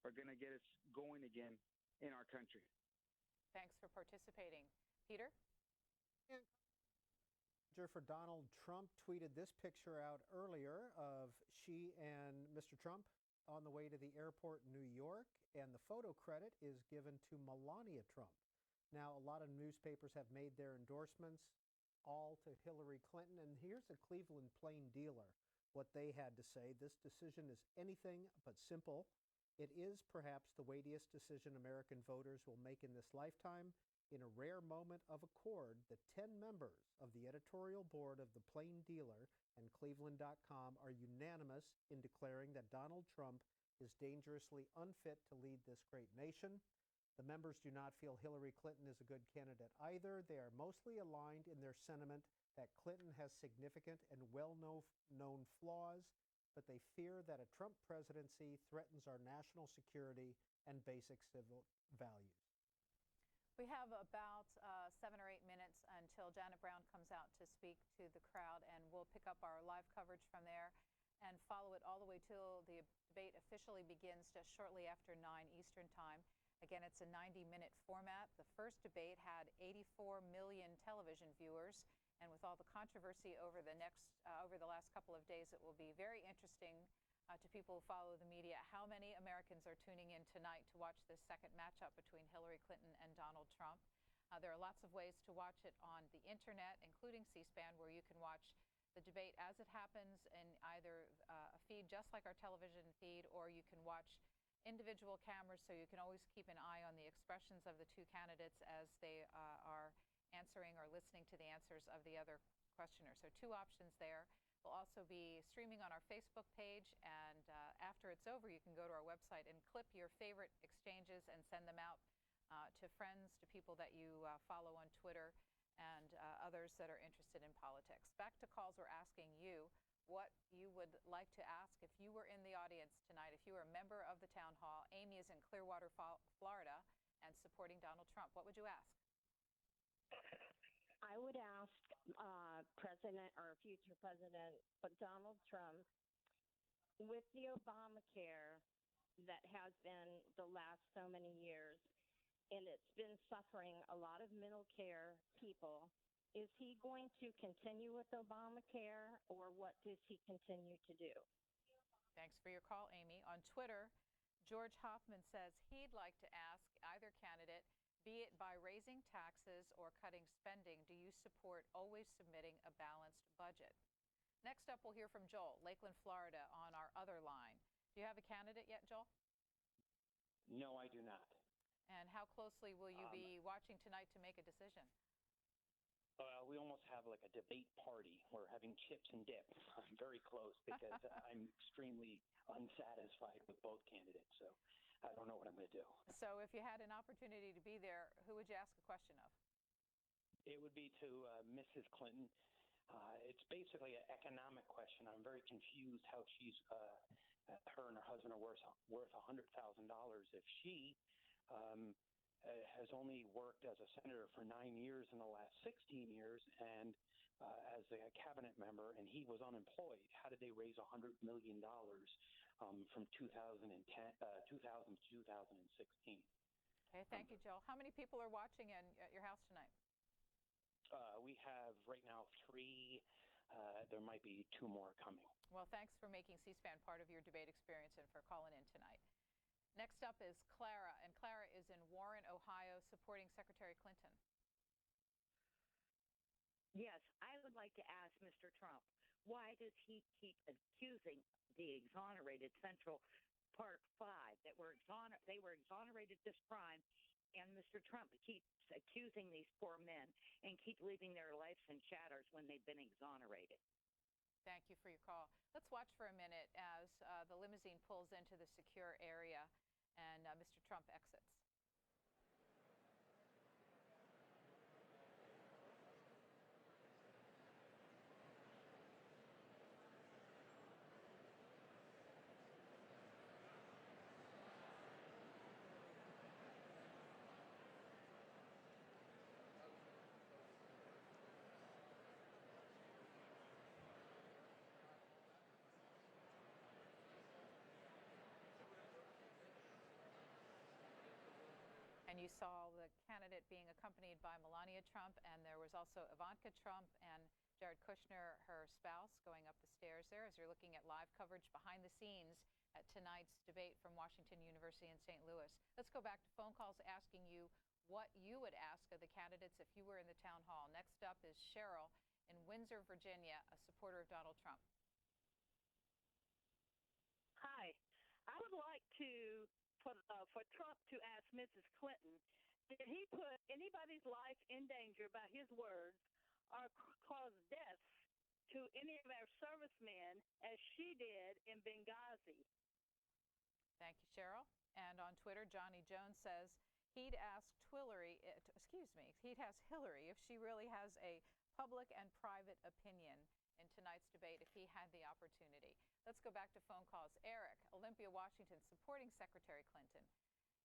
are going to get us going again in our country. Thanks for participating. Peter? For Donald Trump tweeted this picture out earlier of she and Mr. Trump on the way to the airport in New York, and the photo credit is given to Melania Trump. Now, a lot of newspapers have made their endorsements all to Hillary Clinton, and here's a Cleveland Plain Dealer, what they had to say. This decision is anything but simple. It is perhaps the weightiest decision American voters will make in this lifetime. In a rare moment of accord, the 10 members of the editorial board of the Plain Dealer and Cleveland.com are unanimous in declaring that Donald Trump is dangerously unfit to lead this great nation. The members do not feel Hillary Clinton is a good candidate either. They are mostly aligned in their sentiment that Clinton has significant and well-known flaws, but they fear that a Trump presidency threatens our national security and basic civil values. We have about 7 or 8 minutes until Janet Brown comes out to speak to the crowd, and we'll pick up our live coverage from there and follow it all the way till the debate officially begins just shortly after 9 Eastern Time. Again, it's a 90-minute format. The first debate had 84 million television viewers, and with all the controversy over the last couple of days, it will be very interesting to people who follow the media how many Americans are tuning in tonight to watch this second matchup between Hillary Clinton and Donald Trump. There are lots of ways to watch it on the internet, including C-SPAN, where you can watch the debate as it happens in either a feed just like our television feed, or you can watch individual cameras, so you can always keep an eye on the expressions of the two candidates as they are answering or listening to the answers of the other questioners. So 2 options there. We'll also be streaming on our Facebook page, and after it's over, you can go to our website and clip your favorite exchanges and send them out to friends, to people that you follow on Twitter, and others that are interested in politics. Back to calls, we're asking you what you would like to ask if you were in the audience tonight, if you were a member of the town hall. Amy is in Clearwater, Florida, and supporting Donald Trump. What would you ask? I would ask President or future President Donald Trump, with the Obamacare that has been the last so many years, and it's been suffering a lot of middle care people, is he going to continue with Obamacare, or what does he continue to do? Thanks for your call, Amy. On Twitter, George Hoffman says he'd like to ask either candidate, be it by raising taxes or cutting spending, do you support always submitting a balanced budget? Next up, we'll hear from Joel, Lakeland, Florida, on our other line. Do you have a candidate yet, Joel? No, I do not. And how closely will you be watching tonight to make a decision? We almost have like a debate party. We're having chips and dip. I'm very close because I'm extremely unsatisfied with both candidates. So I don't know what I'm going to do. So if you had an opportunity to be there, who would you ask a question of? It would be to Mrs. Clinton. It's basically an economic question. I'm very confused how she's, her and her husband are worth $100,000 if she has only worked as a senator for 9 years in the last 16 years and as a cabinet member, and he was unemployed. How did they raise $100 million from 2000 to 2016? Okay, thank you, Joel. How many people are watching at your house tonight? We have right now 3. There might be 2 more coming. Well, thanks for making C-SPAN part of your debate experience and for calling in tonight. Next up is Clara, and Clara is in Warren, Ohio, supporting Secretary Clinton. Yes, I would like to ask Mr. Trump, why does he keep accusing the exonerated Central Park 5 that they were exonerated this crime, and Mr. Trump keeps accusing these poor men and keep leaving their lives in shatters when they've been exonerated? Thank you for your call. Let's watch for a minute as the limousine pulls into the secure area and Mr. Trump exits. And you saw the candidate being accompanied by Melania Trump, and there was also Ivanka Trump and Jared Kushner, her spouse, going up the stairs there as you're looking at live coverage behind the scenes at tonight's debate from Washington University in St. Louis. Let's go back to phone calls asking you what you would ask of the candidates if you were in the town hall. Next up is Cheryl in Windsor, Virginia, a supporter of Donald Trump. Hi. I would like for Trump to ask Mrs. Clinton, did he put anybody's life in danger by his words or cause deaths to any of our servicemen as she did in Benghazi? Thank you, Cheryl. And on Twitter, Johnny Jones says he'd ask Hillary if she really has a public and private opinion in tonight's debate if he had the opportunity. Let's go back to phone calls. Eric, Olympia, Washington, supporting Secretary Clinton.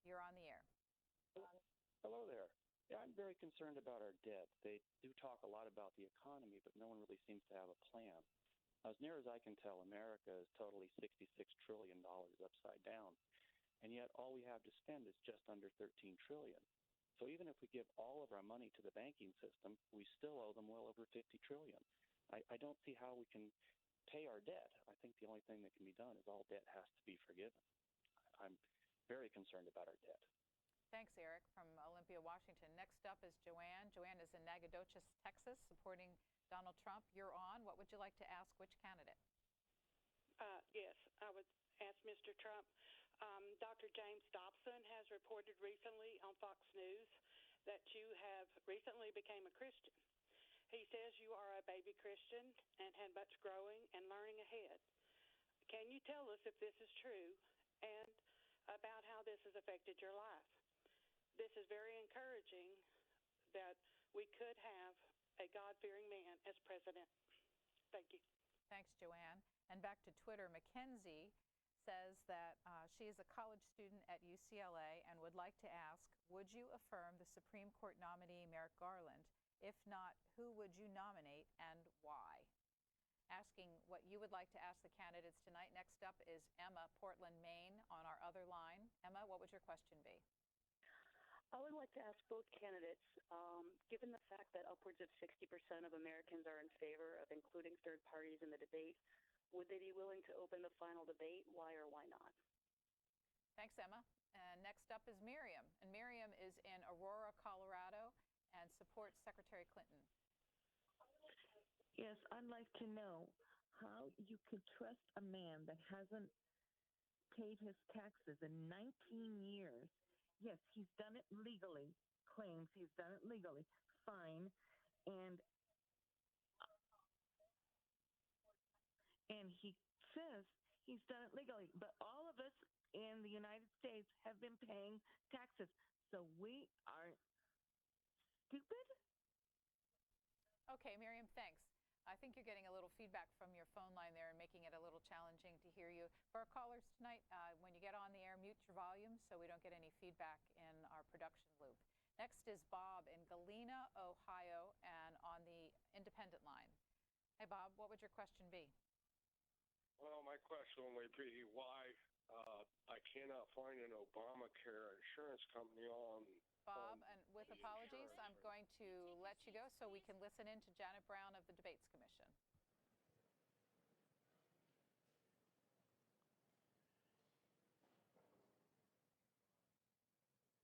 You're on the air. Hello there. Yeah, I'm very concerned about our debt. They do talk a lot about the economy, but no one really seems to have a plan. As near as I can tell, America is totally $66 trillion upside down, and yet all we have to spend is just under $13 trillion. So even if we give all of our money to the banking system, we still owe them well over $50 trillion. I don't see how we can pay our debt. I think the only thing that can be done is all debt has to be forgiven. I'm very concerned about our debt. Thanks, Eric, from Olympia, Washington. Next up is Joanne. Joanne is in Nacogdoches, Texas, supporting Donald Trump. You're on. What would you like to ask which candidate? Yes, I would ask Mr. Trump. Dr. James Dobson has reported recently on Fox News that you have recently became a Christian. He says you are a baby Christian and had much growing and learning ahead. Can you tell us if this is true and about how this has affected your life? This is very encouraging that we could have a God-fearing man as president. Thank you. Thanks, Joanne. And back to Twitter, Mackenzie says that she is a college student at UCLA and would like to ask, would you affirm the Supreme Court nominee Merrick Garland? If not, who would you nominate and why? Asking what you would like to ask the candidates tonight. Next up is Emma, Portland, Maine, on our other line. Emma, what would your question be? I would like to ask both candidates, given the fact that upwards of 60% of Americans are in favor of including third parties in the debate, would they be willing to open the final debate? Why or why not? Thanks, Emma. And next up is Miriam. And Miriam is in Aurora, Colorado, and supports Secretary Clinton. Yes, I'd like to know how you could trust a man that hasn't paid his taxes in 19 years. Yes, he's done it legally, claims he's done it legally, fine, and he says he's done it legally. But all of us in the United States have been paying taxes, so we are stupid? Okay, Miriam, thanks. I think you're getting a little feedback from your phone line there and making it a little challenging to hear you. For our callers tonight, when you get on the air, mute your volume so we don't get any feedback in our production loop. Next is Bob in Galena, Ohio, and on the independent line. Hey, Bob, what would your question be? Well, my question would be why I cannot find an Obamacare insurance company on Bob, and with apologies, I'm going to let you go so we can listen in to Janet Brown of the Debates Commission.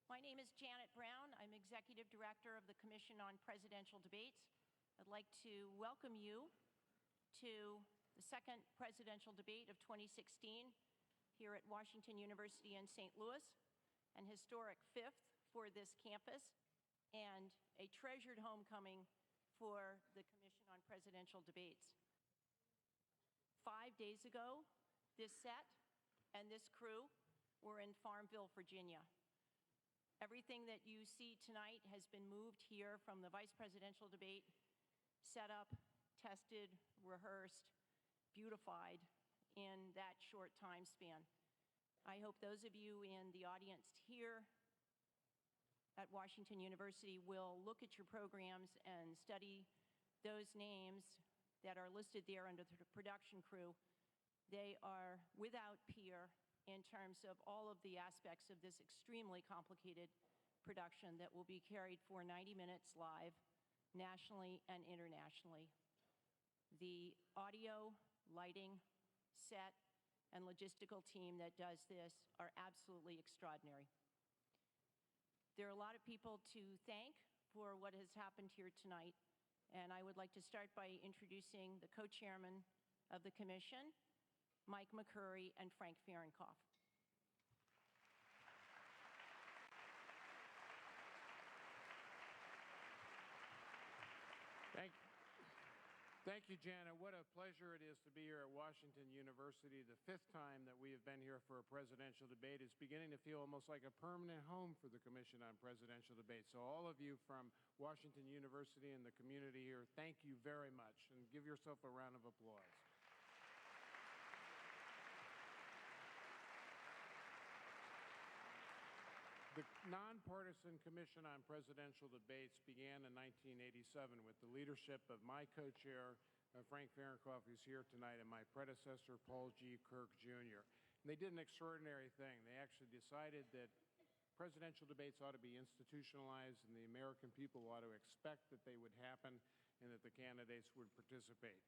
My name is Janet Brown. I'm Executive Director of the Commission on Presidential Debates. I'd like to welcome you to the second presidential debate of 2016 here at Washington University in St. Louis, an historic fifth for this campus, and a treasured homecoming for the Commission on Presidential Debates. 5 days ago, this set and this crew were in Farmville, Virginia. Everything that you see tonight has been moved here from the vice presidential debate, set up, tested, rehearsed, beautified in that short time span. I hope those of you in the audience here at Washington University will look at your programs and study those names that are listed there under the production crew. They are without peer in terms of all of the aspects of this extremely complicated production that will be carried for 90 minutes live, nationally and internationally. The audio, lighting, set, and logistical team that does this are absolutely extraordinary. There are a lot of people to thank for what has happened here tonight, and I would like to start by introducing the co-chairman of the commission, Mike McCurry and Frank Fahrenkopf. Thank you, Janet. What a pleasure it is to be here at Washington University. The 5th time that we have been here for a presidential debate. It's beginning to feel almost like a permanent home for the Commission on Presidential Debate. So all of you from Washington University and the community here, thank you very much, and give yourself a round of applause. The Nonpartisan Commission on Presidential Debates began in 1987 with the leadership of my co-chair, Frank Fahrenkopf, who's here tonight, and my predecessor, Paul G. Kirk, Jr. And they did an extraordinary thing. They actually decided that presidential debates ought to be institutionalized and the American people ought to expect that they would happen and that the candidates would participate.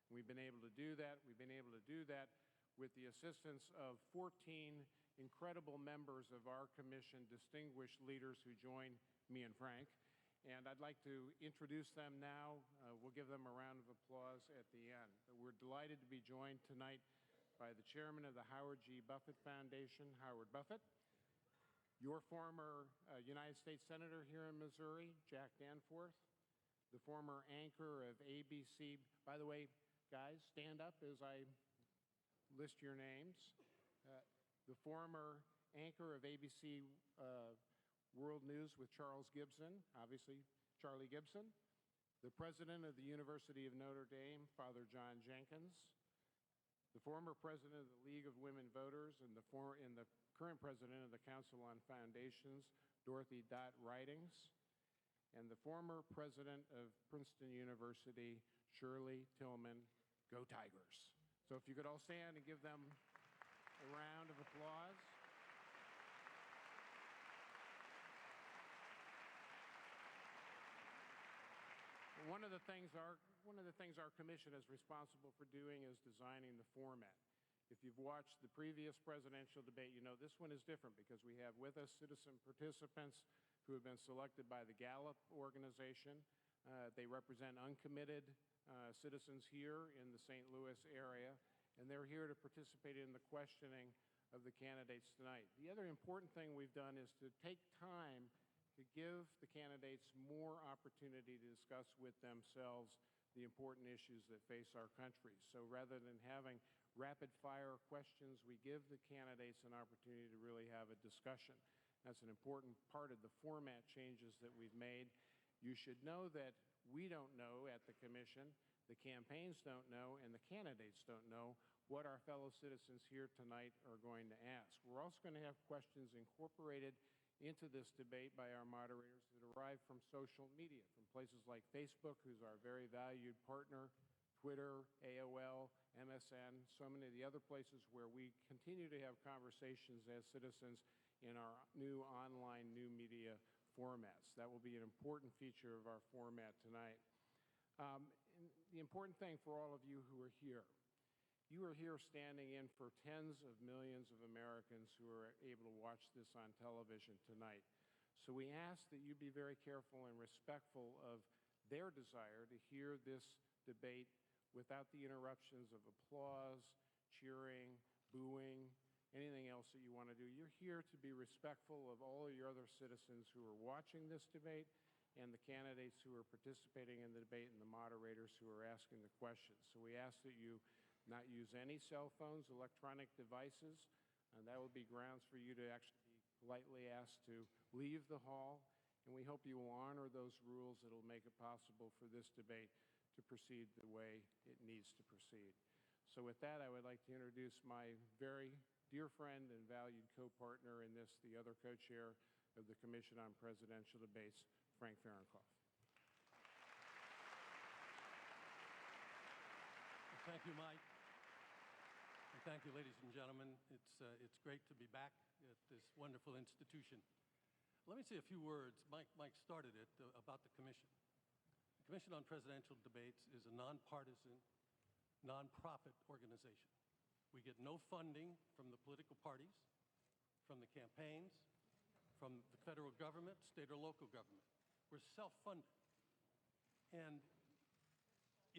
And we've been able to do that. We've been able to do that with the assistance of 14 incredible members of our commission, distinguished leaders who join me and Frank. And I'd like to introduce them now. We'll give them a round of applause at the end. We're delighted to be joined tonight by the chairman of the Howard G. Buffett Foundation, Howard Buffett, your former United States Senator here in Missouri, Jack Danforth, the former anchor of ABC. By the way, guys, stand up as I list your names. The former anchor of ABC World News with Charles Gibson, obviously Charlie Gibson, the president of the University of Notre Dame, Father John Jenkins, the former president of the League of Women Voters and the current president of the Council on Foundations, Dorothy Dott Ridings, and the former president of Princeton University, Shirley Tillman. Go Tigers. So if you could all stand and give them a round of applause. One of the things our commission is responsible for doing is designing the format. If you've watched the previous presidential debate, you know this one is different because we have with us citizen participants who have been selected by the Gallup organization. They represent uncommitted citizens here in the St. Louis area, and they're here to participate in the questioning of the candidates tonight. The other important thing we've done is to take time to give the candidates more opportunity to discuss with themselves the important issues that face our country. So rather than having rapid-fire questions, we give the candidates an opportunity to really have a discussion. That's an important part of the format changes that we've made. You should know that we don't know at the commission, the campaigns don't know, and the candidates don't know what our fellow citizens here tonight are going to ask. We're also going to have questions incorporated into this debate by our moderators that arrive from social media, from places like Facebook, who's our very valued partner, Twitter, AOL, MSN, so many of the other places where we continue to have conversations as citizens in our new online, new media formats. That will be an important feature of our format tonight. The important thing for all of you who are here, you are here standing in for tens of millions of Americans who are able to watch this on television tonight. So we ask that you be very careful and respectful of their desire to hear this debate without the interruptions of applause, cheering, booing, anything else that you want to do. You're here to be respectful of all of your other citizens who are watching this debate and the candidates who are participating in the debate and the moderators who are asking the questions. So we ask that you not use any cell phones, electronic devices, and that will be grounds for you to actually be politely asked to leave the hall. And we hope you will honor those rules that will make it possible for this debate to proceed the way it needs to proceed. So with that, I would like to introduce my very dear friend and valued co-partner in this, the other co-chair of the Commission on Presidential Debates, Frank Fahrenkopf. Thank you, Mike. And thank you, ladies and gentlemen. It's great to be back at this wonderful institution. Let me say a few words. Mike started it about the commission. The Commission on Presidential Debates is a nonpartisan, nonprofit organization. We get no funding from the political parties, from the campaigns, from the federal government, state or local government. We're self-funded. And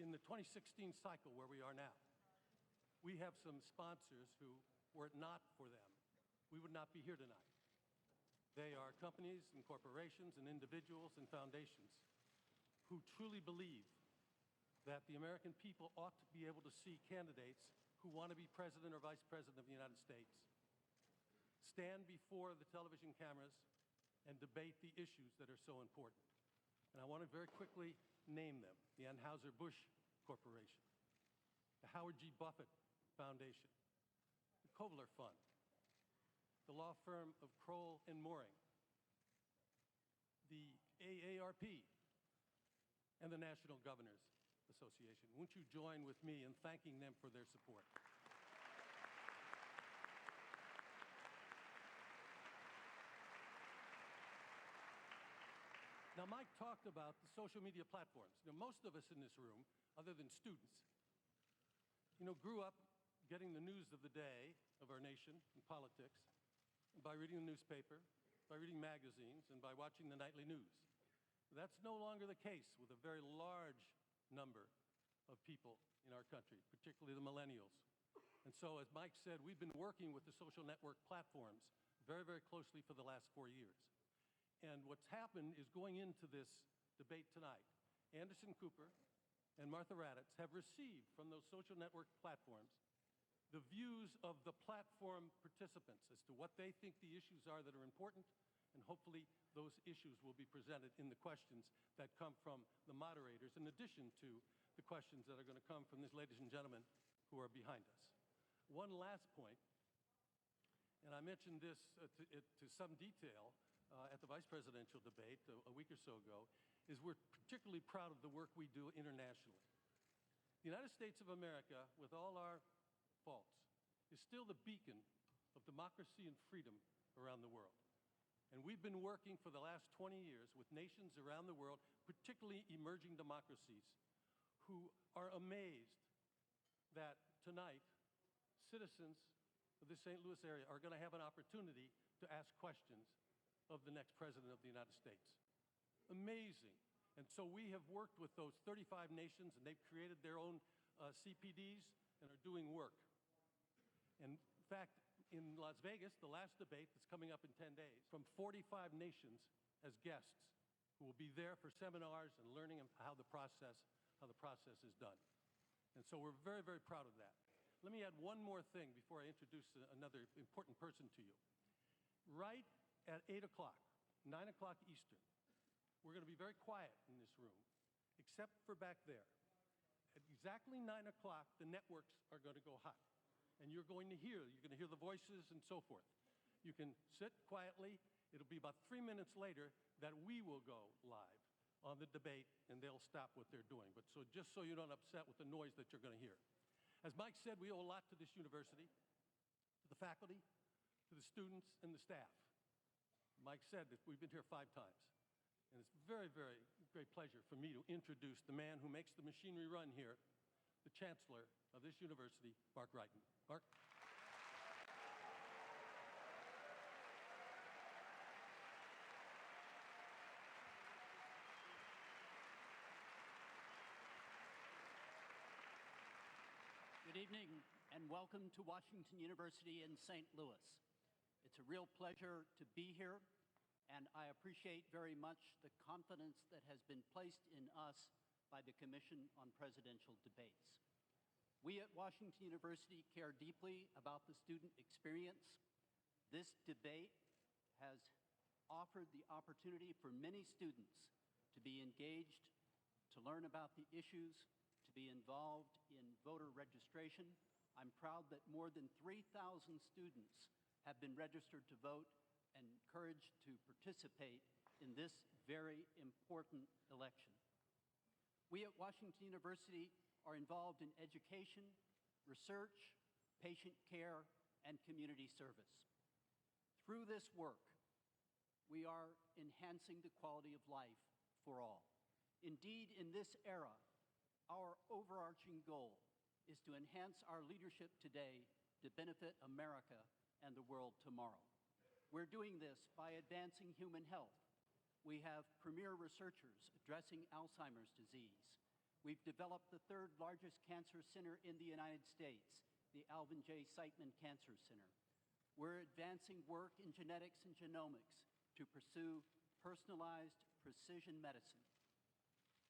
in the 2016 cycle where we are now, we have some sponsors who, were it not for them, we would not be here tonight. They are companies and corporations and individuals and foundations who truly believe that the American people ought to be able to see candidates who want to be president or vice president of the United States stand before the television cameras and debate the issues that are so important. And I want to very quickly name them: the Anheuser-Busch Corporation, the Howard G. Buffett Foundation, the Kovler Fund, the law firm of Kroll and Mooring, the AARP, and the National Governors Association. Won't you join with me in thanking them for their support? Now, Mike talked about the social media platforms. Now, most of us in this room, other than students, grew up getting the news of the day of our nation and politics by reading the newspaper, by reading magazines, and by watching the nightly news. That's no longer the case with a very large number of people in our country, particularly the millennials. And so, as Mike said, we've been working with the social network platforms very, very closely for the last 4 years. And what's happened is, going into this debate tonight, Anderson Cooper and Martha Raddatz have received from those social network platforms the views of the platform participants as to what they think the issues are that are important, and hopefully those issues will be presented in the questions that come from the moderators, in addition to the questions that are going to come from these ladies and gentlemen who are behind us. One last point, and I mentioned this to some detail at the vice presidential debate a week or so ago, is we're particularly proud of the work we do internationally. The United States of America, with all our faults, is still the beacon of democracy and freedom around the world. And we've been working for the last 20 years with nations around the world, particularly emerging democracies, who are amazed that tonight citizens of the St. Louis area are going to have an opportunity to ask questions of the next president of the United States. Amazing. And so we have worked with those 35 nations, and they've created their own CPDs and are doing work. And in fact, in Las Vegas, the last debate that's coming up in 10 days, from 45 nations as guests who will be there for seminars and learning how the process is done. And so we're very, very proud of that. Let me add one more thing before I introduce another important person to you. Right at 8 o'clock, 9 o'clock Eastern, we're going to be very quiet in this room, except for back there. At exactly 9 o'clock, the networks are going to go hot. And you're going to hear the voices and so forth. You can sit quietly. It'll be about 3 minutes later that we will go live on the debate, and they'll stop what they're doing. But so just so you don't upset with the noise that you're going to hear. As Mike said, we owe a lot to this university, to the faculty, to the students, and the staff. Mike said that we've been here 5 times. And it's a very, very great pleasure for me to introduce the man who makes the machinery run here, the chancellor of this university, Mark Wrighton. Mark. Good evening and welcome to Washington University in St. Louis. It's a real pleasure to be here, and I appreciate very much the confidence that has been placed in us by the Commission on Presidential Debates. We at Washington University care deeply about the student experience. This debate has offered the opportunity for many students to be engaged, to learn about the issues, to be involved in voter registration. I'm proud that more than 3,000 students have been registered to vote and encouraged to participate in this very important election. We at Washington University are involved in education, research, patient care, and community service. Through this work, we are enhancing the quality of life for all. Indeed, in this era, our overarching goal is to enhance our leadership today to benefit America and the world tomorrow. We're doing this by advancing human health. We have premier researchers addressing Alzheimer's disease. We've developed the third largest cancer center in the United States, the Alvin J. Siteman Cancer Center. We're advancing work in genetics and genomics to pursue personalized precision medicine.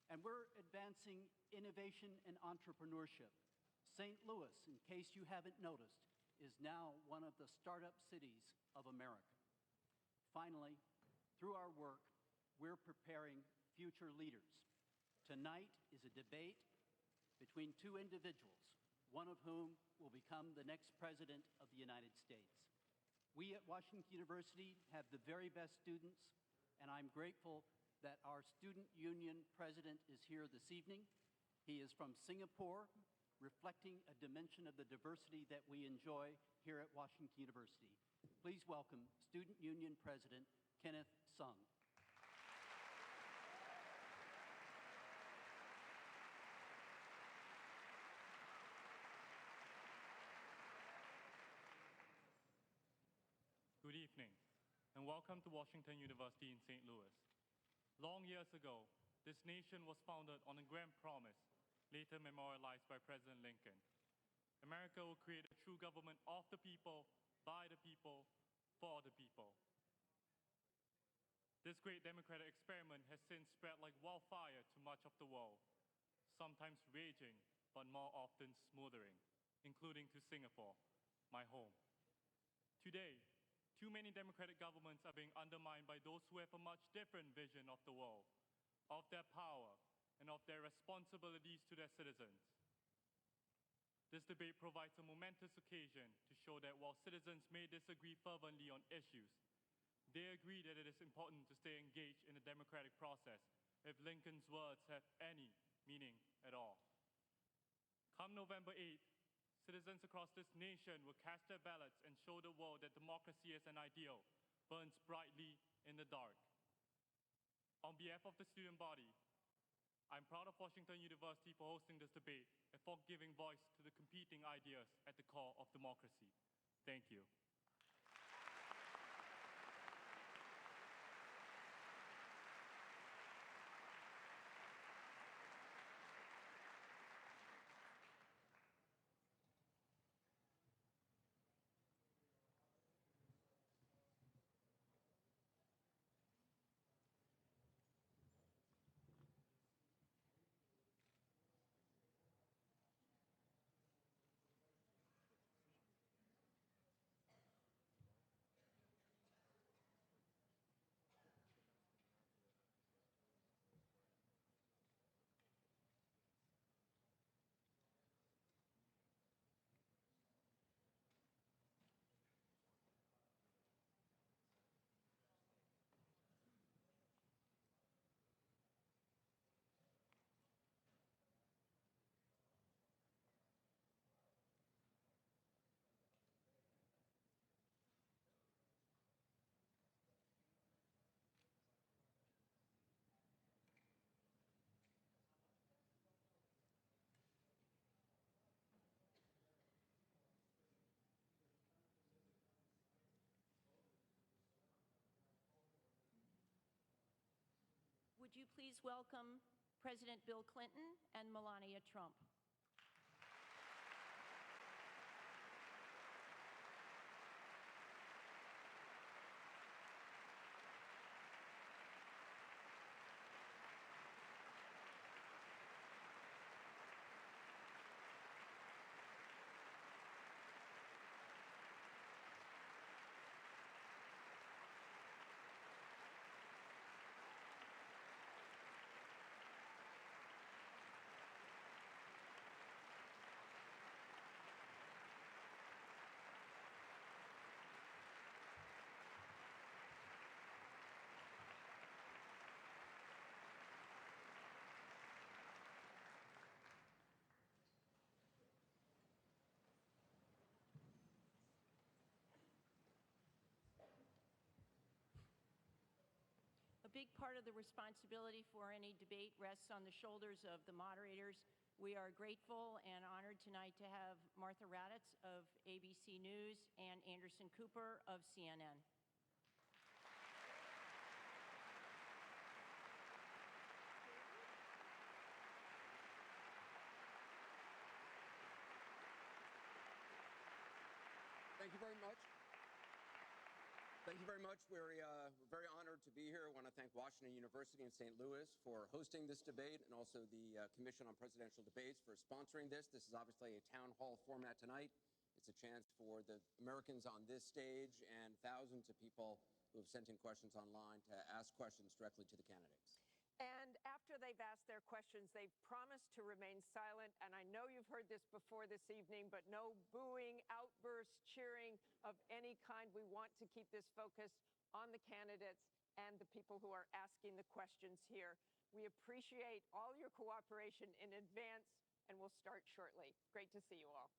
And we're advancing innovation and entrepreneurship. St. Louis, in case you haven't noticed, is now one of the startup cities of America. Finally, through our work, we're preparing future leaders. Tonight is a debate between two individuals, one of whom will become the next president of the United States. We at Washington University have the very best students, and I'm grateful that our student union president is here this evening. He is from Singapore, reflecting a dimension of the diversity that we enjoy here at Washington University. Please welcome Student Union President Kenneth Sung. Good evening, and welcome to Washington University in St. Louis. Long years ago, this nation was founded on a grand promise, later memorialized by President Lincoln. America will create a true government of the people, by the people, for the people. This great democratic experiment has since spread like wildfire to much of the world, sometimes raging, but more often smoldering, including to Singapore, my home. Today, too many democratic governments are being undermined by those who have a much different vision of the world, of their power, and of their responsibilities to their citizens. This debate provides a momentous occasion to show that while citizens may disagree fervently on issues, they agree that it is important to stay engaged in the democratic process if Lincoln's words have any meaning at all. Come November 8th, citizens across this nation will cast their ballots and show the world that democracy as an ideal burns brightly in the dark. On behalf of the student body, I'm proud of Washington University for hosting this debate and for giving voice to the competing ideas at the core of democracy. Thank you. Would you please welcome President Bill Clinton and Melania Trump? big part of the responsibility for any debate rests on the shoulders of the moderators. We are grateful and honored tonight to have Martha Raddatz of ABC News and Anderson Cooper of CNN. Thank you very much. Thank you very much. We're very honored to be here. I want to thank Washington University in St. Louis for hosting this debate and also the Commission on Presidential Debates for sponsoring this. This is obviously a town hall format tonight. It's a chance for the Americans on this stage and thousands of people who have sent in questions online to ask questions directly to the candidates. And after they've asked their questions, they've promised to remain silent. And I know you've heard this before this evening, but no booing, outbursts, cheering of any kind. We want to keep this focused on the candidates and the people who are asking the questions here. We appreciate all your cooperation in advance, and we'll start shortly. Great to see you all.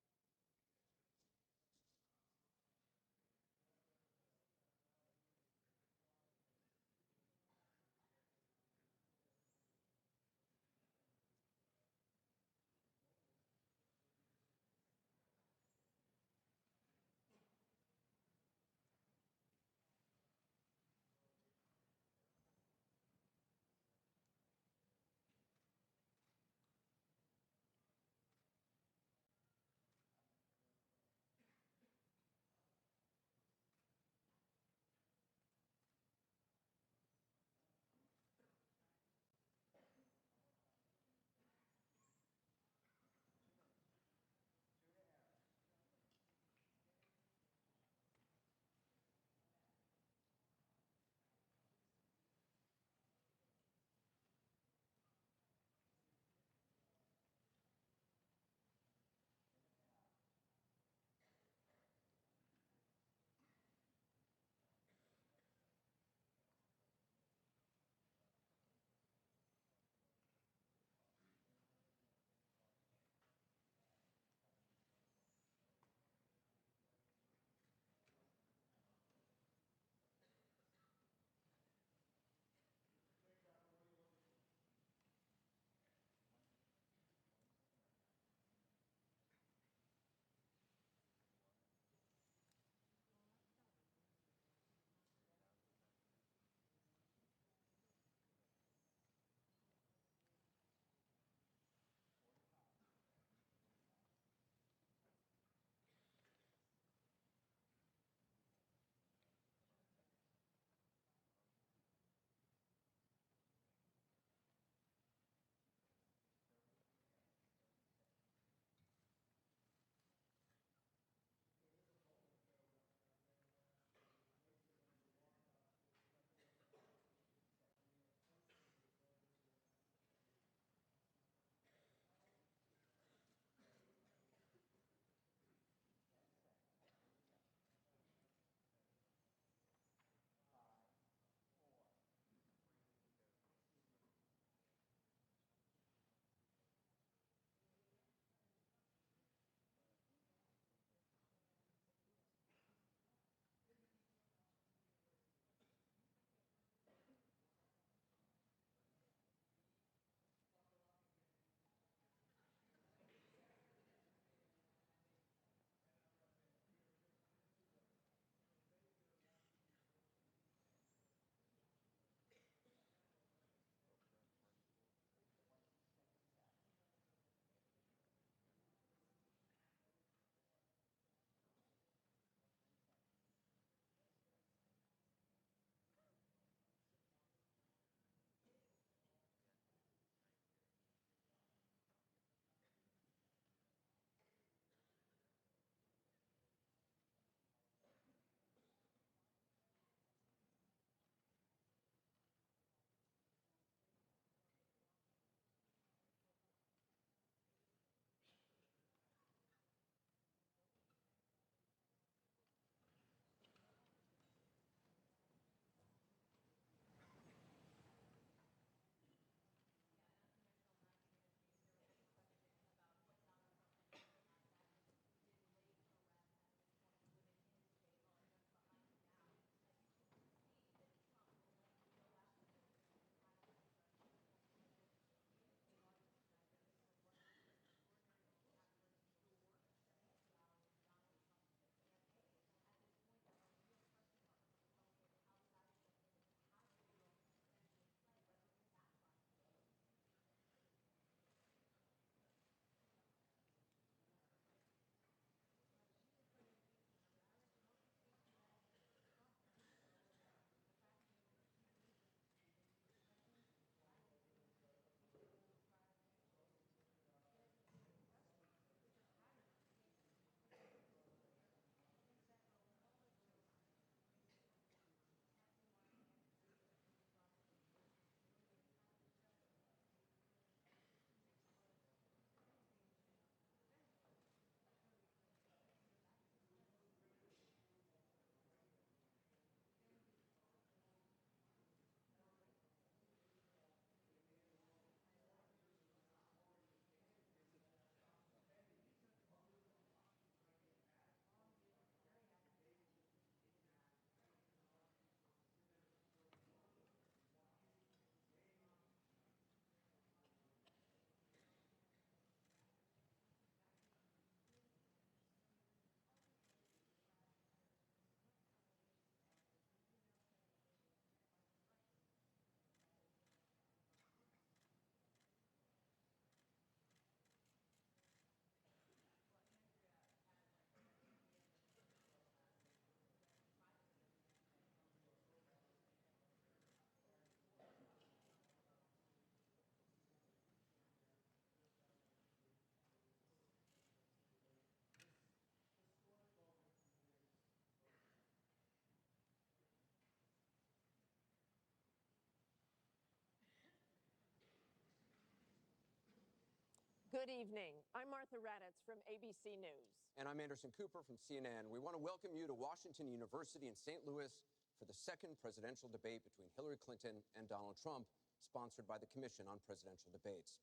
Good evening. I'm Martha Raddatz from ABC News. And I'm Anderson Cooper from CNN. We want to welcome you to Washington University in St. Louis for the second presidential debate between Hillary Clinton and Donald Trump, sponsored by the Commission on Presidential Debates.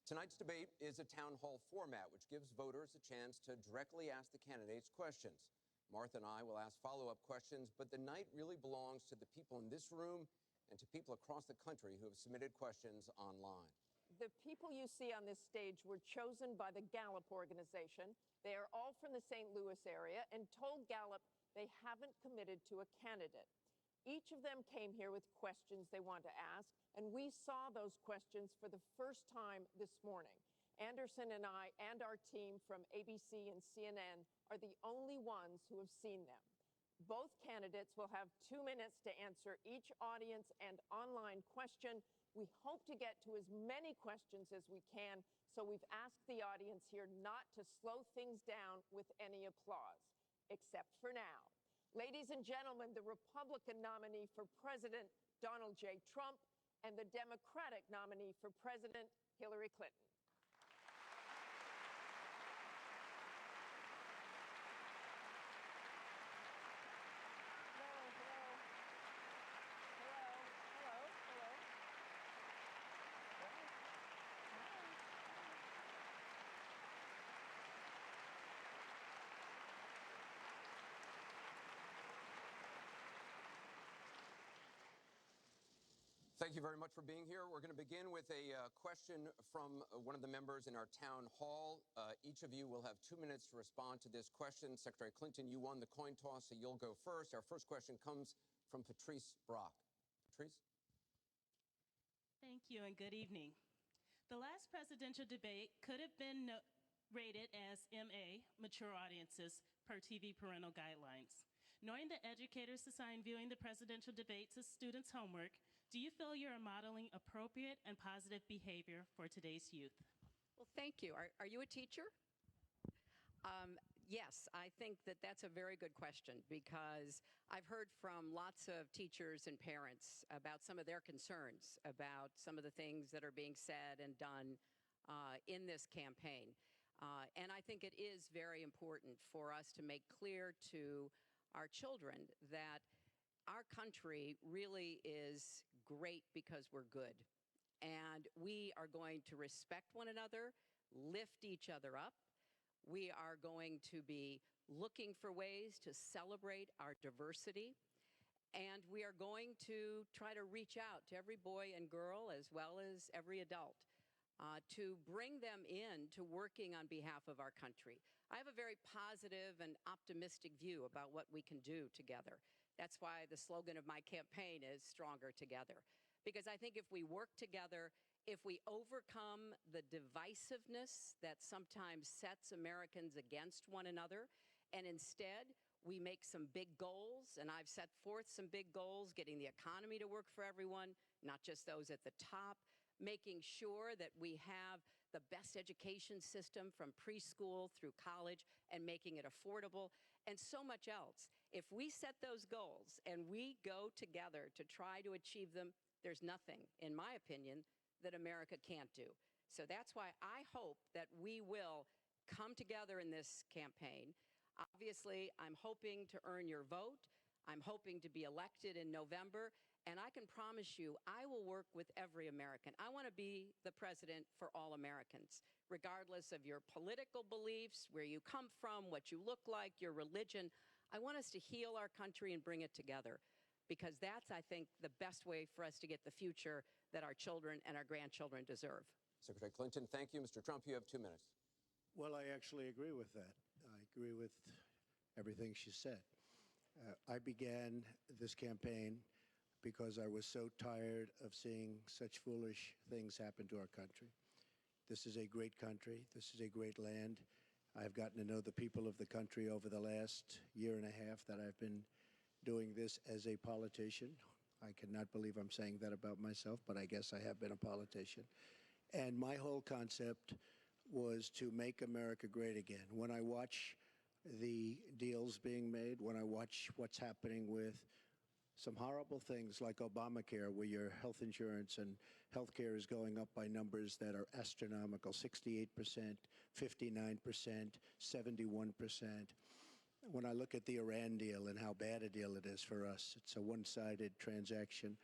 Tonight's debate is a town hall format, which gives voters a chance to directly ask the candidates questions. Martha and I will ask follow-up questions, but the night really belongs to the people in this room and to people across the country who have submitted questions online. The people you see on this stage were chosen by the Gallup organization. They are all from the St. Louis area and told Gallup they haven't committed to a candidate. Each of them came here with questions they want to ask, and we saw those questions for the first time this morning. Anderson and I and our team from ABC and CNN are the only ones who have seen them. Both candidates will have 2 minutes to answer each audience and online question. We hope to get to as many questions as we can, so we've asked the audience here not to slow things down with any applause, except for now. Ladies and gentlemen, the Republican nominee for President, Donald J. Trump, and the Democratic nominee for President, Hillary Clinton. Thank you very much for being here. We're going to begin with a question from one of the members in our town hall. Each of you will have 2 minutes to respond to this question. Secretary Clinton, you won the coin toss, so you'll go first. Our first question comes from Patrice Brock. Patrice? Thank you and good evening. The last presidential debate could have been rated as MA, mature audiences, per TV parental guidelines. Knowing that educators assign viewing the presidential debates as students' homework, do you feel you are modeling appropriate and positive behavior for today's youth? Well, thank you. Are you a teacher? Yes, I think that that's a very good question because I've heard from lots of teachers and parents about some of their concerns about some of the things that are being said and done in this campaign. And I think it is very important for us to make clear to our children that our country really is great because we're good. And we are going to respect one another, lift each other up. We are going to be looking for ways to celebrate our diversity. And we are going to try to reach out to every boy and girl as well as every adult to bring them in to working on behalf of our country. I have a very positive and optimistic view about what we can do together. That's why the slogan of my campaign is Stronger Together. Because I think if we work together, if we overcome the divisiveness that sometimes sets Americans against one another, and instead we make some big goals, and I've set forth some big goals, getting the economy to work for everyone, not just those at the top, making sure that we have the best education system from preschool through college and making it affordable, and so much else. If we set those goals and we go together to try to achieve them, there's nothing, in my opinion, that America can't do. So that's why I hope that we will come together in this campaign. Obviously, I'm hoping to earn your vote. I'm hoping to be elected in November. And I can promise you, I will work with every American. I want to be the president for all Americans, regardless of your political beliefs, where you come from, what you look like, your religion. I want us to heal our country and bring it together, because that's, I think, the best way for us to get the future that our children and our grandchildren deserve. Secretary Clinton, thank you. Mr. Trump, you have 2 minutes. Well, I actually agree with that. I agree with everything she said. I began this campaign because I was so tired of seeing such foolish things happen to our country. This is a great country. This is a great land. I've gotten to know the people of the country over the last year and a half that I've been doing this as a politician. I cannot believe I'm saying that about myself, but I guess I have been a politician. And my whole concept was to make America great again. When I watch the deals being made, when I watch what's happening with some horrible things like Obamacare, where your health insurance and health care is going up by numbers that are astronomical, 68%, 59%, 71%. When I look at the Iran deal and how bad a deal it is for us, it's a one-sided transaction.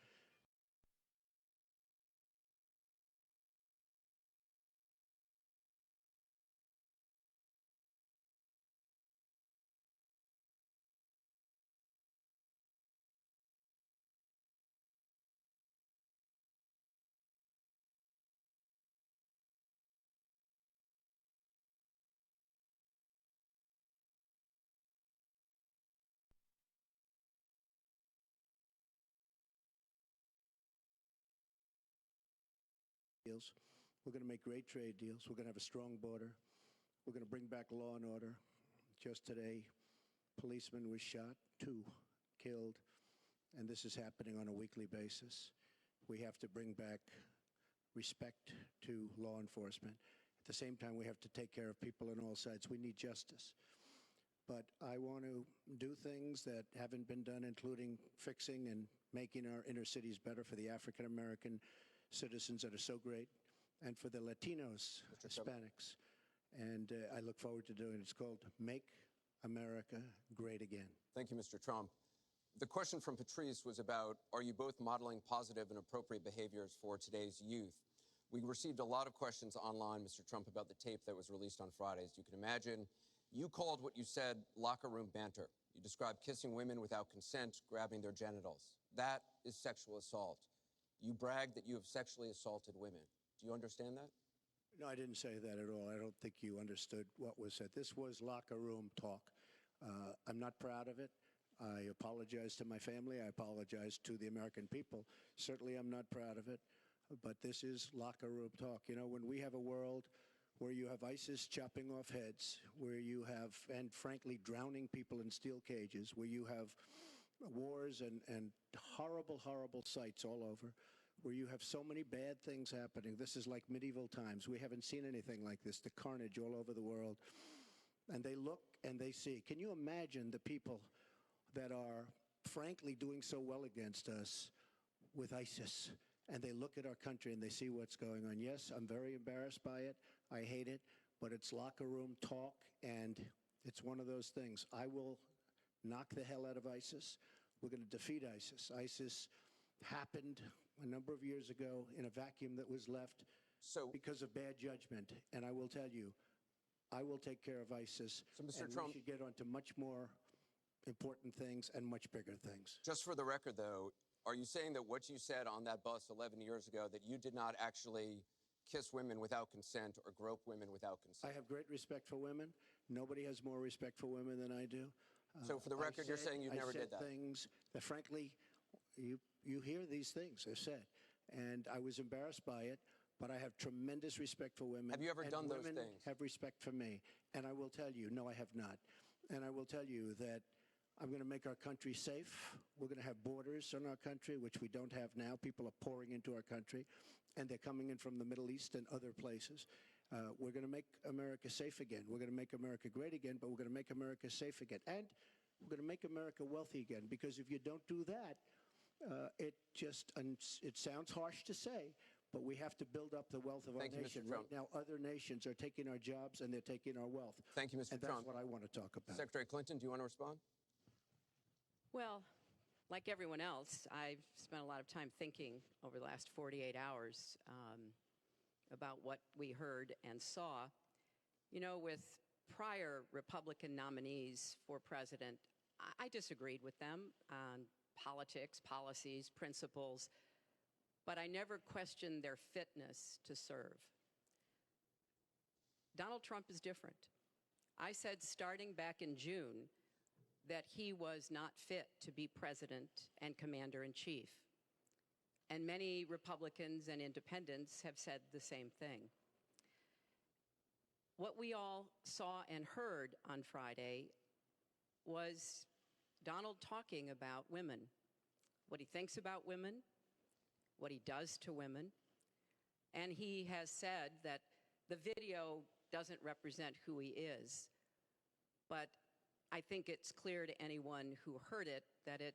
Deals. We're going to make great trade deals. We're going to have a strong border. We're going to bring back law and order. Just today, policeman was shot, 2 killed, and this is happening on a weekly basis. We have to bring back respect to law enforcement. At the same time, we have to take care of people on all sides. We need justice. But I want to do things that haven't been done, including fixing and making our inner cities better for the African American citizens that are so great, and for the Latinos, Hispanics. And I look forward to doing it. It's called Make America Great Again. Thank you, Mr. Trump. The question from Patrice was about, are you both modeling positive and appropriate behaviors for today's youth? We received a lot of questions online, Mr. Trump, about the tape that was released on Friday. As you can imagine, you called what you said locker room banter. You described kissing women without consent, grabbing their genitals. That is sexual assault. You bragged that you have sexually assaulted women. Do you understand that? No, I didn't say that at all. I don't think you understood what was said. This was locker room talk. I'm not proud of it. I apologize to my family. I apologize to the American people. Certainly, I'm not proud of it. But this is locker room talk. You know, when we have a world where you have ISIS chopping off heads, where you have, and frankly, drowning people in steel cages, where you have wars and horrible, horrible sights all over, where you have so many bad things happening. This is like medieval times. We haven't seen anything like this, the carnage all over the world. And they look and they see. Can you imagine the people that are frankly doing so well against us with ISIS? And they look at our country and they see what's going on. Yes, I'm very embarrassed by it. I hate it. But it's locker room talk, and it's one of those things. I will knock the hell out of ISIS. We're going to defeat ISIS. ISIS happened a number of years ago in a vacuum that was left because of bad judgment. And I will tell you, I will take care of ISIS. So, Mr. And Trump, we should get on to much more important things and much bigger things. just for the record, though, are you saying that what you said on that bus 11 years ago, that you did not actually kiss women without consent or grope women without consent? I have great respect for women. Nobody has more respect for women than I do. So for the record, you're saying you never did that? I said things that, frankly, you hear these things are said. And I was embarrassed by it, but I have tremendous respect for women. Have you ever done those women things? Have respect for me. And I will tell you, no, I have not. And I will tell you that I'm going to make our country safe. We're going to have borders in our country, which we don't have now. People are pouring into our country, and they're coming in from the Middle East and other places. We're going to make America safe again. We're going to make America great again, but we're going to make America safe again. And we're going to make America wealthy again, because if you don't do that, it sounds harsh to say, but we have to build up the wealth of our nation. Right now, other nations are taking our jobs and they're taking our wealth. Thank you, Mr. Trump. And that's what I want to talk about. Secretary Clinton, do you want to respond? Well, like everyone else, I've spent a lot of time thinking over the last 48 hours about what we heard and saw. You know, with prior Republican nominees for president, I disagreed with them on politics, policies, principles, but I never questioned their fitness to serve. Donald Trump is different. I said starting back in June that he was not fit to be president and commander-in-chief. And many Republicans and independents have said the same thing. What we all saw and heard on Friday was Donald talking about women, what he thinks about women, what he does to women. And he has said that the video doesn't represent who he is, but I think it's clear to anyone who heard it that it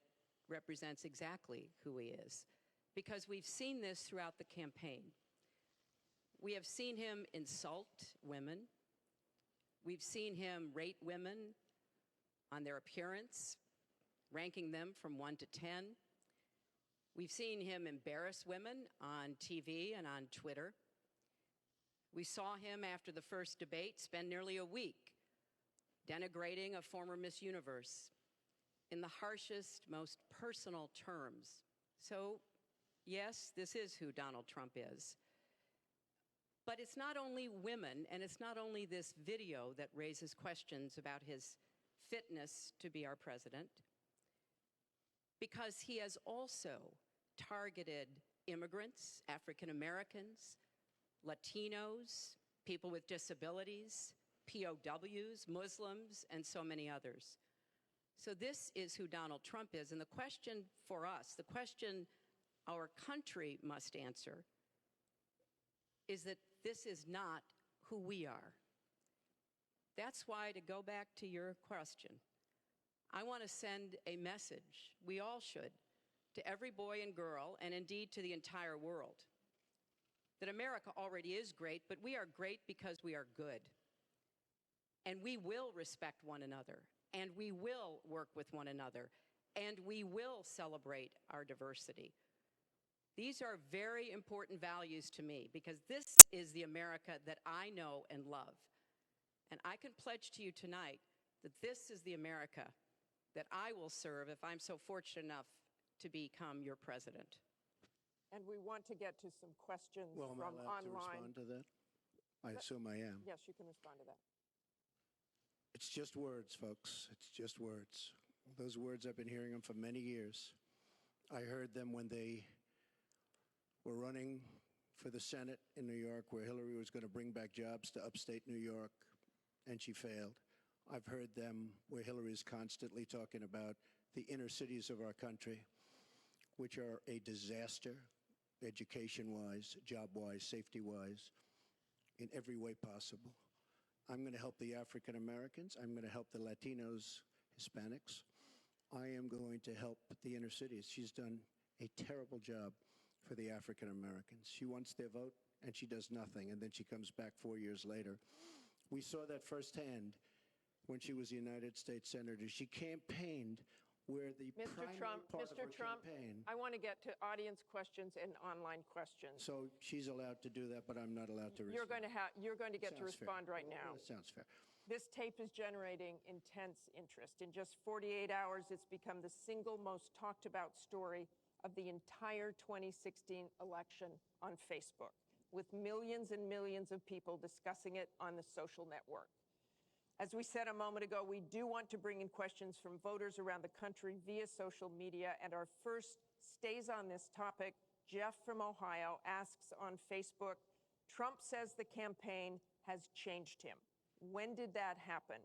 represents exactly who he is, because we've seen this throughout the campaign. We have seen him insult women. We've seen him rate women on their appearance, ranking them from 1 to 10. We've seen him embarrass women on TV and on Twitter. We saw him after the first debate spend nearly a week denigrating a former Miss Universe in the harshest, most personal terms. So, yes, this is who Donald Trump is. But it's not only women, and it's not only this video that raises questions about his fitness to be our president, because he has also targeted immigrants, African Americans, Latinos, people with disabilities, POWs, Muslims, and so many others. So this is who Donald Trump is. And the question for us, the question our country must answer, is that this is not who we are. That's why, to go back to your question, I want to send a message, we all should, to every boy and girl, and indeed to the entire world, that America already is great, but we are great because we are good. And we will respect one another, and we will work with one another, and we will celebrate our diversity. These are very important values to me, because this is the America that I know and love. And I can pledge to you tonight that this is the America that I will serve if I'm so fortunate enough to become your president. And we want to get to some questions Well, am I from allowed to online. respond to that? I assume I am. Yes, you can respond to that. It's just words, folks. It's just words. Those words, I've been hearing them for many years. I heard them when they were running for the Senate in New York, where Hillary was going to bring back jobs to upstate New York, and she failed. I've heard them where Hillary is constantly talking about the inner cities of our country, which are a disaster, education-wise, job-wise, safety-wise, in every way possible. I'm going to help the African Americans. I'm going to help the Latinos, Hispanics. I am going to help the inner cities. She's done a terrible job for the African Americans. She wants their vote, and she does nothing, and then she comes back 4 years later. We saw that firsthand when she was a United States Senator. She campaigned where the primary part of her campaign. I want to get to audience questions and online questions. So she's allowed to do that, but I'm not allowed to respond. You're going to get to respond right now. That sounds fair. This tape is generating intense interest. In just 48 hours, it's become the single most talked about story of the entire 2016 election on Facebook, with millions and millions of people discussing it on the social network. As we said a moment ago, we do want to bring in questions from voters around the country via social media, and our first stays on this topic. Jeff from Ohio asks on Facebook, Trump says the campaign has changed him. When did that happen?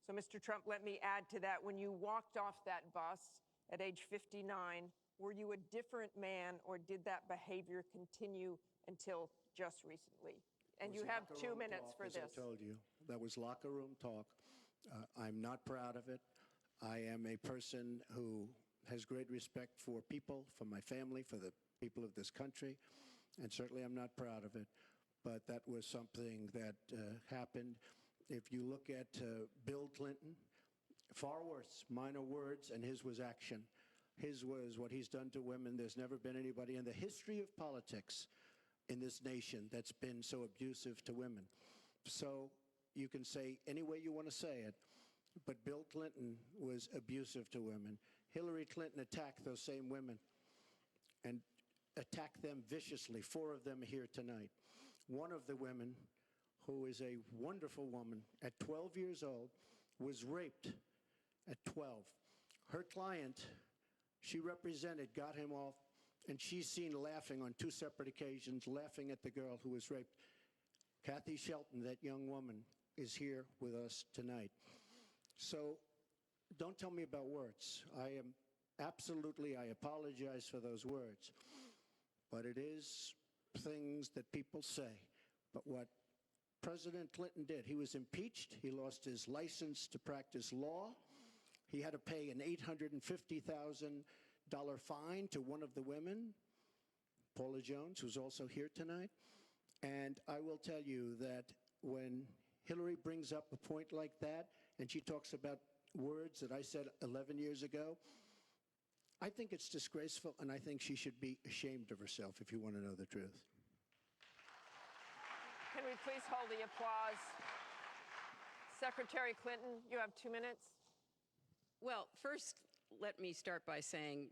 So, Mr. Trump, let me add to that. When you walked off that bus at age 59, were you a different man, or did that behavior continue until just recently? And you have 2 minutes for this. As I told you, that was locker room talk. I'm not proud of it. I am a person who has great respect for people, for my family, for the people of this country, and certainly I'm not proud of it. But that was something that happened. If you look at Bill Clinton, far worse, minor words, and his was action. His was what he's done to women. There's never been anybody in the history of politics in this nation that's been so abusive to women. So you can say any way you want to say it, but Bill Clinton was abusive to women. Hillary Clinton attacked those same women and attacked them viciously. 4 of them are here tonight. One of the women, who is a wonderful woman, at 12 years old, was raped at 12. Her client, she represented, got him off, and she's seen laughing on 2 separate occasions, laughing at the girl who was raped. Kathy Shelton, that young woman, is here with us tonight. So don't tell me about words. I apologize for those words. But it is things that people say. But what President Clinton did, he was impeached. He lost his license to practice law. He had to pay an $850,000 fine to one of the women, Paula Jones, who's also here tonight. And I will tell you that when Hillary brings up a point like that, and she talks about words that I said 11 years ago, I think it's disgraceful, and I think she should be ashamed of herself, if you want to know the truth. Can we please hold the applause? Secretary Clinton, you have 2 minutes. Well, first, let me start by saying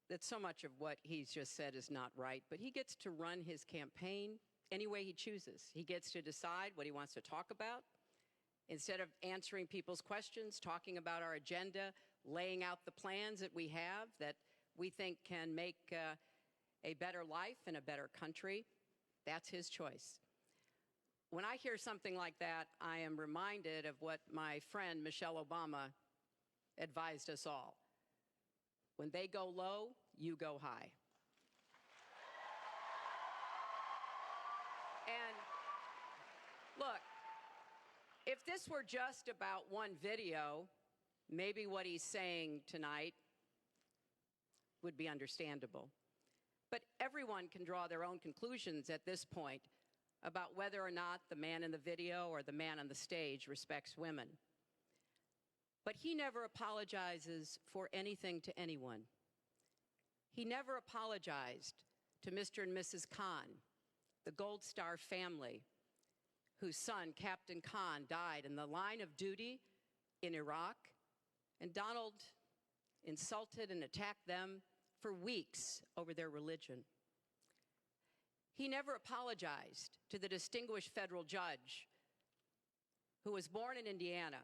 that so much of what he's just said is not right, but he gets to run his campaign any way he chooses. He gets to decide what he wants to talk about. Instead of answering people's questions, talking about our agenda, laying out the plans that we have that we think can make a better life and a better country, that's his choice. When I hear something like that, I am reminded of what my friend Michelle Obama advised us all. When they go low, you go high. And look, if this were just about one video, maybe what he's saying tonight would be understandable. But everyone can draw their own conclusions at this point about whether or not the man in the video or the man on the stage respects women. But he never apologizes for anything to anyone. He never apologized to Mr. and Mrs. Khan, the Gold Star family, whose son, Captain Khan, died in the line of duty in Iraq, and Donald insulted and attacked them for weeks over their religion. He never apologized to the distinguished federal judge who was born in Indiana.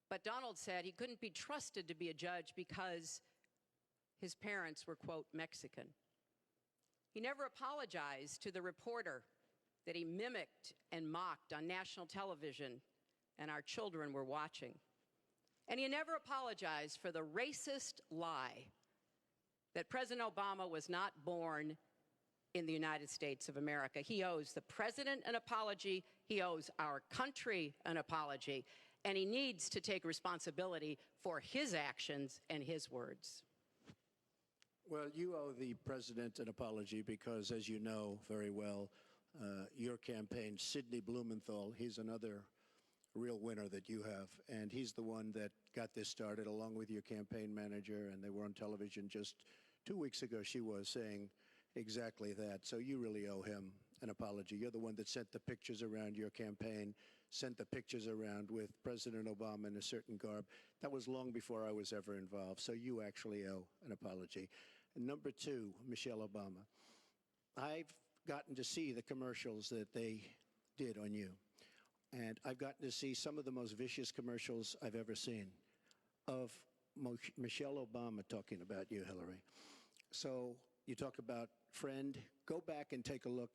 But Donald said he couldn't be trusted to be a judge because his parents were, quote, Mexican. He never apologized to the reporter that he mimicked and mocked on national television, and our children were watching. And he never apologized for the racist lie that President Obama was not born in the United States of America. He owes the president an apology. He owes our country an apology. And he needs to take responsibility for his actions and his words. Well, you owe the president an apology because, as you know very well, your campaign, Sidney Blumenthal, he's another real winner that you have. And he's the one that got this started along with your campaign manager. And they were on television just 2 weeks ago. She was saying exactly that. So you really owe him an apology. You're the one that sent the pictures around your campaign, sent the pictures around with President Obama in a certain garb. That was long before I was ever involved. So you actually owe an apology. And number two, Michelle Obama. I've gotten to see the commercials that they did on you. And I've gotten to see some of the most vicious commercials I've ever seen of Michelle Obama talking about you, Hillary. So you talk about friend, go back and take a look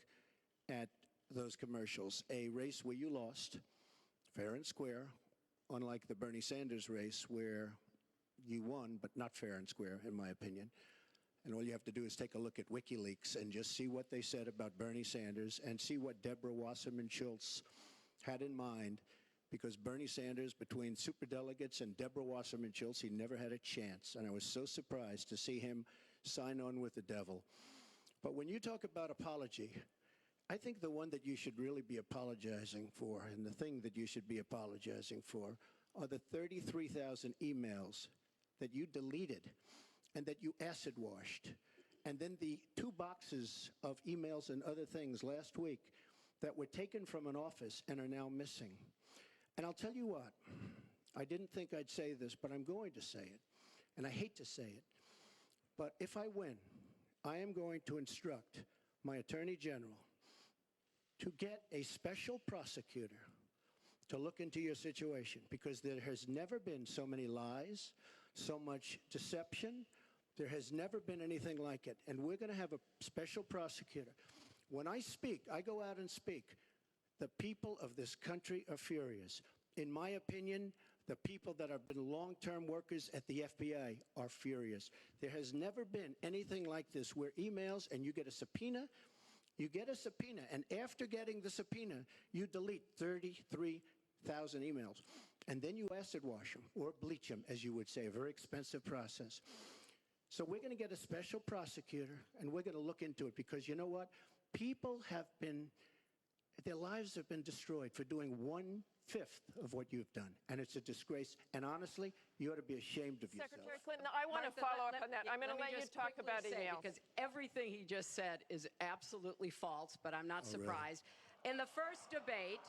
at those commercials. A race where you lost, fair and square, unlike the Bernie Sanders race where you won, but not fair and square, in my opinion. And all you have to do is take a look at WikiLeaks and just see what they said about Bernie Sanders and see what Deborah Wasserman Schultz had in mind, because Bernie Sanders, between superdelegates and Deborah Wasserman Schultz, he never had a chance. And I was so surprised to see him sign on with the devil. But when you talk about apology, I think the one that you should really be apologizing for, and the thing that you should be apologizing for, are the 33,000 emails that you deleted and that you acid washed. And then the 2 boxes of emails and other things last week that were taken from an office and are now missing. And I'll tell you what, I didn't think I'd say this, but I'm going to say it. And I hate to say it. But if I win, I am going to instruct my Attorney General to get a special prosecutor to look into your situation, because there has never been so many lies, so much deception. There has never been anything like it. And we're going to have a special prosecutor. When I speak, I go out and speak. The people of this country are furious. In my opinion, the people that have been long-term workers at the FBI are furious. There has never been anything like this where emails and you get a subpoena, and after getting the subpoena, you delete 33,000 emails. And then you acid wash them or bleach them, as you would say, a very expensive process. So we're going to get a special prosecutor, and we're going to look into it, because you know what? People have been, their lives have been destroyed for doing 1/5 of what you've done, and it's a disgrace. And honestly, you ought to be ashamed of yourself. Secretary Clinton, I want to follow up on that. I'm going to let you talk about emails. Because everything he just said is absolutely false, but I'm not surprised. In the first debate,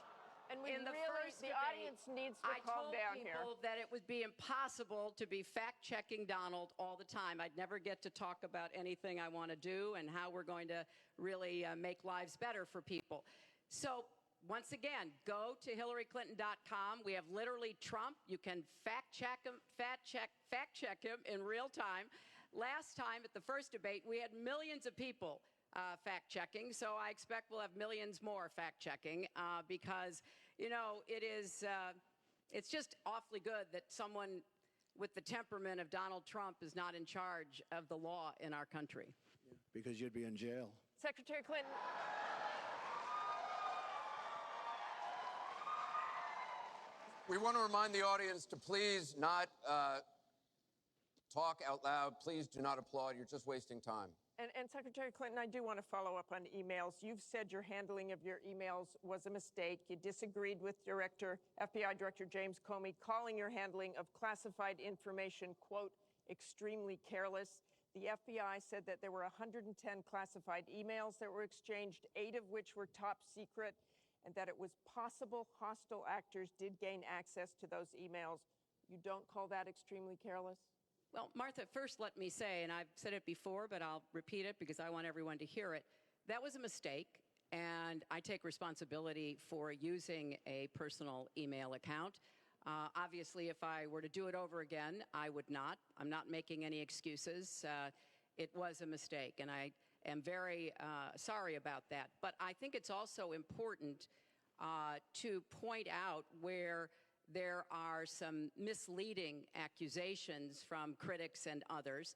and the audience needs to calm down here. I told people that it would be impossible to be fact-checking Donald all the time. I'd never get to talk about anything I want to do and how we're going to really make lives better for people. So once again, go to HillaryClinton.com. We have literally Trump. You can fact-check him in real time. Last time at the first debate, we had millions of people fact-checking, so I expect we'll have millions more fact-checking because, you know, it's just awfully good that someone with the temperament of Donald Trump is not in charge of the law in our country. Because you'd be in jail. Secretary Clinton. We want to remind the audience to please not talk out loud. Please do not applaud. You're just wasting time. And Secretary Clinton, I do want to follow up on emails. You've said your handling of your emails was a mistake. You disagreed with FBI Director James Comey, calling your handling of classified information, quote, extremely careless. The FBI said that there were 110 classified emails that were exchanged, 8 of which were top secret, and that it was possible hostile actors did gain access to those emails. You don't call that extremely careless? Well, Martha, first let me say, and I've said it before, but I'll repeat it because I want everyone to hear it, that was a mistake, and I take responsibility for using a personal email account. Obviously, if I were to do it over again, I would not. I'm not making any excuses. It was a mistake, and I am very sorry about that. But I think it's also important to point out where there are some misleading accusations from critics and others.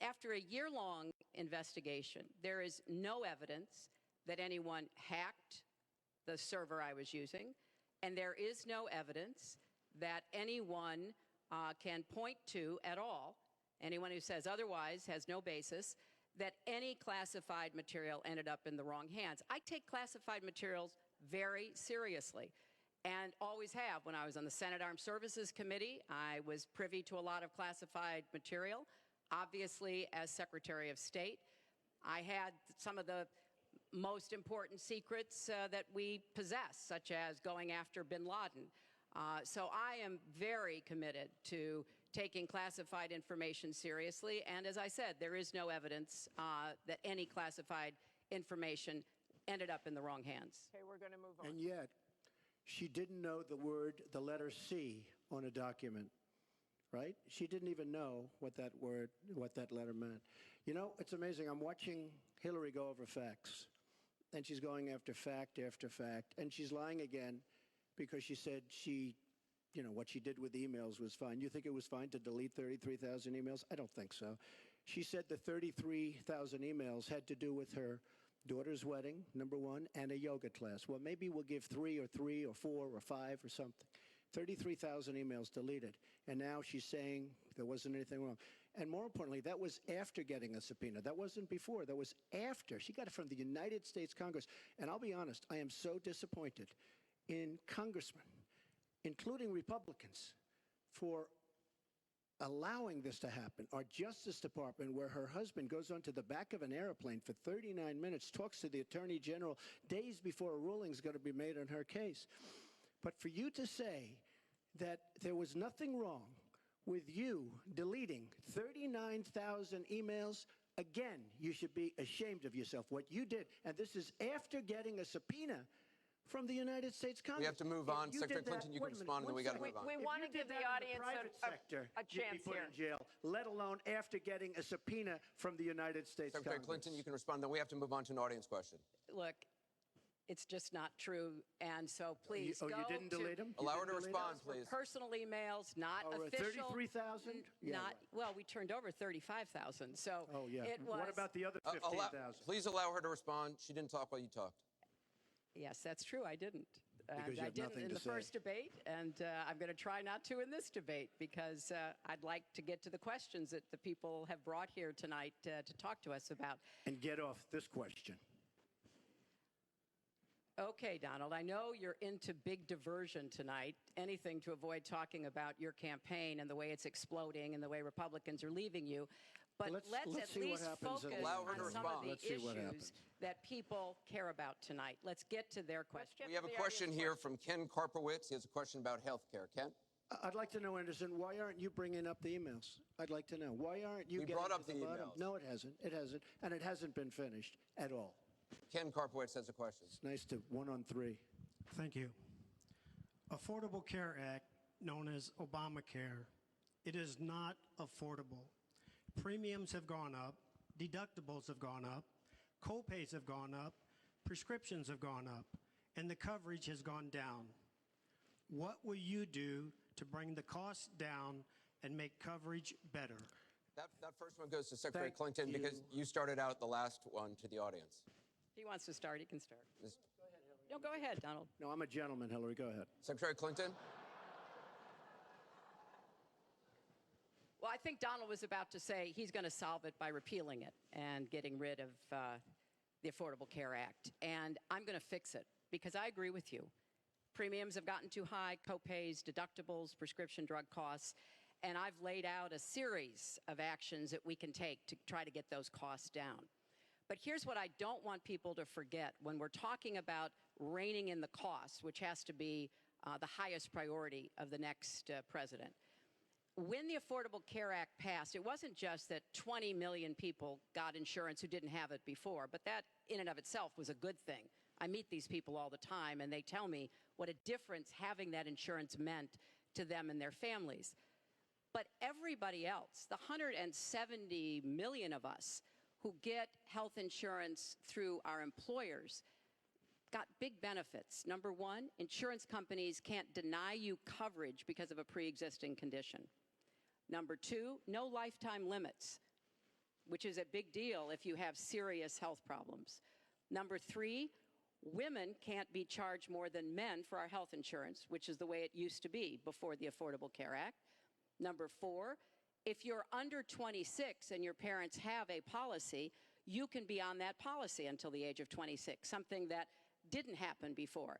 After a year-long investigation, there is no evidence that anyone hacked the server I was using, and there is no evidence that anyone can point to at all, anyone who says otherwise has no basis, that any classified material ended up in the wrong hands. I take classified materials very seriously, and always have. When I was on the Senate Armed Services Committee, I was privy to a lot of classified material. Obviously, as Secretary of State, I had some of the most important secrets that we possess, such as going after bin Laden. So I am very committed to taking classified information seriously, and as I said, there is no evidence that any classified information ended up in the wrong hands. Okay, we're going to move on. And yet, she didn't know the letter C on a document, right? She didn't even know what that letter meant. You know, it's amazing. I'm watching Hillary go over facts, and she's going after fact after fact, and she's lying again because she said what she did with emails was fine. You think it was fine to delete 33,000 emails? I don't think so. She said the 33,000 emails had to do with her daughter's wedding, number one, and a yoga class. Well, maybe we'll give 3 or 4 or 5 or something. 33,000 emails deleted. And now she's saying there wasn't anything wrong. And more importantly, that was after getting a subpoena. That wasn't before. That was after. She got it from the United States Congress. And I'll be honest, I am so disappointed in congressmen, including Republicans, for allowing this to happen. Our Justice Department, where her husband goes onto the back of an airplane for 39 minutes, talks to the Attorney General days before a ruling is going to be made on her case. But for you to say that there was nothing wrong with you deleting 39,000 emails, again, you should be ashamed of yourself. What you did, and this is after getting a subpoena from the United States Congress. We have to move on. Secretary Clinton, you can respond, and then we got to move on. We want to give the audience a chance put here. In jail, let alone after getting a subpoena from the United States Secretary Congress. Clinton, you can respond. Then we have to move on to an audience question. Look, it's just not true, and so please you didn't delete them? Allow her to respond, please. Personal emails, not official. 33,000? Well, we turned over 35,000, so it was. What about the other 15,000? Please allow her to respond. She didn't talk while you talked. Yes, that's true. I didn't. Because you I have didn't nothing in to the say. first debate, and I'm going to try not to in this debate because I'd like to get to the questions that the people have brought here tonight to talk to us about. And get off this question. Okay, Donald, I know you're into big diversion tonight, anything to avoid talking about your campaign and the way it's exploding and the way Republicans are leaving you. But let's at least focus on some of the issues that people care about tonight. Let's get to their questions. We have a question here from Ken Karpowitz. He has a question about health care. Ken? I'd like to know, Anderson, why aren't you bringing up the emails? I'd like to know. Why aren't you We brought up the bottom? emails. No, it hasn't. It hasn't. And it hasn't been finished at all. Ken Karpowitz has a question. It's nice to 1-on-3. Thank you. Affordable Care Act, known as Obamacare, it is not affordable. Premiums have gone up, deductibles have gone up, co-pays have gone up, prescriptions have gone up, and the coverage has gone down. What will you do to bring the costs down and make coverage better? That first one goes to Secretary Clinton because you started out the last one to the audience. If he wants to start, he can start. No, go ahead, Donald. No, I'm a gentleman, Hillary. Go ahead. Secretary Clinton? Well, I think Donald was about to say he's going to solve it by repealing it and getting rid of the Affordable Care Act. And I'm going to fix it because I agree with you. Premiums have gotten too high, co-pays, deductibles, prescription drug costs. And I've laid out a series of actions that we can take to try to get those costs down. But here's what I don't want people to forget. When we're talking about reining in the costs, which has to be the highest priority of the next president, when the Affordable Care Act passed, it wasn't just that 20 million people got insurance who didn't have it before, but that in and of itself was a good thing. I meet these people all the time, and they tell me what a difference having that insurance meant to them and their families. But everybody else, the 170 million of us who get health insurance through our employers, got big benefits. Number one, insurance companies can't deny you coverage because of a pre-existing condition. Number two, no lifetime limits, which is a big deal if you have serious health problems. Number three, women can't be charged more than men for our health insurance, which is the way it used to be before the Affordable Care Act. Number four, if you're under 26 and your parents have a policy, you can be on that policy until the age of 26, something that didn't happen before.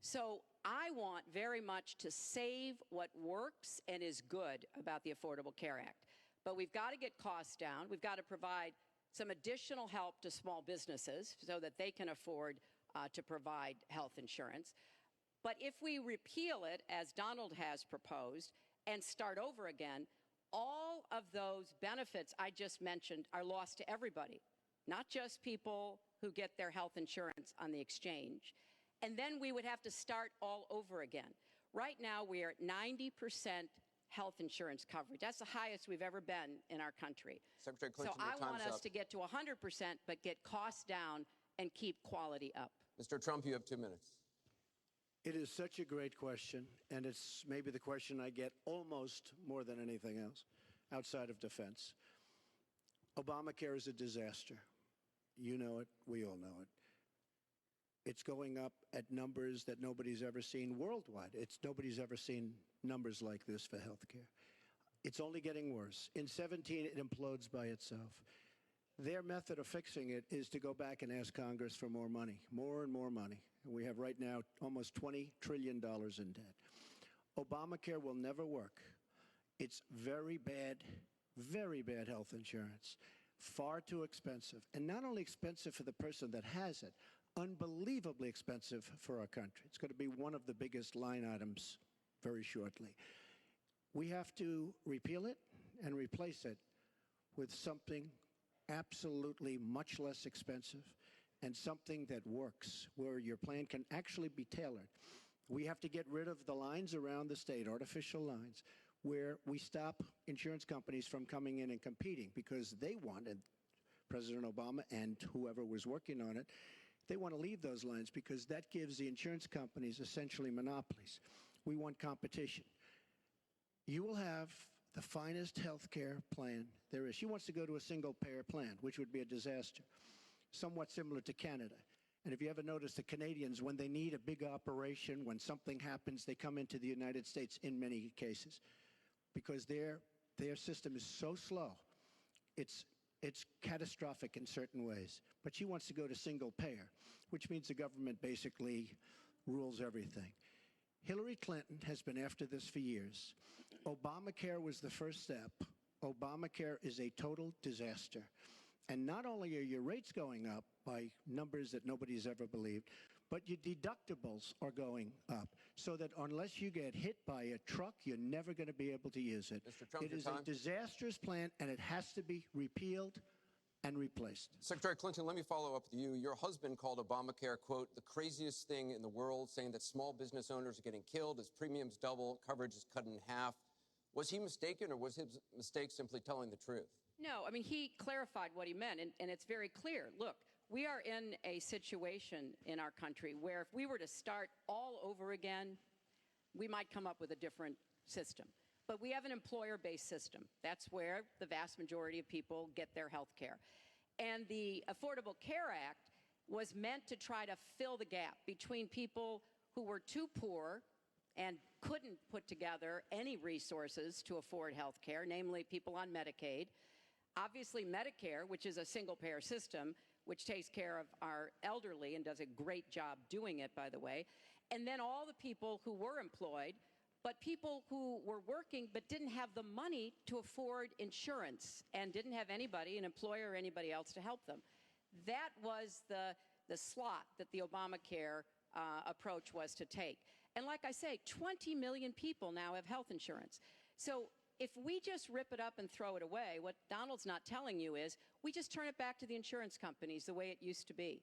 So I want very much to save what works and is good about the Affordable Care Act. But we've got to get costs down. We've got to provide some additional help to small businesses so that they can afford to provide health insurance. But if we repeal it, as Donald has proposed, and start over again, all of those benefits I just mentioned are lost to everybody, not just people who get their health insurance on the exchange. And then we would have to start all over again. Right now, we are at 90% health insurance coverage. That's the highest we've ever been in our country. Secretary Clinton, so I want us to get to 100%, but get costs down and keep quality up. Mr. Trump, you have 2 minutes. It is such a great question, and it's maybe the question I get almost more than anything else outside of defense. Obamacare is a disaster. You know it. We all know it. It's going up at numbers that nobody's ever seen worldwide. Nobody's ever seen numbers like this for health care. It's only getting worse. In 17, it implodes by itself. Their method of fixing it is to go back and ask Congress for more money, more and more money. And we have right now almost $20 trillion in debt. Obamacare will never work. It's very bad health insurance, far too expensive. And not only expensive for the person that has it, unbelievably expensive for our country. It's going to be one of the biggest line items very shortly. We have to repeal it and replace it with something absolutely much less expensive and something that works, where your plan can actually be tailored. We have to get rid of the lines around the state, artificial lines, where we stop insurance companies from coming in and competing because they wanted, President Obama and whoever was working on it, they want to leave those lines because that gives the insurance companies essentially monopolies. We want competition. You will have the finest health care plan there is. She wants to go to a single-payer plan, which would be a disaster, somewhat similar to Canada. And if you ever notice, the Canadians, when they need a big operation, when something happens, they come into the United States in many cases because their system is so slow. It's catastrophic in certain ways. But she wants to go to single payer, which means the government basically rules everything. Hillary Clinton has been after this for years. Obamacare was the first step. Obamacare is a total disaster. And not only are your rates going up by numbers that nobody's ever believed, but your deductibles are going up, so that unless you get hit by a truck, you're never going to be able to use it. Mr. Trump, it is a disastrous plan, and it has to be repealed and replaced. Secretary Clinton, let me follow up with you. Your husband called Obamacare, quote, the craziest thing in the world, saying that small business owners are getting killed as premiums double, coverage is cut in half. Was he mistaken, or was his mistake simply telling the truth? No, I mean, he clarified what he meant, and it's very clear. Look, we are in a situation in our country where if we were to start all over again, we might come up with a different system. But we have an employer-based system. That's where the vast majority of people get their health care. And the Affordable Care Act was meant to try to fill the gap between people who were too poor and couldn't put together any resources to afford health care, namely people on Medicaid. Obviously, Medicare, which is a single-payer system, which takes care of our elderly and does a great job doing it, by the way. And then all the people who were employed, but people who were working but didn't have the money to afford insurance and didn't have anybody, an employer or anybody else, to help them. That was the slot that the Obamacare approach was to take. And like I say, 20 million people now have health insurance. So if we just rip it up and throw it away, what Donald's not telling you is we just turn it back to the insurance companies the way it used to be.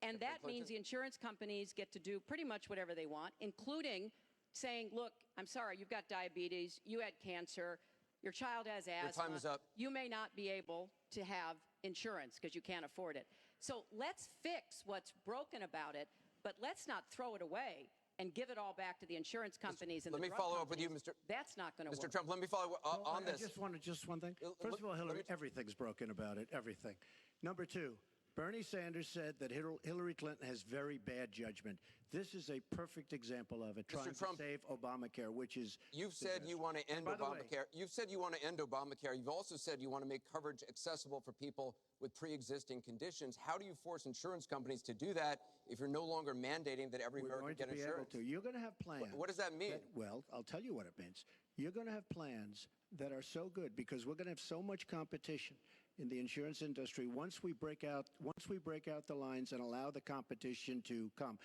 And that means the insurance companies get to do pretty much whatever they want, including saying, look, I'm sorry, you've got diabetes, you had cancer, your child has asthma. Your time is up. You may not be able to have insurance because you can't afford it. So let's fix what's broken about it, but let's not throw it away and give it all back to the insurance companies and the drug companies. Let me follow up with you, Mr. That's not going to work. Mr. Trump, let me follow on this. I just wanted just one thing. First of all, Hillary, everything's broken about it, everything. Number two, Bernie Sanders said that Hillary Clinton has very bad judgment. This is a perfect example of it, trying to save Obamacare, which is... You've said you want to end Obamacare. You've said you want to end Obamacare. You've also said you want to make coverage accessible for people with pre-existing conditions. How do you force insurance companies to do that if you're no longer mandating that every American get insurance? You're going to have plans. What does that mean? Well, I'll tell you what it means. You're going to have plans that are so good because we're going to have so much competition in the insurance industry once we break out the lines and allow the competition to come.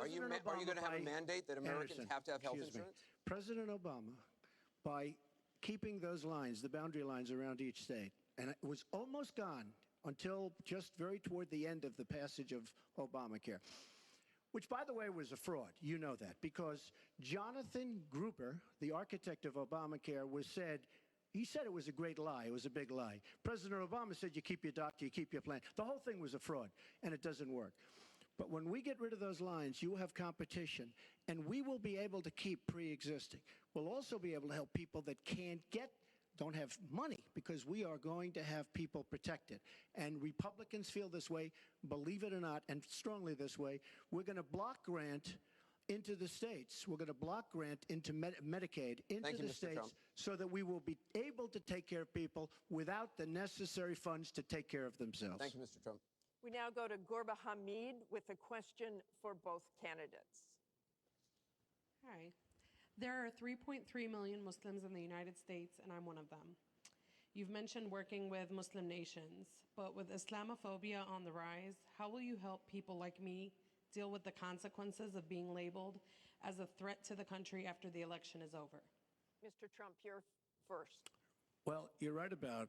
Are you going to have a mandate that Americans have to have health insurance? President Obama, by keeping those lines, the boundary lines around each state, and it was almost gone until just very toward the end of the passage of Obamacare, which, by the way, was a fraud. You know that, because Jonathan Gruber, the architect of Obamacare, he said it was a great lie. It was a big lie. President Obama said you keep your doctor, you keep your plan. The whole thing was a fraud, and it doesn't work. But when we get rid of those lines, you have competition, and we will be able to keep pre-existing. We'll also be able to help people that don't have money, because we are going to have people protected. And Republicans feel this way, believe it or not, and strongly this way. We're going to block grant into the states. We're going to block grant into Medicaid into the states so that we will be able to take care of people without the necessary funds to take care of themselves. Thank you, Mr. Trump. We now go to Gorba Hamid with a question for both candidates. Hi. There are 3.3 million Muslims in the United States, and I'm one of them. You've mentioned working with Muslim nations, but with Islamophobia on the rise, how will you help people like me deal with the consequences of being labeled as a threat to the country after the election is over? Mr. Trump, you're first. Well, you're right about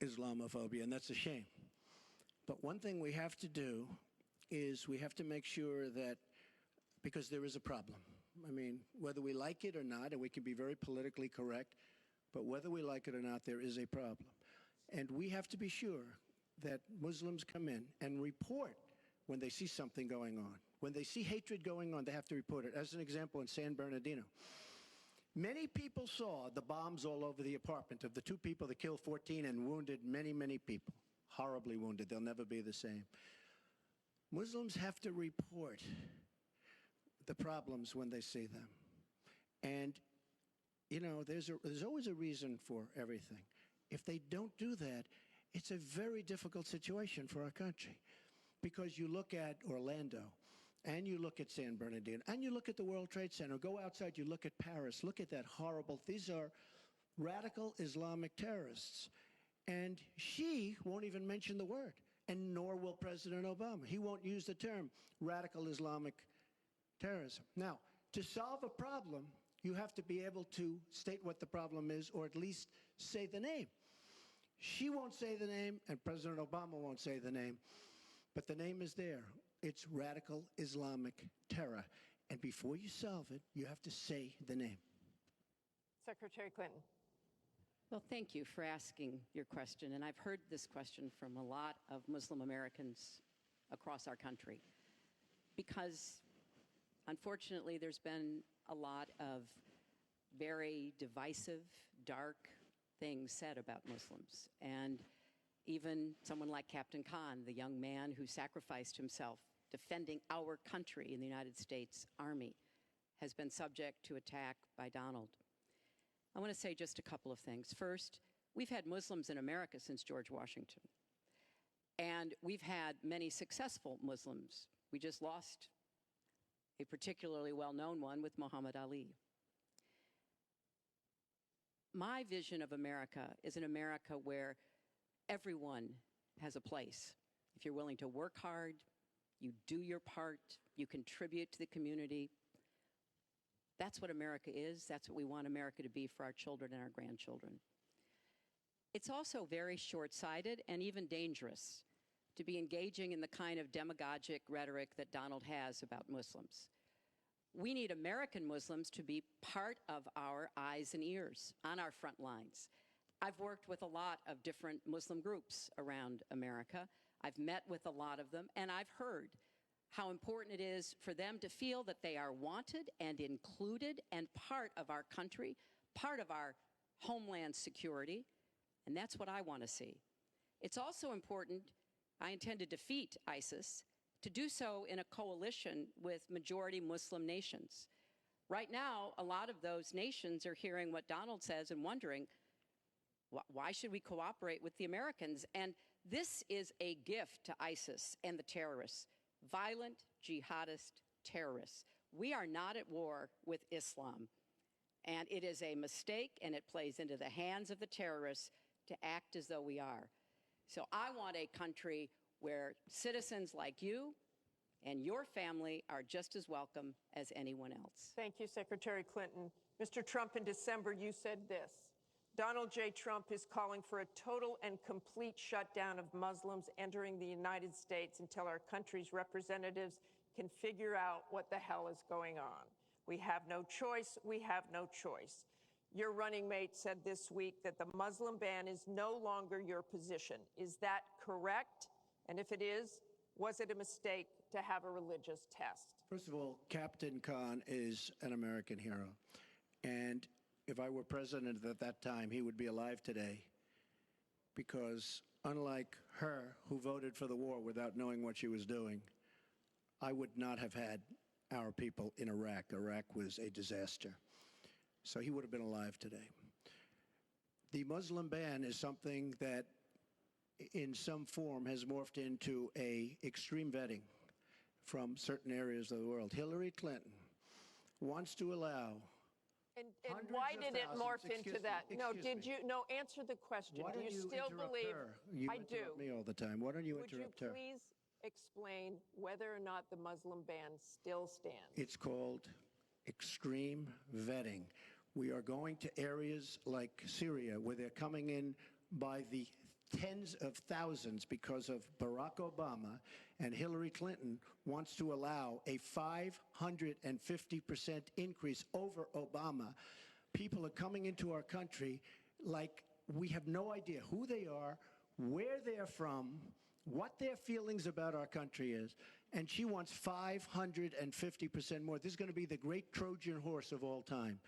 Islamophobia, and that's a shame. But one thing we have to do is we have to make sure that, because there is a problem. I mean, whether we like it or not, and we can be very politically correct, but whether we like it or not, there is a problem. And we have to be sure that Muslims come in and report when they see something going on. When they see hatred going on, they have to report it. As an example, in San Bernardino, many people saw the bombs all over the apartment of the two people that killed 14 and wounded many, many people. Horribly wounded. They'll never be the same. Muslims have to report the problems when they see them. And, you know, there's always a reason for everything. If they don't do that, it's a very difficult situation for our country. Because you look at Orlando, and you look at San Bernardino, and you look at the World Trade Center, go outside, you look at Paris, look at that horrible, these are radical Islamic terrorists. And she won't even mention the word, and nor will President Obama. He won't use the term radical Islamic terrorism. Now, to solve a problem, you have to be able to state what the problem is, or at least say the name. She won't say the name, and President Obama won't say the name, but the name is there. It's radical Islamic terror. And before you solve it, you have to say the name. Secretary Clinton. Well, thank you for asking your question. And I've heard this question from a lot of Muslim Americans across our country. Because, unfortunately, there's been a lot of very divisive, dark things said about Muslims. And even someone like Captain Khan, the young man who sacrificed himself defending our country in the United States Army, has been subject to attack by Donald. I want to say just a couple of things. First, we've had Muslims in America since George Washington. And we've had many successful Muslims. We just lost a particularly well-known one with Muhammad Ali. My vision of America is an America where everyone has a place. If you're willing to work hard, you do your part, you contribute to the community. That's what America is. That's what we want America to be for our children and our grandchildren. It's also very short-sighted and even dangerous to be engaging in the kind of demagogic rhetoric that Donald has about Muslims. We need American Muslims to be part of our eyes and ears on our front lines. I've worked with a lot of different Muslim groups around America. I've met with a lot of them, and I've heard how important it is for them to feel that they are wanted and included and part of our country, part of our homeland security, and that's what I want to see. It's also important, I intend to defeat ISIS, to do so in a coalition with majority Muslim nations. Right now, a lot of those nations are hearing what Donald says and wondering, why should we cooperate with the Americans? And this is a gift to ISIS and the terrorists, violent jihadist terrorists. We are not at war with Islam. And it is a mistake, and it plays into the hands of the terrorists to act as though we are. So I want a country where citizens like you and your family are just as welcome as anyone else. Thank you, Secretary Clinton. Mr. Trump, in December, you said this: Donald J. Trump is calling for a total and complete shutdown of Muslims entering the United States until our country's representatives can figure out what the hell is going on. We have no choice. We have no choice. Your running mate said this week that the Muslim ban is no longer your position. Is that correct? And if it is, was it a mistake to have a religious test? First of all, Captain Khan is an American hero. And if I were president at that time, he would be alive today. Because unlike her, who voted for the war without knowing what she was doing, I would not have had our people in Iraq. Iraq was a disaster. So he would have been alive today. The Muslim ban is something that in some form has morphed into a extreme vetting from certain areas of the world. Hillary Clinton wants to allow And why did it morph into that? Answer the question. Why don't do you you still interrupt believe? her? You I do. interrupt me all the time. Why don't you interrupt her? Would you please explain whether or not the Muslim ban still stands? It's called extreme vetting. We are going to areas like Syria where they're coming in by the tens of thousands because of Barack Obama, and Hillary Clinton wants to allow a 550% increase over Obama. People are coming into our country like we have no idea who they are, where they're from, what their feelings about our country is, and she wants 550% more. This is going to be the great Trojan horse of all time.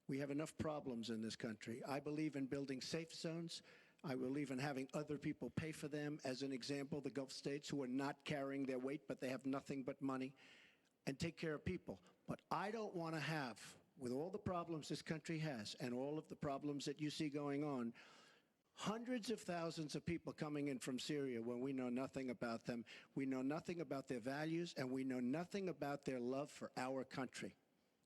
We have enough problems in this country. I believe in building safe zones. I believe in having other people pay for them. As an example, the Gulf states who are not carrying their weight, but they have nothing but money, and take care of people. But I don't want to have, with all the problems this country has and all of the problems that you see going on, hundreds of thousands of people coming in from Syria when we know nothing about them. We know nothing about their values, and we know nothing about their love for our country.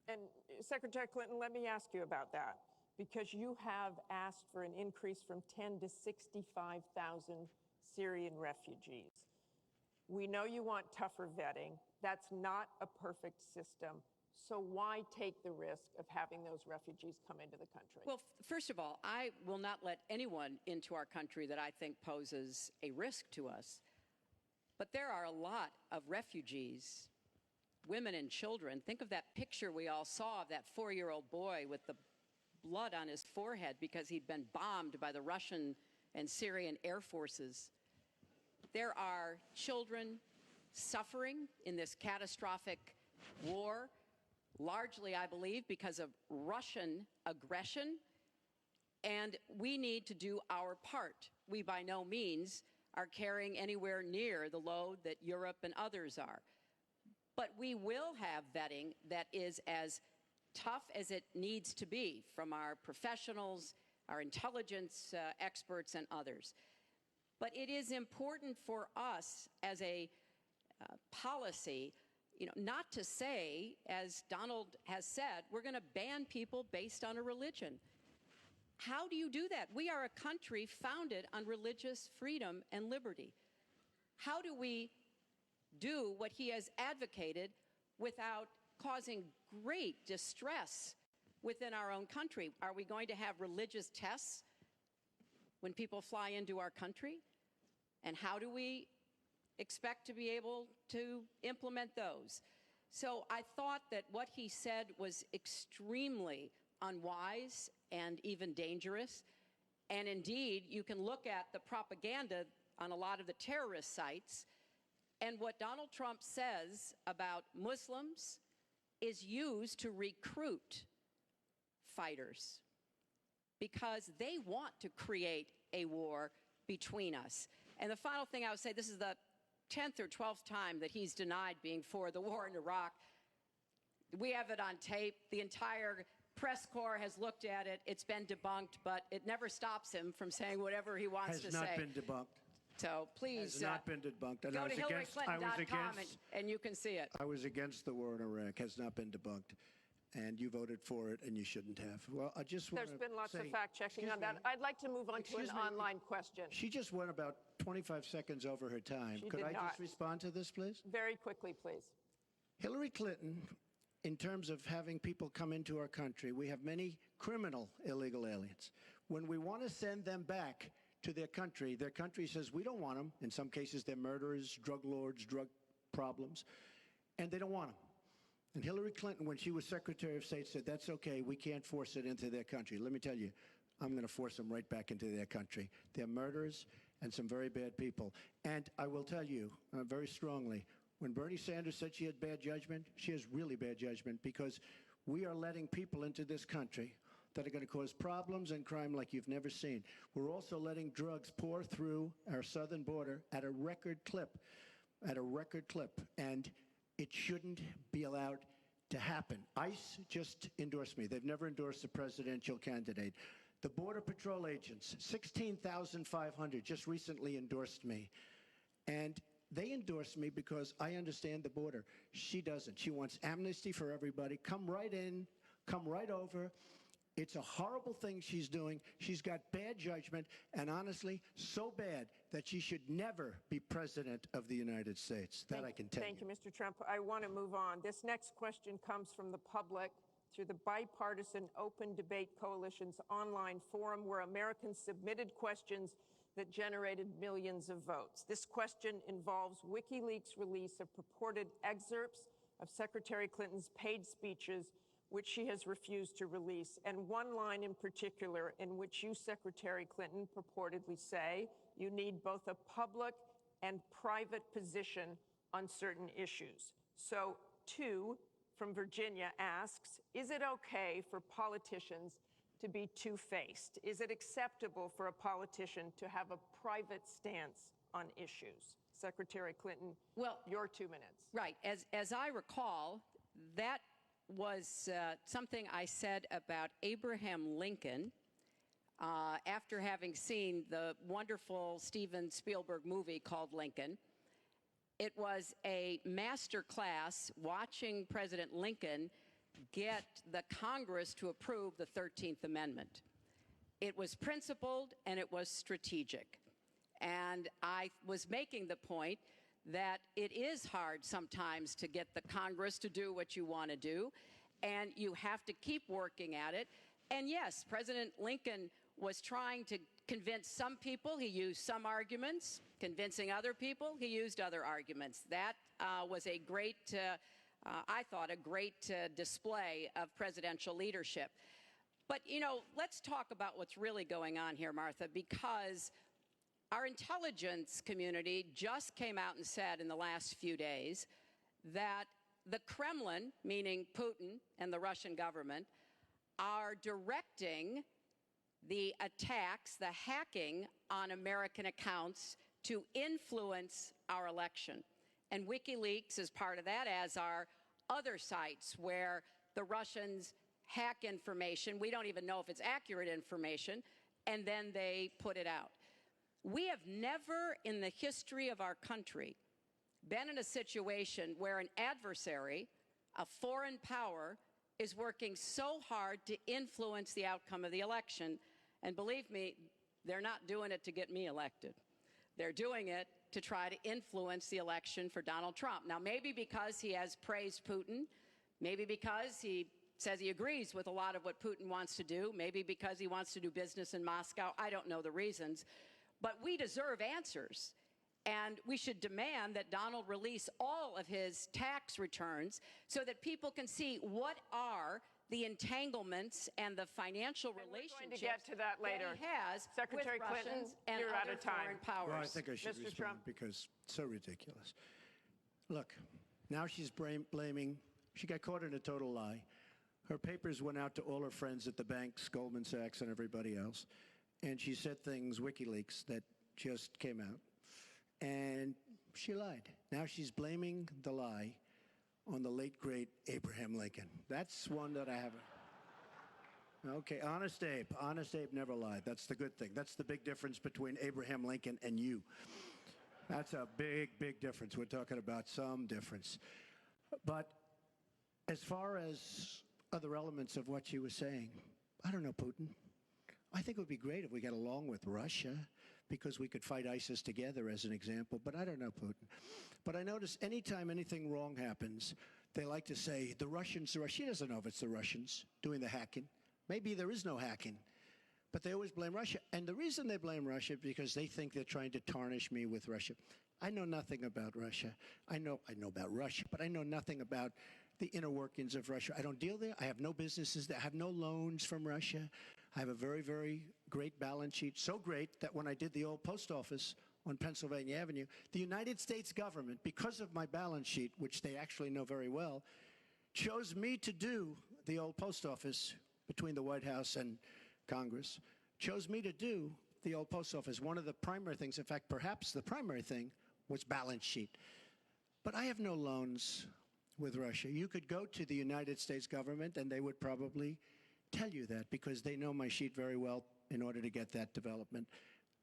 And Secretary Clinton, let me ask you about that, because you have asked for an increase from 10 to 65,000 Syrian refugees. We know you want tougher vetting. That's not a perfect system. So why take the risk of having those refugees come into the country? Well, first of all, I will not let anyone into our country that I think poses a risk to us. But there are a lot of refugees, women and children. Think of that picture we all saw of that 4-year-old boy with the blood on his forehead because he'd been bombed by the Russian and Syrian air forces. There are children suffering in this catastrophic war, largely, I believe, because of Russian aggression, and we need to do our part. We by no means are carrying anywhere near the load that Europe and others are. But we will have vetting that is as tough as it needs to be from our professionals, our intelligence experts, and others. But it is important for us as a policy, not to say, as Donald has said, we're going to ban people based on a religion. How do you do that? We are a country founded on religious freedom and liberty. How do we do what he has advocated without causing great distress within our own country? Are we going to have religious tests when people fly into our country? And how do we expect to be able to implement those? So I thought that what he said was extremely unwise and even dangerous. And indeed, you can look at the propaganda on a lot of the terrorist sites, and what Donald Trump says about Muslims is used to recruit fighters because they want to create a war between us. And the final thing I would say, this is the 10th or 12th time that he's denied being for the war in Iraq. We have it on tape. The entire press corps has looked at it. It's been debunked, but it never stops him from saying whatever he wants to say. Has not been debunked. So please has not been debunked. And go to HillaryClinton.com and you can see it. I was against the war in Iraq. Has not been debunked. And you voted for it, and you shouldn't have. Well, I just want to There's been lots say, of fact-checking on that. I'd like to move on to an online question. She just went about 25 seconds over her time. Could I just respond to this, please? Very quickly, please. Hillary Clinton, in terms of having people come into our country, we have many criminal illegal aliens. When we want to send them back to their country says we don't want them. In some cases, they're murderers, drug lords, drug problems, and they don't want them. And Hillary Clinton, when she was Secretary of State, said, that's okay, we can't force it into their country. Let me tell you, I'm going to force them right back into their country. They're murderers and some very bad people. And I will tell you very strongly, when Bernie Sanders said she had bad judgment, she has really bad judgment, because we are letting people into this country that are going to cause problems and crime like you've never seen. We're also letting drugs pour through our southern border at a record clip, and it shouldn't be allowed to happen. ICE just endorsed me. They've never endorsed a presidential candidate. The Border Patrol agents, 16,500, just recently endorsed me. And they endorsed me because I understand the border. She doesn't. She wants amnesty for everybody. Come right in, come right over. It's a horrible thing she's doing. She's got bad judgment, and honestly, so bad that she should never be president of the United States. That I can tell you. Thank you, Mr. Trump. I want to move on. This next question comes from the public through the Bipartisan Open Debate Coalition's online forum, where Americans submitted questions that generated millions of votes. This question involves WikiLeaks' release of purported excerpts of Secretary Clinton's paid speeches, which she has refused to release, and one line in particular in which you, Secretary Clinton, purportedly say you need both a public and private position on certain issues. So, two from Virginia asks, is it okay for politicians to be two-faced? Is it acceptable for a politician to have a private stance on issues? Secretary Clinton, your 2 minutes. Right. As I recall, that was something I said about Abraham Lincoln after having seen the wonderful Steven Spielberg movie called Lincoln. It was a master class watching President Lincoln get the Congress to approve the 13th Amendment. It was principled and it was strategic. And I was making the point that it is hard sometimes to get the Congress to do what you want to do, and you have to keep working at it. And yes, President Lincoln was trying to convince some people. He used some arguments. Convincing other people, he used other arguments. That was a great, I thought, a great display of presidential leadership. But, you know, let's talk about what's really going on here, Martha, because our intelligence community just came out and said in the last few days that the Kremlin, meaning Putin and the Russian government, are directing the attacks, the hacking on American accounts to influence our election. And WikiLeaks is part of that, as are other sites where the Russians hack information. We don't even know if it's accurate information, and then they put it out. We have never in the history of our country been in a situation where an adversary, a foreign power, is working so hard to influence the outcome of the election. And believe me, they're not doing it to get me elected. They're doing it to try to influence the election for Donald Trump. Now, maybe because he has praised Putin, maybe because he says he agrees with a lot of what Putin wants to do, maybe because he wants to do business in Moscow. I don't know the reasons. But we deserve answers. And we should demand that Donald release all of his tax returns so that people can see what are the entanglements and the financial relationships going to get to that later. He has Secretary with Clinton, Russians and you're out other of time. foreign powers. Well, I think I should Mr. respond Trump. because it's so ridiculous. Look, now she's blaming, she got caught in a total lie. Her papers went out to all her friends at the banks, Goldman Sachs and everybody else, and she said things, WikiLeaks, that just came out. And she lied. Now she's blaming the lie on the late, great Abraham Lincoln. That's one that I haven't. Okay, Honest Abe. Honest Abe never lied. That's the good thing. That's the big difference between Abraham Lincoln and you. That's a big, big difference. We're talking about some difference. But as far as other elements of what she was saying, I don't know, Putin. I think it would be great if we got along with Russia, because we could fight ISIS together, as an example, but I don't know Putin. But I notice anytime anything wrong happens, they like to say, the Russians, she doesn't know if it's the Russians doing the hacking. Maybe there is no hacking, but they always blame Russia. And the reason they blame Russia is because they think they're trying to tarnish me with Russia. I know nothing about Russia. I know about Russia, but I know nothing about the inner workings of Russia. I don't deal there. I have no businesses there. I have no loans from Russia. I have a very, very great balance sheet, so great that when I did the old post office on Pennsylvania Avenue, the United States government, because of my balance sheet, which they actually know very well, chose me to do the old post office between the White House and Congress, chose me to do the old post office. One of the primary things, in fact, perhaps the primary thing, was balance sheet. But I have no loans with Russia. You could go to the United States government and they would probably tell you that, because they know my sheet very well. In order to get that development,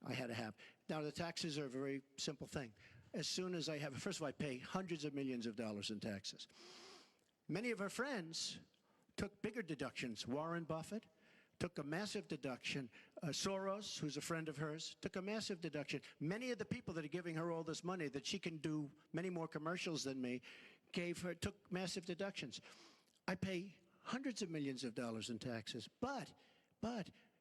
I had to have. Now, the taxes are a very simple thing. As soon as I have, first of all, I pay hundreds of millions of dollars in taxes. Many of her friends took bigger deductions. Warren Buffett took a massive deduction. Soros, who's a friend of hers, took a massive deduction. Many of the people that are giving her all this money that she can do many more commercials than me, took massive deductions. I pay hundreds of millions of dollars in taxes. But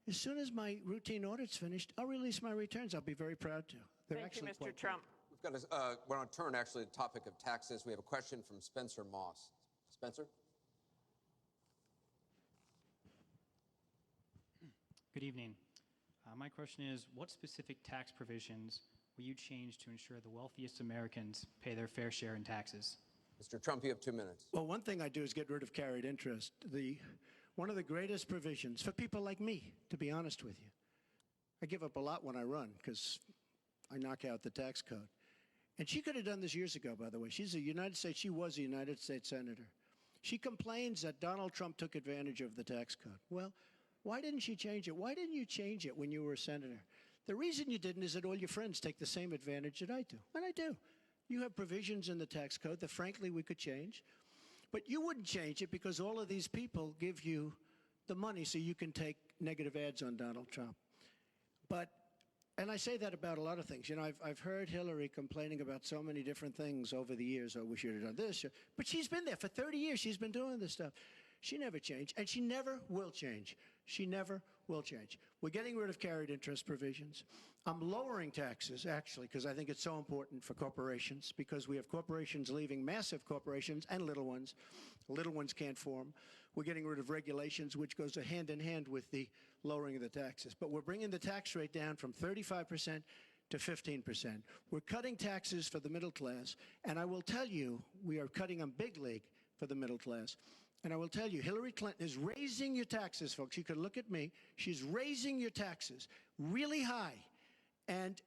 as soon as my routine audit's finished, I'll release my returns. I'll be very proud to. They're Thank you, actually Mr. Trump. We've got we're on turn, actually, the topic of taxes. We have a question from Spencer Moss. Spencer? Good evening. My question is, what specific tax provisions will you change to ensure the wealthiest Americans pay their fair share in taxes? Mr. Trump, you have 2 minutes. Well, one thing I do is get rid of carried interest. one of the greatest provisions for people like me, to be honest with you. I give up a lot when I run because I knock out the tax code. And she could have done this years ago, by the way. She was a United States Senator. She complains that Donald Trump took advantage of the tax code. Well, why didn't she change it? Why didn't you change it when you were a senator? The reason you didn't is that all your friends take the same advantage that I do. And I do. You have provisions in the tax code that, frankly, we could change. But you wouldn't change it because all of these people give you the money so you can take negative ads on Donald Trump. And I say that about a lot of things. You know, I've heard Hillary complaining about so many different things over the years. Oh, we should have done this. But she's been there for 30 years. She's been doing this stuff. She never changed, and she never will change. She never will change. We're getting rid of carried interest provisions. I'm lowering taxes, actually, because I think it's so important for corporations, because we have corporations leaving, massive corporations and little ones. Little ones can't form. We're getting rid of regulations, which goes hand in hand with the lowering of the taxes. But we're bringing the tax rate down from 35% to 15%. We're cutting taxes for the middle class, and I will tell you, we are cutting them big league for the middle class. And I will tell you, Hillary Clinton is raising your taxes, folks. You can look at me. She's raising your taxes really high. And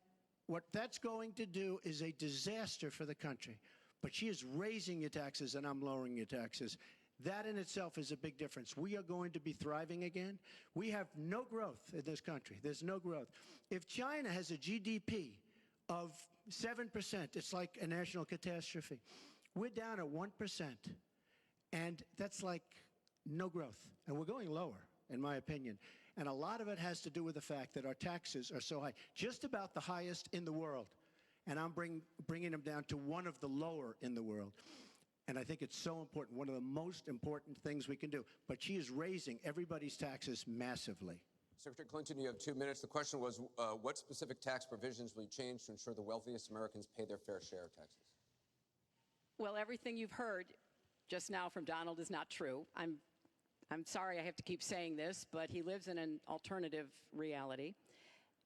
what that's going to do is a disaster for the country. But she is raising your taxes, and I'm lowering your taxes. That in itself is a big difference. We are going to be thriving again. We have no growth in this country. There's no growth. If China has a GDP of 7%, it's like a national catastrophe. We're down at 1%. And that's like no growth. And we're going lower, in my opinion. And a lot of it has to do with the fact that our taxes are so high, just about the highest in the world. And I'm bringing them down to one of the lower in the world. And I think it's so important, one of the most important things we can do. But she is raising everybody's taxes massively. Secretary Clinton, you have 2 minutes. The question was, what specific tax provisions will you change to ensure the wealthiest Americans pay their fair share of taxes? Well, everything you've heard just now from Donald is not true. I'm sorry I have to keep saying this, but he lives in an alternative reality.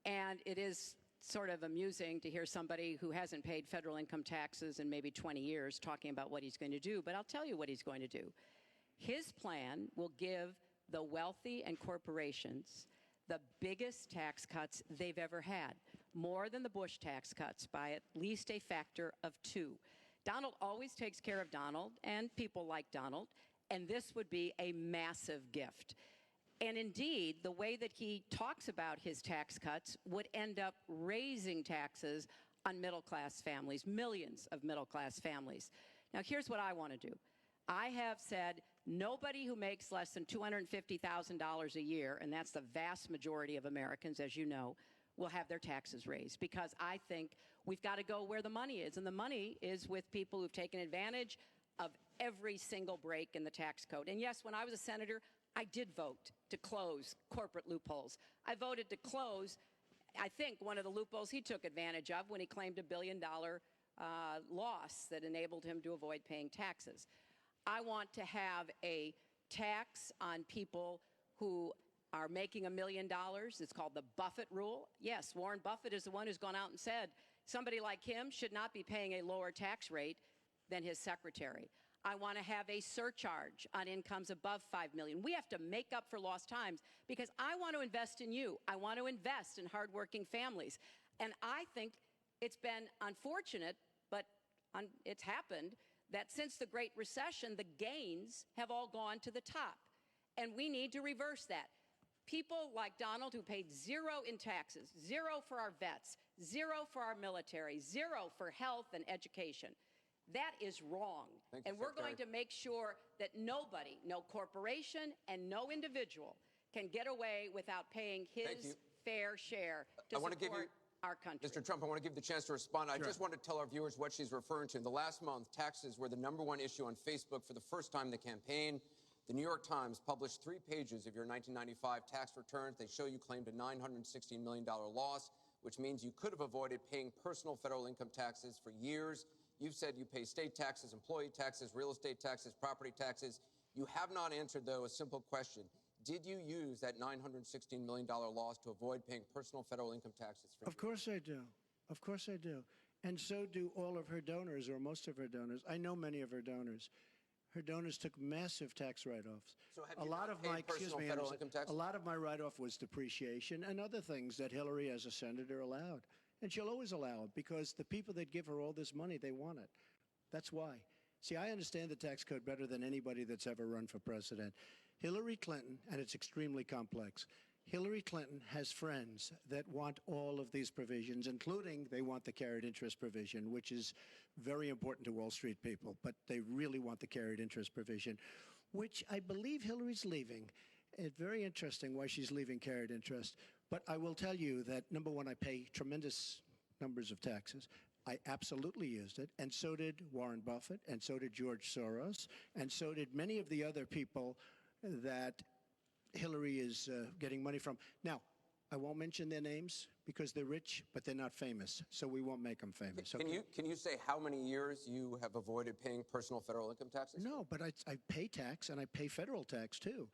And it is sort of amusing to hear somebody who hasn't paid federal income taxes in maybe 20 years talking about what he's going to do. But I'll tell you what he's going to do. His plan will give the wealthy and corporations the biggest tax cuts they've ever had, more than the Bush tax cuts by at least a factor of 2. Donald always takes care of Donald and people like Donald, and this would be a massive gift. And indeed, the way that he talks about his tax cuts would end up raising taxes on middle-class families, millions of middle-class families. Now, here's what I want to do. I have said nobody who makes less than $250,000 a year, and that's the vast majority of Americans, as you know, will have their taxes raised, because I think we've got to go where the money is. And the money is with people who've taken advantage of every single break in the tax code. And yes, when I was a senator, I did vote to close corporate loopholes. I voted to close, I think, one of the loopholes he took advantage of when he claimed $1 billion loss that enabled him to avoid paying taxes. I want to have a tax on people who are making $1 million. It's called the Buffett rule. Yes, Warren Buffett is the one who's gone out and said somebody like him should not be paying a lower tax rate than his secretary. I want to have a surcharge on incomes above $5 million. We have to make up for lost times because I want to invest in you. I want to invest in hardworking families. And I think it's been unfortunate, but it's happened, that since the Great Recession, the gains have all gone to the top. And we need to reverse that. People like Donald who paid zero in taxes, zero for our vets, zero for our military, zero for health and education. That is wrong. And we're going to make sure that nobody, no corporation and no individual can get away without paying his fair share to support our country. Mr. Trump, I want to give you the chance to respond. I just want to tell our viewers what she's referring to. In the last month, taxes were the #1 issue on Facebook for the first time in the campaign. The New York Times published 3 pages of your 1995 tax returns. They show you claimed a $916 million loss, which means you could have avoided paying personal federal income taxes for years. You've said you pay state taxes, employee taxes, real estate taxes, property taxes. You have not answered, though, a simple question. Did you use that $916 million loss to avoid paying personal federal income taxes for years? Of course I do. Of course I do. And so do all of her donors, or most of her donors. I know many of her donors. Her donors took massive tax write-offs. So have A you lot not of paid my, personal federal income tax? a lot of my write-off was depreciation and other things that Hillary, as a senator, allowed. And she'll always allow it because the people that give her all this money, they want it. That's why. See, I understand the tax code better than anybody that's ever run for president. Hillary Clinton, and it's extremely complex, Hillary Clinton has friends that want all of these provisions, including they want the carried interest provision, which is very important to Wall Street people, but they really want the carried interest provision, which I believe Hillary's leaving. It's very interesting why she's leaving carried interest. But I will tell you that, number one, I pay tremendous numbers of taxes. I absolutely used it, and so did Warren Buffett, and so did George Soros, and so did many of the other people that Hillary is getting money from. Now, I won't mention their names because they're rich, but they're not famous, so we won't make them famous. Can you say how many years you have avoided paying personal federal income taxes? No, but I pay tax, and I pay federal tax, too.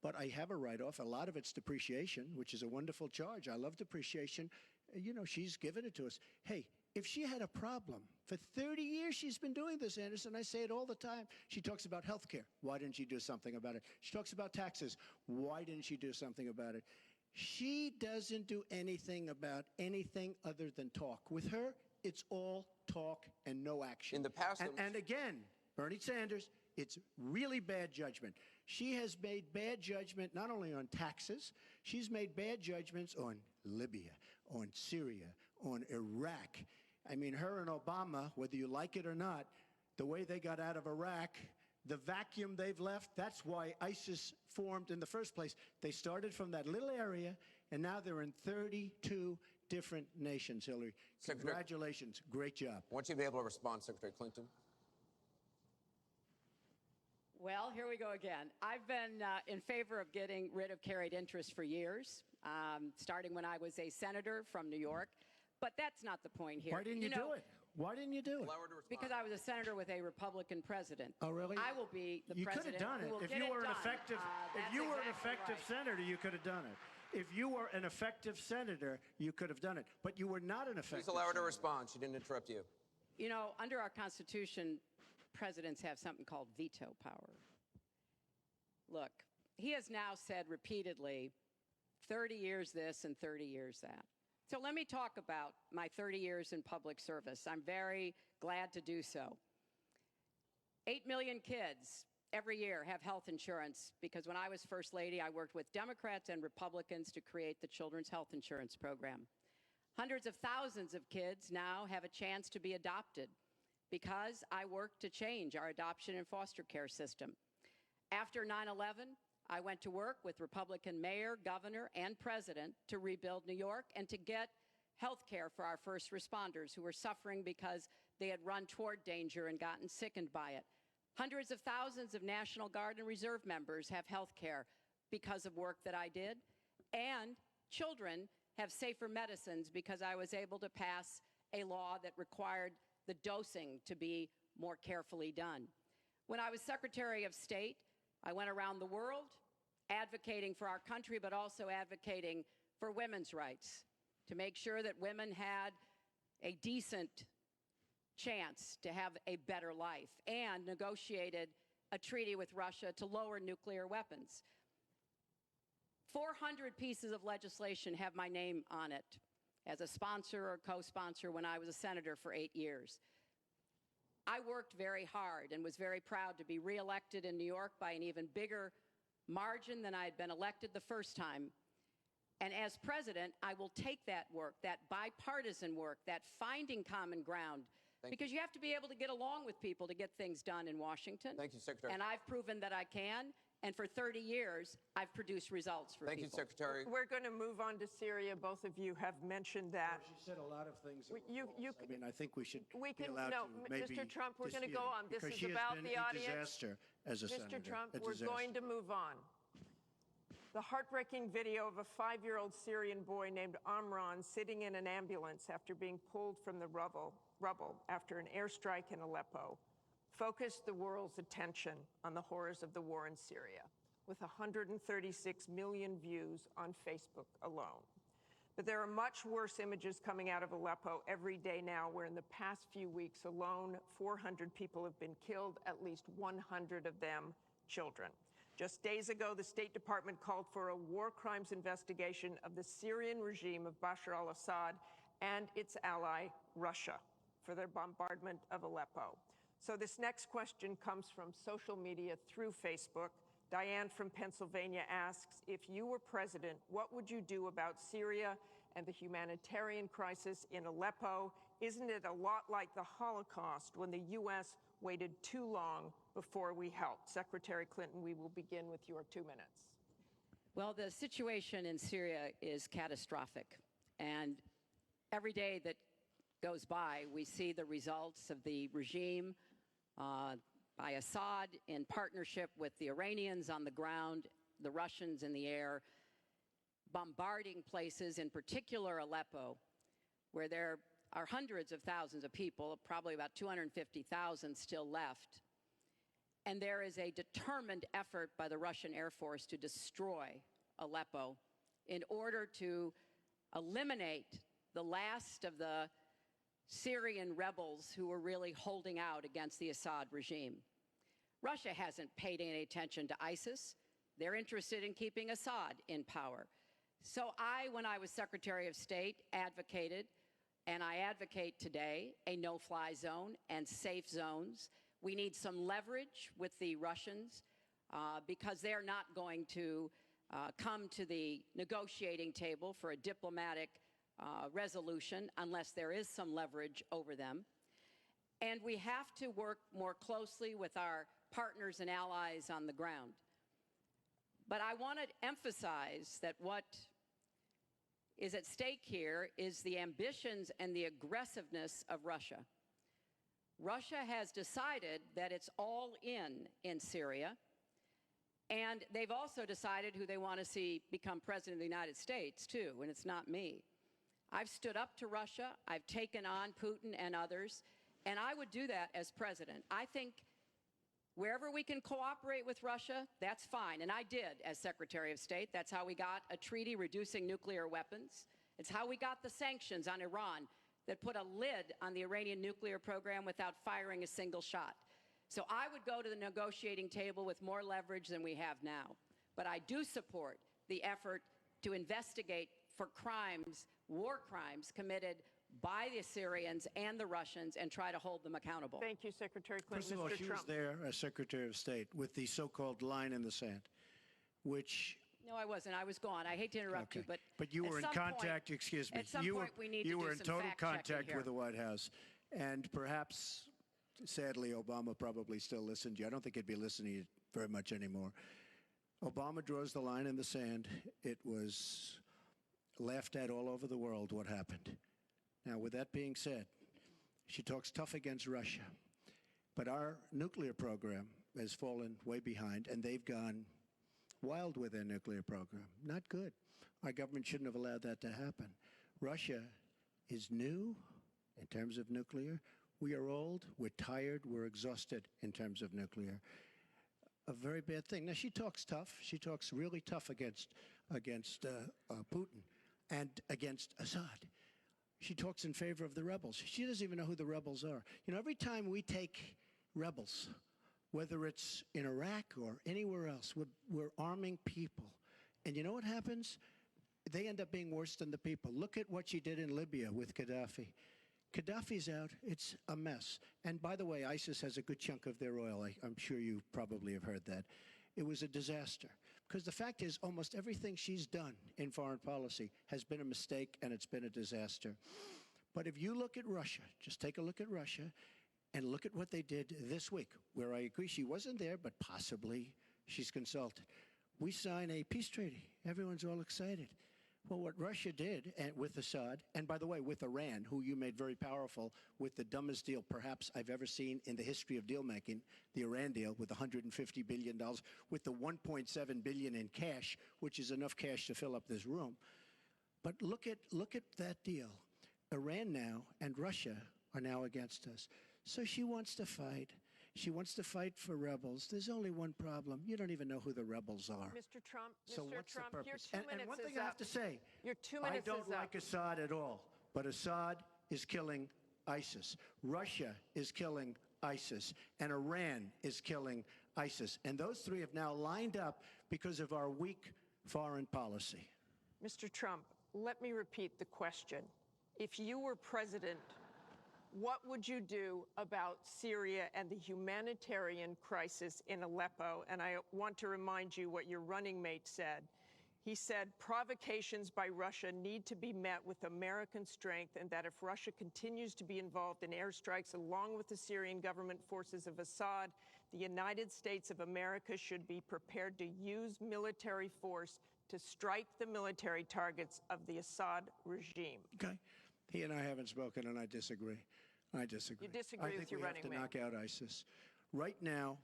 But I have a write-off. A lot of it's depreciation, which is a wonderful charge. I love depreciation. You know, she's given it to us. Hey, if she had a problem, for 30 years she's been doing this, Anderson. I say it all the time. She talks about health care. Why didn't she do something about it? She talks about taxes. Why didn't she do something about it? She doesn't do anything about anything other than talk. With her, it's all talk and no action. In the past... And again, Bernie Sanders, it's really bad judgment. She has made bad judgment not only on taxes, she's made bad judgments on Libya, on Syria, on Iraq. I mean, her and Obama, whether you like it or not, the way they got out of Iraq, the vacuum they've left, that's why ISIS formed in the first place. They started from that little area, and now they're in 32 different nations, Hillary. Congratulations. Great job. I want you to be able to respond, Secretary Clinton. Well, here we go again. I've been in favor of getting rid of carried interest for years, starting when I was a senator from New York. But that's not the point here. Why didn't you do it? Why didn't you do it? Because I was a senator with a Republican president. Oh, really? I will be the you president. You could have done it. If you were an effective, senator, you could have done it. If you were an effective senator, you could have done it. But you were not an effective Please allow her to senator. respond. She didn't interrupt you. You know, under our Constitution, presidents have something called veto power. Look, he has now said repeatedly, 30 years this and 30 years that. So let me talk about my 30 years in public service. I'm very glad to do so. 8 million kids every year have health insurance because when I was First Lady, I worked with Democrats and Republicans to create the Children's Health Insurance Program. Hundreds of thousands of kids now have a chance to be adopted because I worked to change our adoption and foster care system. After 9/11, I went to work with Republican mayor, governor, and president to rebuild New York and to get health care for our first responders who were suffering because they had run toward danger and gotten sickened by it. Hundreds of thousands of National Guard and Reserve members have health care because of work that I did. And children have safer medicines because I was able to pass a law that required the dosing to be more carefully done. When I was Secretary of State, I went around the world advocating for our country, but also advocating for women's rights, to make sure that women had a decent chance to have a better life, and negotiated a treaty with Russia to lower nuclear weapons. 400 pieces of legislation have my name on it as a sponsor or co-sponsor when I was a senator for 8 years. I worked very hard and was very proud to be reelected in New York by an even bigger margin than I had been elected the first time. And as president, I will take that work, that bipartisan work, that finding common ground, because you have to be able to get along with people to get things done in Washington. Thank you, Secretary. And I've proven that I can. And for 30 years, I've produced results for people. Thank you, Secretary. We're going to move on to Syria. Both of you have mentioned that. Well, she said a lot of things. I mean, I think we should we be can, allowed no, to maybe Mr. Trump, we're going to dispute go it, on. This because is she about has been the a audience. disaster as a Mr. senator. Trump, A we're disaster. going to move on. The heartbreaking video of a 5-year-old Syrian boy named Amran sitting in an ambulance after being pulled from the rubble after an airstrike in Aleppo focused the world's attention on the horrors of the war in Syria, with 136 million views on Facebook alone. But there are much worse images coming out of Aleppo every day now, where in the past few weeks alone, 400 people have been killed, at least 100 of them children. Just days ago, the State Department called for a war crimes investigation of the Syrian regime of Bashar al-Assad and its ally, Russia, for their bombardment of Aleppo. So this next question comes from social media through Facebook. Diane from Pennsylvania asks, if you were president, what would you do about Syria and the humanitarian crisis in Aleppo? Isn't it a lot like the Holocaust when the U.S. waited too long before we helped? Secretary Clinton, we will begin with your 2 minutes. Well, the situation in Syria is catastrophic. And every day that goes by, we see the results of the regime by Assad in partnership with the Iranians on the ground, the Russians in the air, bombarding places, in particular Aleppo, where there are hundreds of thousands of people, probably about 250,000 still left. And there is a determined effort by the Russian Air Force to destroy Aleppo in order to eliminate the last of the Syrian rebels who were really holding out against the Assad regime. Russia hasn't paid any attention to ISIS. They're interested in keeping Assad in power. So when I was Secretary of State, advocated, and I advocate today, a no-fly zone and safe zones. We need some leverage with the Russians because they're not going to come to the negotiating table for a diplomatic resolution unless there is some leverage over them. And we have to work more closely with our partners and allies on the ground. But I want to emphasize that what is at stake here is the ambitions and the aggressiveness of Russia. Russia has decided that it's all in Syria, and they've also decided who they want to see become president of the United States, too, and it's not me. I've stood up to Russia. I've taken on Putin and others, and I would do that as president. I think wherever we can cooperate with Russia, that's fine, and I did as Secretary of State. That's how we got a treaty reducing nuclear weapons. It's how we got the sanctions on Iran that put a lid on the Iranian nuclear program without firing a single shot. So I would go to the negotiating table with more leverage than we have now. But I do support the effort to investigate for crimes, war crimes committed by the Syrians and the Russians and try to hold them accountable. Thank you, Secretary Clinton. First of all, Mr. she Trump. was there as Secretary of State with the so-called line in the sand, which... No, I wasn't. I was gone. I hate to interrupt you, but you were in contact, excuse me. At some point, we need to do some You were in total contact here. with the White House. And perhaps, sadly, Obama probably still listened to you. I don't think he'd be listening very much anymore. Obama draws the line in the sand. It was laughed at all over the world what happened. Now, with that being said, she talks tough against Russia. But our nuclear program has fallen way behind, and they've gone wild with their nuclear program. Not good. Our government shouldn't have allowed that to happen. Russia is new in terms of nuclear. We are old, we're tired, we're exhausted in terms of nuclear. A very bad thing. Now, she talks tough. She talks really tough against Putin and against Assad. She talks in favor of the rebels. She doesn't even know who the rebels are. You know, every time we take rebels, whether it's in Iraq or anywhere else, we're arming people. And you know what happens? They end up being worse than the people. Look at what she did in Libya with Gaddafi. Gaddafi's out. It's a mess. And by the way, ISIS has a good chunk of their oil. I'm sure you probably have heard that. It was a disaster. Because the fact is, almost everything she's done in foreign policy has been a mistake, and it's been a disaster. But if you look at Russia, just take a look at Russia, and look at what they did this week, where I agree she wasn't there, but possibly she's consulted. We sign a peace treaty. Everyone's all excited. Well, what Russia did with Assad, and by the way, with Iran, who you made very powerful with the dumbest deal perhaps I've ever seen in the history of deal-making, the Iran deal with $150 billion, with the $1.7 billion in cash, which is enough cash to fill up this room. But look at that deal. Iran now and Russia are now against us. So she wants to fight. She wants to fight for rebels. There's only one problem. You don't even know who the rebels are. Mr. Trump, So Mr. what's Trump, the your purpose? 2 And minutes one is thing I have up. to say, Your 2 I minutes don't is up. like Assad at all, but Assad is killing ISIS. Russia is killing ISIS. And Iran is killing ISIS. And those three have now lined up because of our weak foreign policy. Mr. Trump, let me repeat the question. If you were president, what would you do about Syria and the humanitarian crisis in Aleppo? And I want to remind you what your running mate said. He said provocations by Russia need to be met with American strength, and that if Russia continues to be involved in airstrikes along with the Syrian government forces of Assad, the United States of America should be prepared to use military force to strike the military targets of the Assad regime. Okay? He and I haven't spoken, and I disagree. I disagree. You disagree with your running mate. I think we have to knock out ISIS. Right now,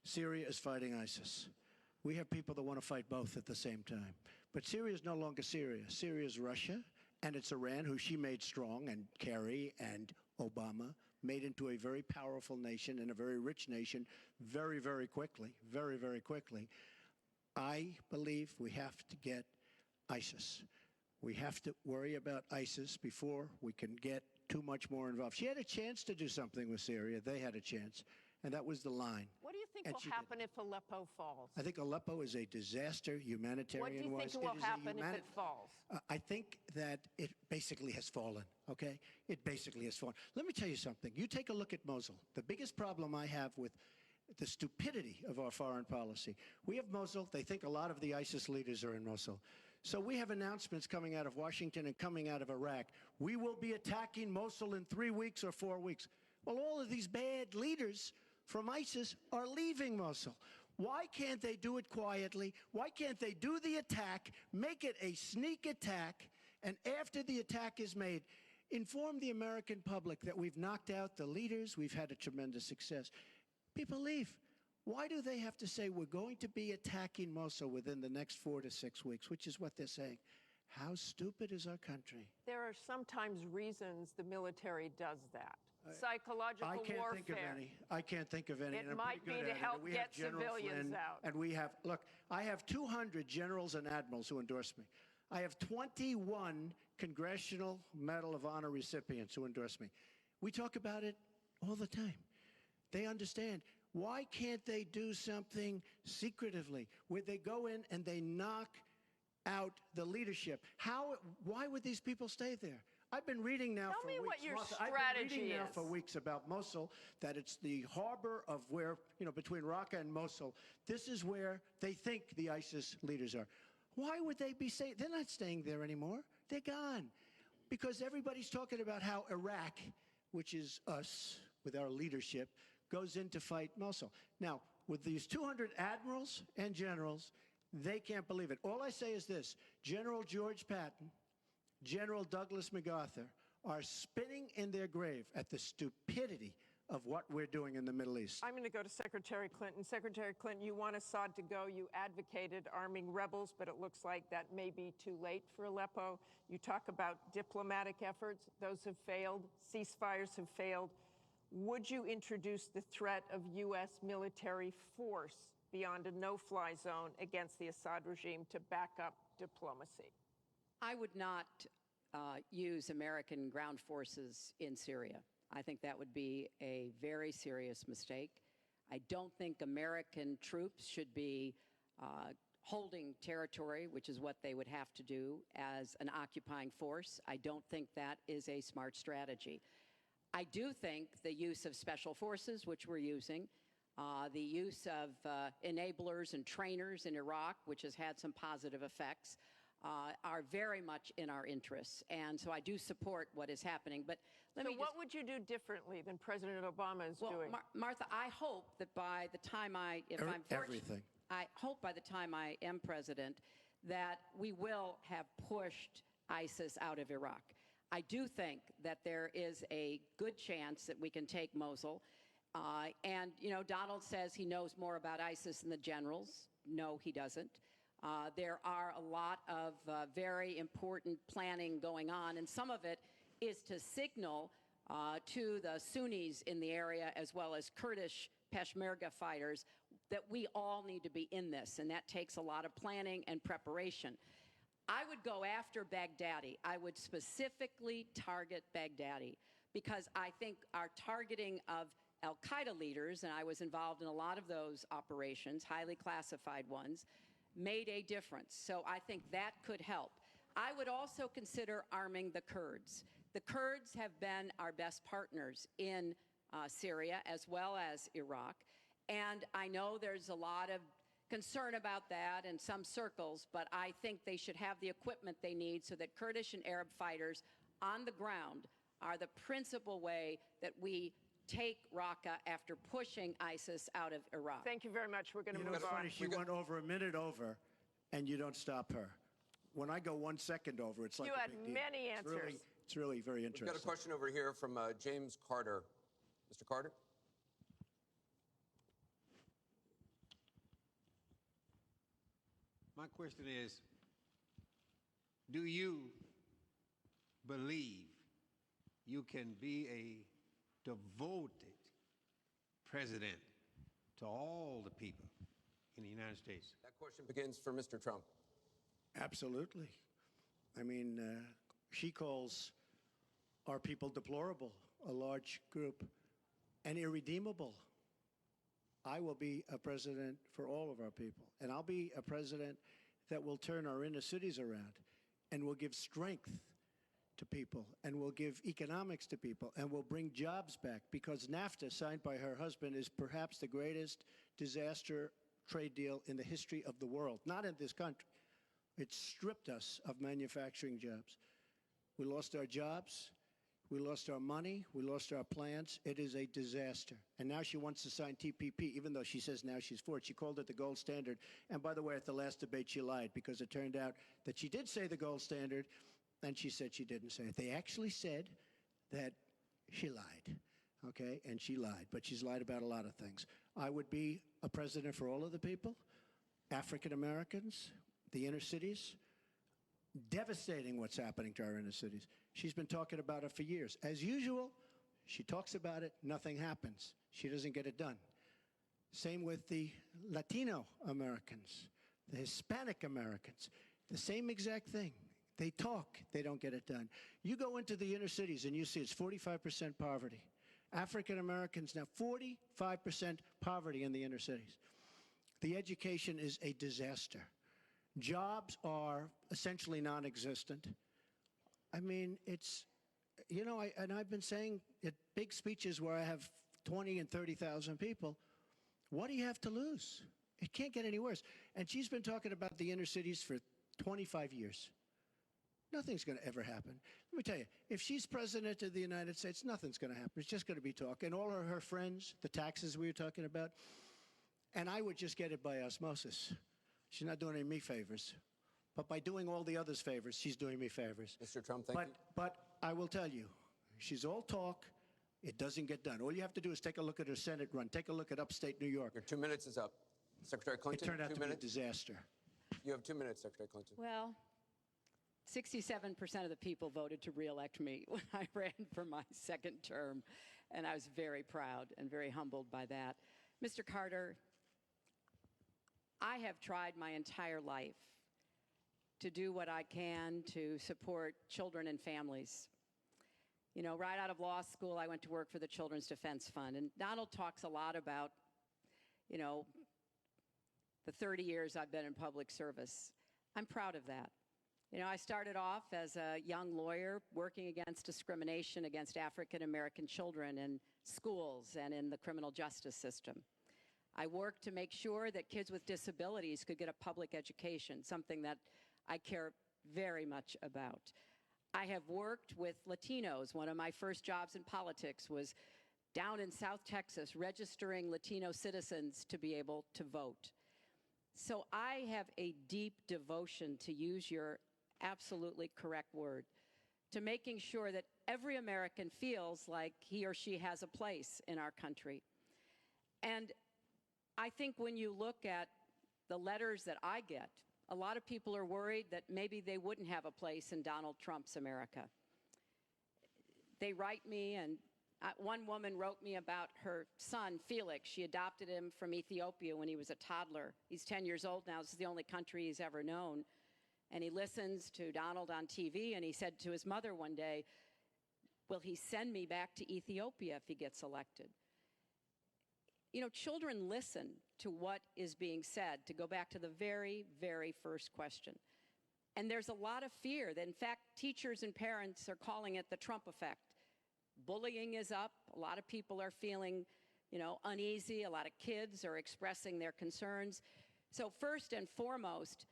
Syria is fighting ISIS. We have people that want to fight both at the same time. But Syria is no longer Syria. Syria is Russia, and it's Iran, who she made strong, and Kerry and Obama made into a very powerful nation and a very rich nation very, very quickly, very, very quickly. I believe we have to get ISIS. We have to worry about ISIS before we can get too much more involved. She had a chance to do something with Syria. They had a chance, and that was the line. What do you think And will she happen if Aleppo falls? I think Aleppo is a disaster humanitarian-wise. What do you think will happen if it falls? I think that it basically has fallen, okay? It basically has fallen. Let me tell you something. You take a look at Mosul. The biggest problem I have with the stupidity of our foreign policy. We have Mosul. They think a lot of the ISIS leaders are in Mosul. So we have announcements coming out of Washington and coming out of Iraq. We will be attacking Mosul in 3 weeks or 4 weeks. Well, all of these bad leaders from ISIS are leaving Mosul. Why can't they do it quietly? Why can't they do the attack, make it a sneak attack, and after the attack is made, inform the American public that we've knocked out the leaders, we've had a tremendous success. People leave. Why do they have to say we're going to be attacking Mosul within the next 4 to 6 weeks, which is what they're saying? How stupid is our country? There are sometimes reasons the military does that. Psychological I can't warfare. think of any. I can't think of any. It and I'm might pretty be good to at help it. We get have General civilians Flynn, out. And we have, look, I have 200 generals and admirals who endorse me. I have 21 Congressional Medal of Honor recipients who endorse me. We talk about it all the time. They understand. Why can't they do something secretively where they go in and they knock out the leadership? Why would these people stay there? I've been reading now Tell for me weeks. what your Martha, I've been reading strategy now is. for weeks about Mosul, that it's the harbor of where, between Raqqa and Mosul. This is where they think the ISIS leaders are. Why would they be staying? They're not staying there anymore. They're gone. Because everybody's talking about how Iraq, which is us with our leadership, goes in to fight Mosul. Now, with these 200 admirals and generals, they can't believe it. All I say is this: General George Patton, General Douglas MacArthur are spinning in their grave at the stupidity of what we're doing in the Middle East. I'm going to go to Secretary Clinton. Secretary Clinton, you want Assad to go. You advocated arming rebels, but it looks like that may be too late for Aleppo. You talk about diplomatic efforts. Those have failed. Ceasefires have failed. Would you introduce the threat of U.S. military force beyond a no-fly zone against the Assad regime to back up diplomacy? I would not use American ground forces in Syria. I think that would be a very serious mistake. I don't think American troops should be holding territory, which is what they would have to do as an occupying force. I don't think that is a smart strategy. I do think the use of special forces, which we're using, the use of enablers and trainers in Iraq, which has had some positive effects, are very much in our interests. And so I do support what is happening. But what would you do differently than President Obama is doing? Martha, I hope that by the time if I'm fortunate, everything. I hope by the time I am president that we will have pushed ISIS out of Iraq. I do think that there is a good chance that we can take Mosul. And, Donald says he knows more about ISIS than the generals. No, he doesn't. There are a lot of very important planning going on, and some of it is to signal to the Sunnis in the area, as well as Kurdish Peshmerga fighters, that we all need to be in this, and that takes a lot of planning and preparation. I would go after Baghdadi. I would specifically target Baghdadi because I think our targeting of al-Qaeda leaders, and I was involved in a lot of those operations, highly classified ones, made a difference. So I think that could help. I would also consider arming the Kurds. The Kurds have been our best partners in Syria as well as Iraq. And I know there's a lot of concern about that in some circles, but I think they should have the equipment they need so that Kurdish and Arab fighters on the ground are the principal way that we take Raqqa after pushing ISIS out of Iraq. Thank you very much. We're going to move It's on. funny, she went over a minute over, and you don't stop her. When I go 1 second over, it's like You a had big deal. many answers. It's really very interesting. We've got a question over here from James Carter. Mr. Carter? My question is, do you believe you can be a devoted president to all the people in the United States? That question begins for Mr. Trump. Absolutely. I mean, she calls our people deplorable, a large group, and irredeemable. I will be a president for all of our people, and I'll be a president that will turn our inner cities around and will give strength to people and will give economics to people and will bring jobs back, because NAFTA, signed by her husband, is perhaps the greatest disaster trade deal in the history of the world, not in this country. It stripped us of manufacturing jobs. We lost our jobs. We lost our money. We lost our plants. It is a disaster. And now she wants to sign TPP, even though she says now she's for it. She called it the gold standard. And by the way, at the last debate, she lied, because it turned out that she did say the gold standard, and she said she didn't say it. They actually said that she lied, okay? And she lied, but she's lied about a lot of things. I would be a president for all of the people, African Americans, the inner cities. Devastating what's happening to our inner cities. She's been talking about it for years. As usual, she talks about it, nothing happens. She doesn't get it done. Same with the Latino Americans, the Hispanic Americans, the same exact thing. They talk, they don't get it done. You go into the inner cities and you see it's 45% poverty. African Americans now, 45% poverty in the inner cities. The education is a disaster. Jobs are essentially non-existent. I mean, it's, you know, I've been saying at big speeches where I have 20 and 30,000 people, what do you have to lose? It can't get any worse. And she's been talking about the inner cities for 25 years. Nothing's going to ever happen. Let me tell you, if she's president of the United States, nothing's going to happen. It's just going to be talk. And all of her friends, the taxes we were talking about, and I would just get it by osmosis. She's not doing any me favors. But by doing all the others favors, she's doing me favors. Mr. Trump, thank you. But I will tell you, she's all talk. It doesn't get done. All you have to do is take a look at her Senate run. Take a look at upstate New York. Your 2 minutes is up. Secretary Clinton, It turned out 2 to minutes. be a disaster. You have 2 minutes, Secretary Clinton. Well, 67% of the people voted to reelect me when I ran for my second term, and I was very proud and very humbled by that. Mr. Carter, I have tried my entire life to do what I can to support children and families. You know, right out of law school, I went to work for the Children's Defense Fund, and Donald talks a lot about, you know, the 30 years I've been in public service. I'm proud of that. You know, I started off as a young lawyer working against discrimination against African American children in schools and in the criminal justice system. I worked to make sure that kids with disabilities could get a public education, something that I care very much about. I have worked with Latinos. One of my first jobs in politics was down in South Texas, registering Latino citizens to be able to vote. So I have a deep devotion, to use your absolutely correct word, to making sure that every American feels like he or she has a place in our country. And I think when you look at the letters that I get, a lot of people are worried that maybe they wouldn't have a place in Donald Trump's America. they write me, and one woman wrote me about her son, Felix. She adopted him from Ethiopia when he was a toddler. He's 10 years old now. This is the only country he's ever known. And he listens to Donald on TV, and he said to his mother one day, will he send me back to Ethiopia if he gets elected? You know, children listen to what is being said, to go back to the very, very first question. And there's a lot of fear. In fact, teachers and parents are calling it the Trump effect. Bullying is up. A lot of people are feeling, uneasy. A lot of kids are expressing their concerns. So first and foremost,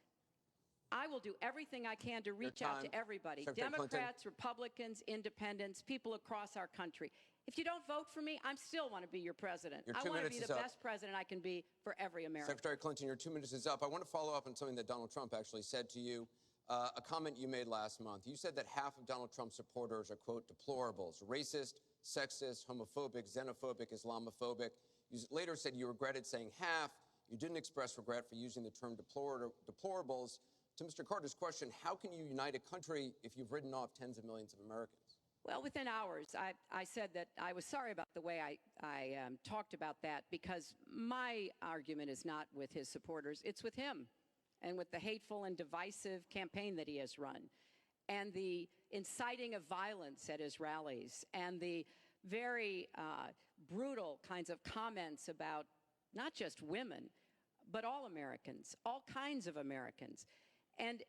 I will do everything I can to reach out to everybody, Secretary Democrats, Clinton. Republicans, independents, people across our country. If you don't vote for me, I still want to be your president. Your I 2 want to minutes be is the up. best president I can be for every American. Secretary Clinton, your 2 minutes is up. I want to follow up on something that Donald Trump actually said to you, a comment you made last month. You said that half of Donald Trump's supporters are, quote, deplorables, racist, sexist, homophobic, xenophobic, Islamophobic. You later said you regretted saying half. You didn't express regret for using the term deplorables. To Mr. Carter's question, how can you unite a country if you've written off tens of millions of Americans? Well, within hours, I said that I was sorry about the way I talked about that, because my argument is not with his supporters. It's with him and with the hateful and divisive campaign that he has run, and the inciting of violence at his rallies, and the very brutal kinds of comments about not just women, but all Americans, all kinds of Americans. And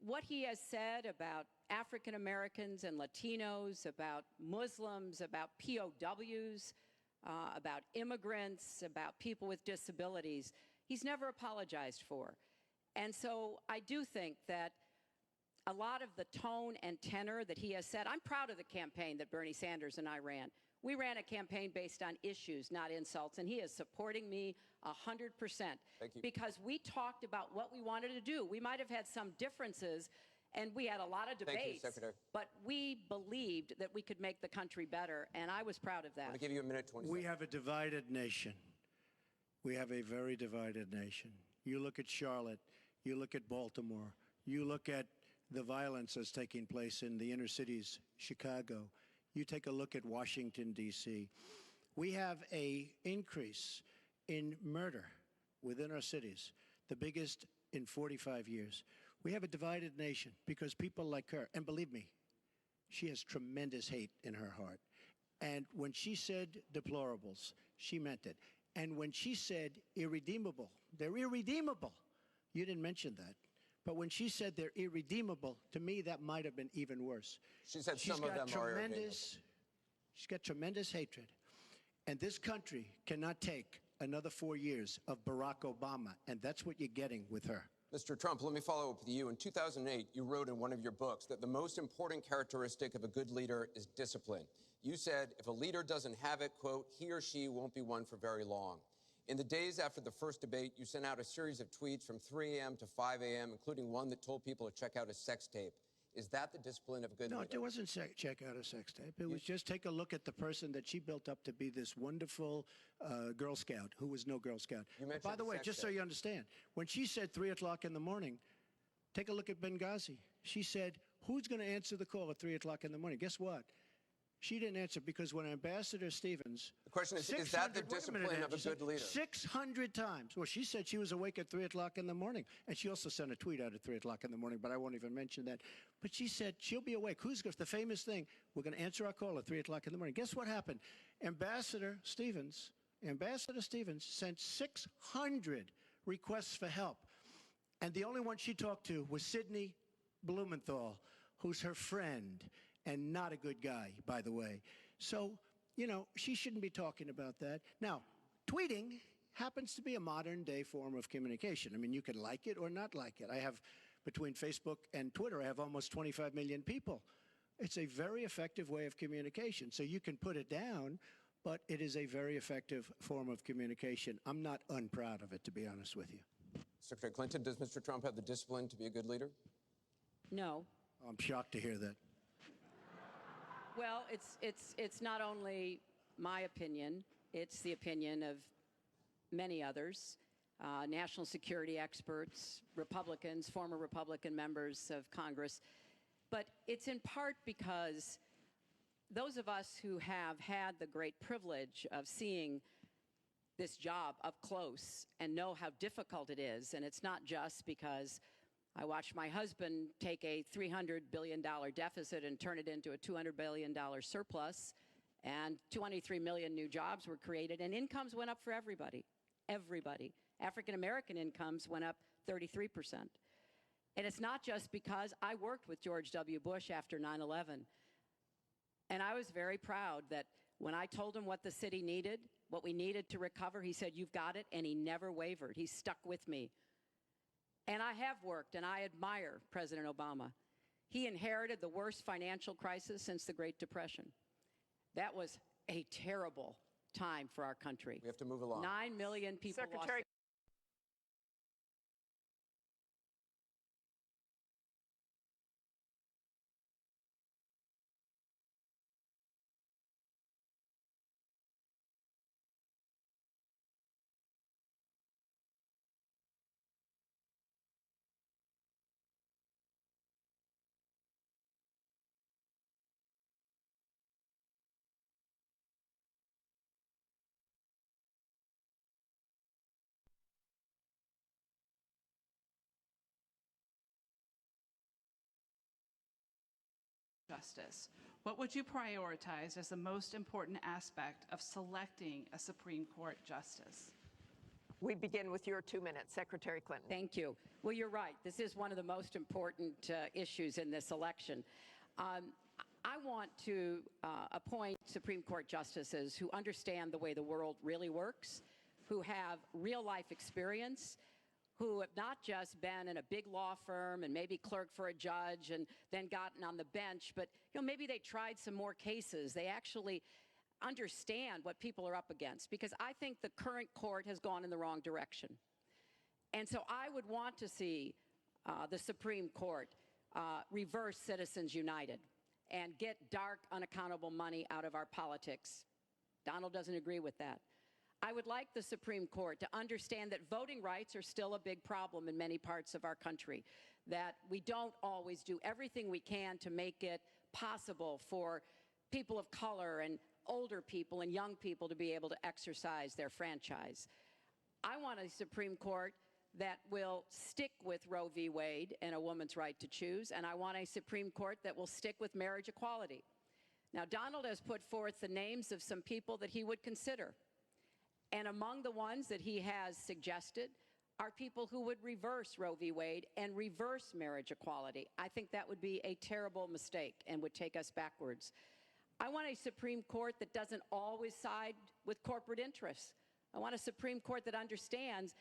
what he has said about African Americans and Latinos, about Muslims, about POWs, about immigrants, about people with disabilities, he's never apologized for. And so I do think that a lot of the tone and tenor that he has said, I'm proud of the campaign that Bernie Sanders and I ran. We ran a campaign based on issues, not insults, and he is supporting me 100%. Thank you. Because we talked about what we wanted to do. We might have had some differences, and we had a lot of debates. Thank you, Secretary. But we believed that we could make the country better, and I was proud of that. I'm going to give you a minute, 20 We seconds. have a divided nation. We have a very divided nation. You look at Charlotte, you look at Baltimore, you look at the violence that's taking place in the inner cities, Chicago. You take a look at Washington, D.C. We have an increase in murder within our cities, the biggest in 45 years. We have a divided nation because people like her, and believe me, she has tremendous hate in her heart. And when she said deplorables, she meant it. And when she said irredeemable, they're irredeemable. You didn't mention that. But when she said they're irredeemable, to me, that might have been even worse. She said some of them are irredeemable. She's got tremendous hatred. And this country cannot take another 4 years of Barack Obama, and that's what you're getting with her. Mr. Trump, let me follow up with you. In 2008, you wrote in one of your books that the most important characteristic of a good leader is discipline. You said if a leader doesn't have it, quote, he or she won't be one for very long. In the days after the first debate, you sent out a series of tweets from 3 a.m. to 5 a.m., including one that told people to check out a sex tape. Is that the discipline of a good leader? No, it wasn't check out a sex tape. It was just take a look at the person that she built up to be this wonderful Girl Scout, who was no Girl Scout. By the way, just so you understand, when she said 3 o'clock in the morning, take a look at Benghazi. She said, who's going to answer the call at 3 o'clock in the morning? Guess what? She didn't answer because when Ambassador Stevens... The question is that the discipline of a good leader? 600 times. Well, she said she was awake at 3 o'clock in the morning. And she also sent a tweet out at 3 o'clock in the morning, but I won't even mention that. But she said she'll be awake. Who's the famous thing? We're going to answer our call at 3 o'clock in the morning. Guess what happened? Ambassador Stevens sent 600 requests for help. And the only one she talked to was Sidney Blumenthal, who's her friend. And not a good guy, by the way. So, she shouldn't be talking about that. Now, tweeting happens to be a modern-day form of communication. I mean, you can like it or not like it. I have, between Facebook and Twitter, I have almost 25 million people. It's a very effective way of communication. So you can put it down, but it is a very effective form of communication. I'm not unproud of it, to be honest with you. Secretary Clinton, does Mr. Trump have the discipline to be a good leader? No. I'm shocked to hear that. Well, it's not only my opinion, it's the opinion of many others, national security experts, Republicans, former Republican members of Congress. But it's in part because those of us who have had the great privilege of seeing this job up close and know how difficult it is, and it's not just because I watched my husband take a $300 billion deficit and turn it into a $200 billion surplus, and 23 million new jobs were created, and incomes went up for everybody. Everybody. African American incomes went up 33%. And it's not just because I worked with George W. Bush after 9/11, and I was very proud that when I told him what the city needed, what we needed to recover, he said, "You've got it," and he never wavered. He stuck with me. And I have worked, and I admire President Obama. He inherited the worst financial crisis since the Great Depression. That was a terrible time for our country. We have to move along. 9 million people lost Secretary. Justice. What would you prioritize as the most important aspect of selecting a Supreme Court justice? We begin with your 2 minutes, Secretary Clinton. Thank you. Well, you're right. This is one of the most important issues in this election. I want to appoint Supreme Court justices who understand the way the world really works, who have real-life experience, who have not just been in a big law firm and maybe clerked for a judge and then gotten on the bench, but maybe they tried some more cases. They actually understand what people are up against, because I think the current court has gone in the wrong direction. And so I would want to see the Supreme Court reverse Citizens United and get dark, unaccountable money out of our politics. Donald doesn't agree with that. I would like the Supreme Court to understand that voting rights are still a big problem in many parts of our country, that we don't always do everything we can to make it possible for people of color and older people and young people to be able to exercise their franchise. I want a Supreme Court that will stick with Roe v. Wade and a woman's right to choose, and I want a Supreme Court that will stick with marriage equality. Now, Donald has put forth the names of some people that he would consider. And among the ones that he has suggested are people who would reverse Roe v. Wade and reverse marriage equality. I think that would be a terrible mistake and would take us backwards. I want a Supreme Court that doesn't always side with corporate interests. I want a Supreme Court that understands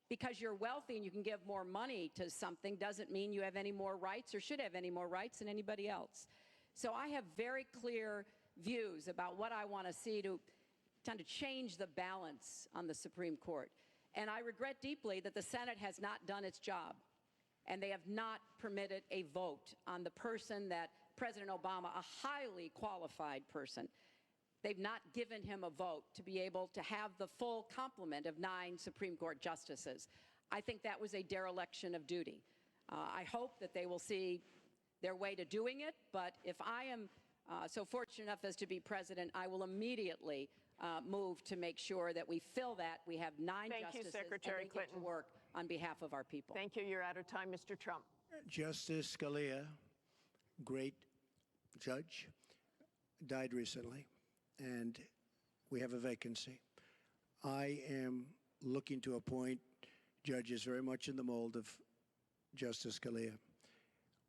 because you're wealthy and you can give more money to something doesn't mean you have any more rights or should have any more rights than anybody else. So I have very clear views about what I want to see to trying to change the balance on the Supreme Court. And I regret deeply that the Senate has not done its job, and they have not permitted a vote on the person that President Obama, a highly qualified person, they've not given him a vote to be able to have the full complement of 9 Supreme Court justices. I think that was a dereliction of duty. I hope that they will see their way to doing it, but if I am so fortunate enough as to be president, I will immediately move to make sure that we fill that. We have 9 justices, Secretary and they get to work on behalf of our people. Thank you. You're out of time, Mr. Trump. Justice Scalia, great judge, died recently, and we have a vacancy. I am looking to appoint judges very much in the mold of Justice Scalia.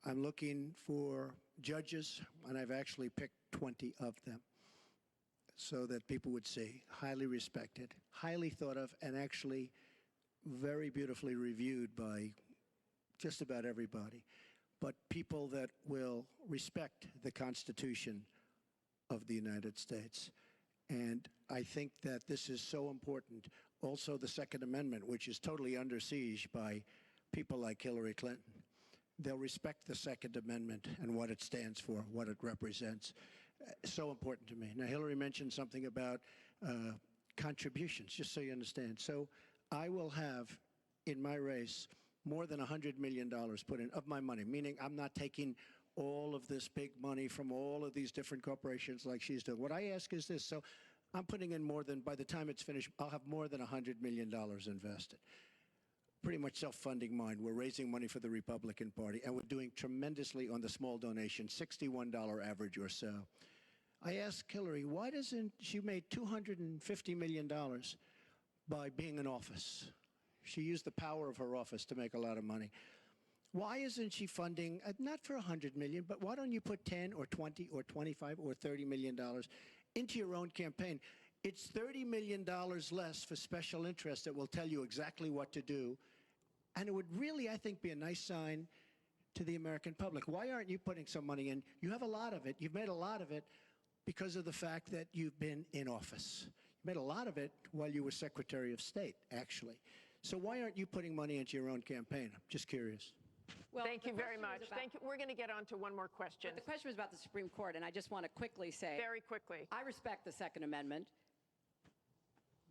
I'm looking for judges, and I've actually picked 20 of them, so that people would see, highly respected, highly thought of, and actually very beautifully reviewed by just about everybody, but people that will respect the Constitution of the United States. And I think that this is so important. Also, the Second Amendment, which is totally under siege by people like Hillary Clinton. They'll respect the Second Amendment and what it stands for, what it represents. So important to me. Now, Hillary mentioned something about contributions, just so you understand. So I will have, in my race, more than $100 million put in of my money, meaning I'm not taking all of this big money from all of these different corporations like she's doing. What I ask is this. So I'm putting in more than, by the time it's finished, I'll have more than $100 million invested. Pretty much self-funding mine. We're raising money for the Republican Party, and we're doing tremendously on the small donation, $61 average or so. I asked Hillary, why doesn't she make $250 million by being in office? She used the power of her office to make a lot of money. Why isn't she funding, not for $100 million, but why don't you put 10 or 20 or 25 or $30 million into your own campaign? It's $30 million less for special interests that will tell you exactly what to do. And it would really, I think, be a nice sign to the American public. Why aren't you putting some money in? You have a lot of it. You've made a lot of it because of the fact that you've been in office. You made a lot of it while you were Secretary of State, actually. So why aren't you putting money into your own campaign? I'm just curious. Well, thank you very much. Thank you. We're going to get on to one more question. But the question was about the Supreme Court, and I just want to quickly say, very quickly, I respect the Second Amendment,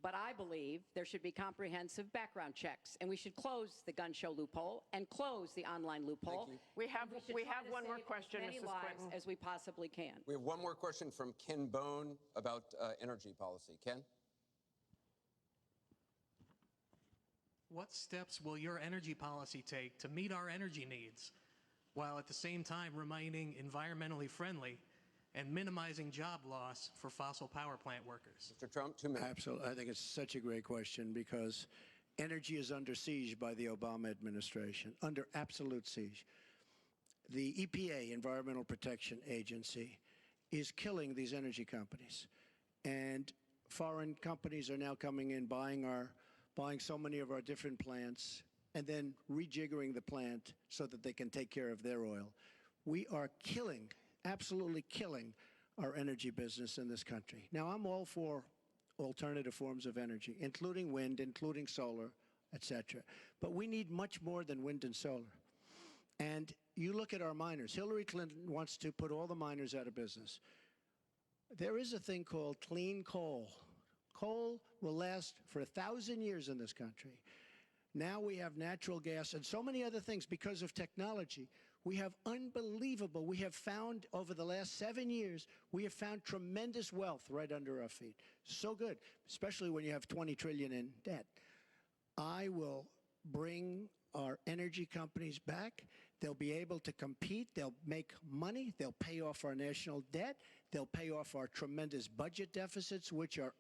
but I believe there should be comprehensive background checks, and we should close the gun show loophole and close the online loophole. We have one more question, as many Mrs. lives Clinton. as we possibly can. We have one more question from Ken Bone about energy policy. Ken? What steps will your energy policy take to meet our energy needs, while at the same time remaining environmentally friendly and minimizing job loss for fossil power plant workers? Mr. Trump, 2 minutes. Absolutely. I think it's such a great question because energy is under siege by the Obama administration, under absolute siege. The EPA, Environmental Protection Agency, is killing these energy companies. And foreign companies are now coming in, buying so many of our different plants, and then rejiggering the plant so that they can take care of their oil. We are killing, absolutely killing, our energy business in this country. Now, I'm all for alternative forms of energy, including wind, including solar, etc. But we need much more than wind and solar. And you look at our miners. Hillary Clinton wants to put all the miners out of business. There is a thing called clean coal. Coal will last for 1,000 years in this country. Now we have natural gas and so many other things because of technology. We have we have found over the last 7 years, we have found tremendous wealth right under our feet. So good, especially when you have $20 trillion in debt. I will bring our energy companies back. They'll be able to compete. They'll make money. They'll pay off our national debt. They'll pay off our tremendous budget deficits, which are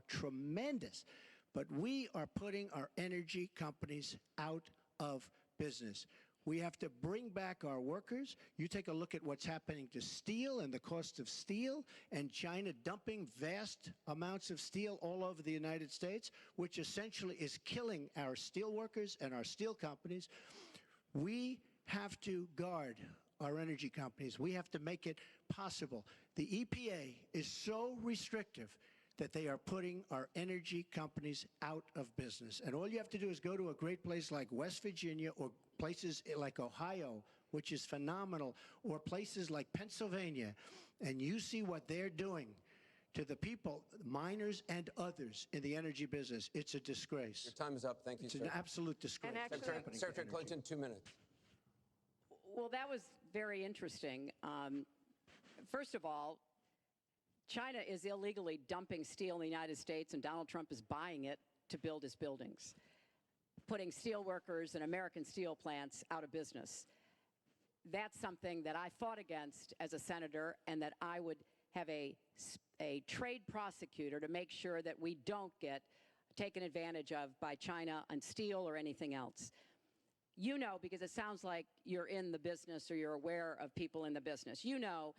tremendous. But we are putting our energy companies out of business. We have to bring back our workers. You take a look at what's happening to steel and the cost of steel, and China dumping vast amounts of steel all over the United States, which essentially is killing our steel workers and our steel companies. We have to guard our energy companies. We have to make it possible. The EPA is so restrictive that they are putting our energy companies out of business. And all you have to do is go to a great place like West Virginia or places like Ohio, which is phenomenal, or places like Pennsylvania, and you see what they're doing to the people, miners and others in the energy business. It's a disgrace. Your time is up. Thank you, it's sir. An absolute disgrace. Secretary Clinton, 2 minutes. Well, that was very interesting. First of all, China is illegally dumping steel in the United States, and Donald Trump is buying it to build his buildings, putting steel workers and American steel plants out of business. That's something that I fought against as a senator, and that I would have a trade prosecutor to make sure that we don't get taken advantage of by China on steel or anything else. You know, because it sounds like you're in the business or you're aware of people in the business, you know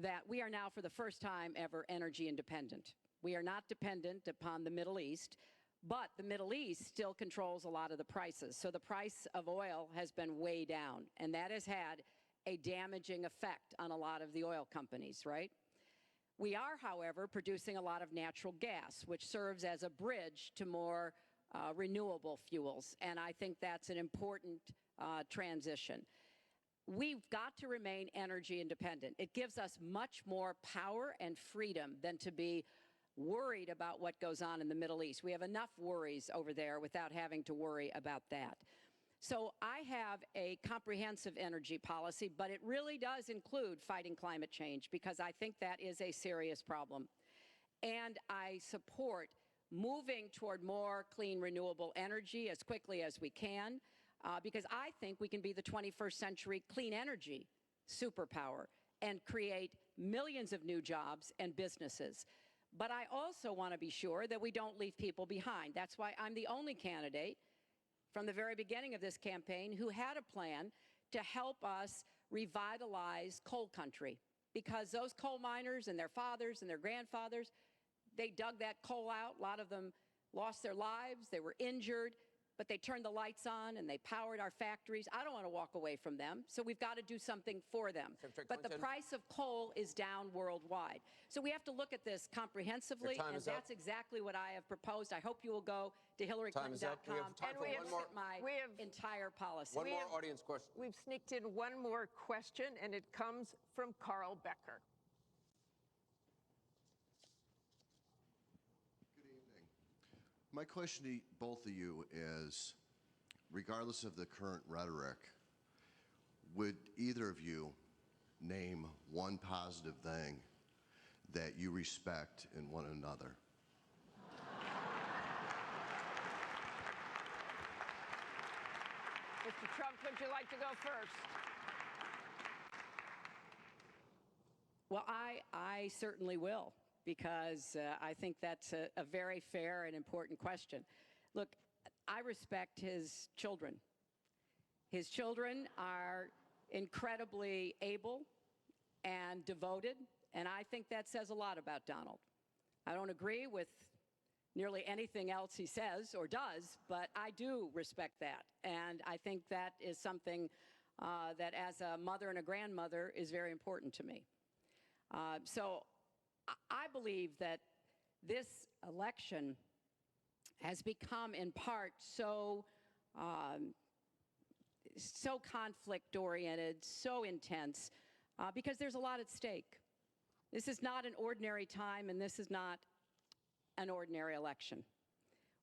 that we are now, for the first time ever, energy independent. We are not dependent upon the Middle East, but the Middle East still controls a lot of the prices. So the price of oil has been way down, and that has had a damaging effect on a lot of the oil companies, right? We are, however, producing a lot of natural gas, which serves as a bridge to more renewable fuels, and I think that's an important transition. We've got to remain energy independent. It gives us much more power and freedom than to be worried about what goes on in the Middle East. We have enough worries over there without having to worry about that. So I have a comprehensive energy policy, but it really does include fighting climate change because I think that is a serious problem. And I support moving toward more clean, renewable energy as quickly as we can because I think we can be the 21st century clean energy superpower and create millions of new jobs and businesses. But I also want to be sure that we don't leave people behind. That's why I'm the only candidate from the very beginning of this campaign who had a plan to help us revitalize coal country because those coal miners and their fathers and their grandfathers, they dug that coal out. A lot of them lost their lives, they were injured, but they turned the lights on and they powered our factories. I don't want to walk away from them, so we've got to do something for them. But the price of coal is down worldwide. So we have to look at this comprehensively, and that's exactly what I have proposed. I hope you will go to HillaryClinton.com and look at my entire policy. One more audience question. We've sneaked in one more question, and it comes from Carl Becker. My question to both of you is, regardless of the current rhetoric, would either of you name one positive thing that you respect in one another? Mr. Trump, would you like to go first? Well, I certainly will, because I think that's a very fair and important question. Look, I respect his children. His children are incredibly able and devoted, and I think that says a lot about Donald. I don't agree with nearly anything else he says or does, but I do respect that, and I think that is something that as a mother and a grandmother is very important to me. So I believe that this election has become, in part, so conflict-oriented, so intense, because there's a lot at stake. This is not an ordinary time, and this is not an ordinary election.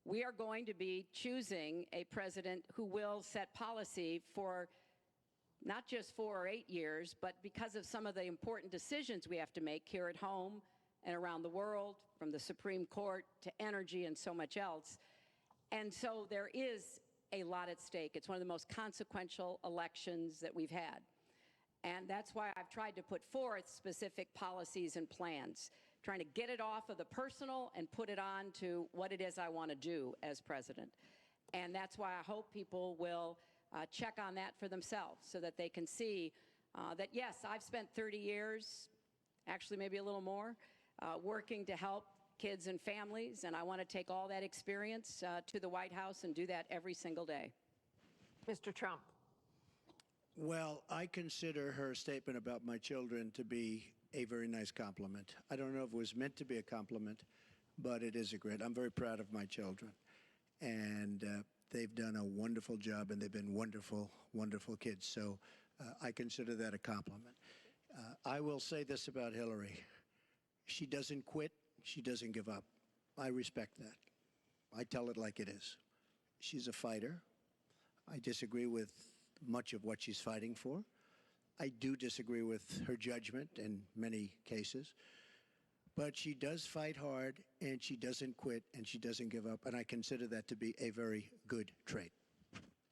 We are going to be choosing a president who will set policy for not just 4 or 8 years, but because of some of the important decisions we have to make here at home and around the world, from the Supreme Court to energy and so much else. And so there is a lot at stake. It's one of the most consequential elections that we've had. And that's why I've tried to put forth specific policies and plans, trying to get it off of the personal and put it on to what it is I want to do as president. And that's why I hope people will check on that for themselves so that they can see that, yes, I've spent 30 years, actually maybe a little more, working to help kids and families, and I want to take all that experience to the White House and do that every single day. Mr. Trump. Well, I consider her statement about my children to be a very nice compliment. I don't know if it was meant to be a compliment, but it is a great. I'm very proud of my children, and they've done a wonderful job, and they've been wonderful, wonderful kids. So I consider that a compliment. I will say this about Hillary. She doesn't quit. She doesn't give up. I respect that. I tell it like it is. She's a fighter. I disagree with much of what she's fighting for. I do disagree with her judgment in many cases. But she does fight hard, and she doesn't quit, and she doesn't give up, and I consider that to be a very good trait.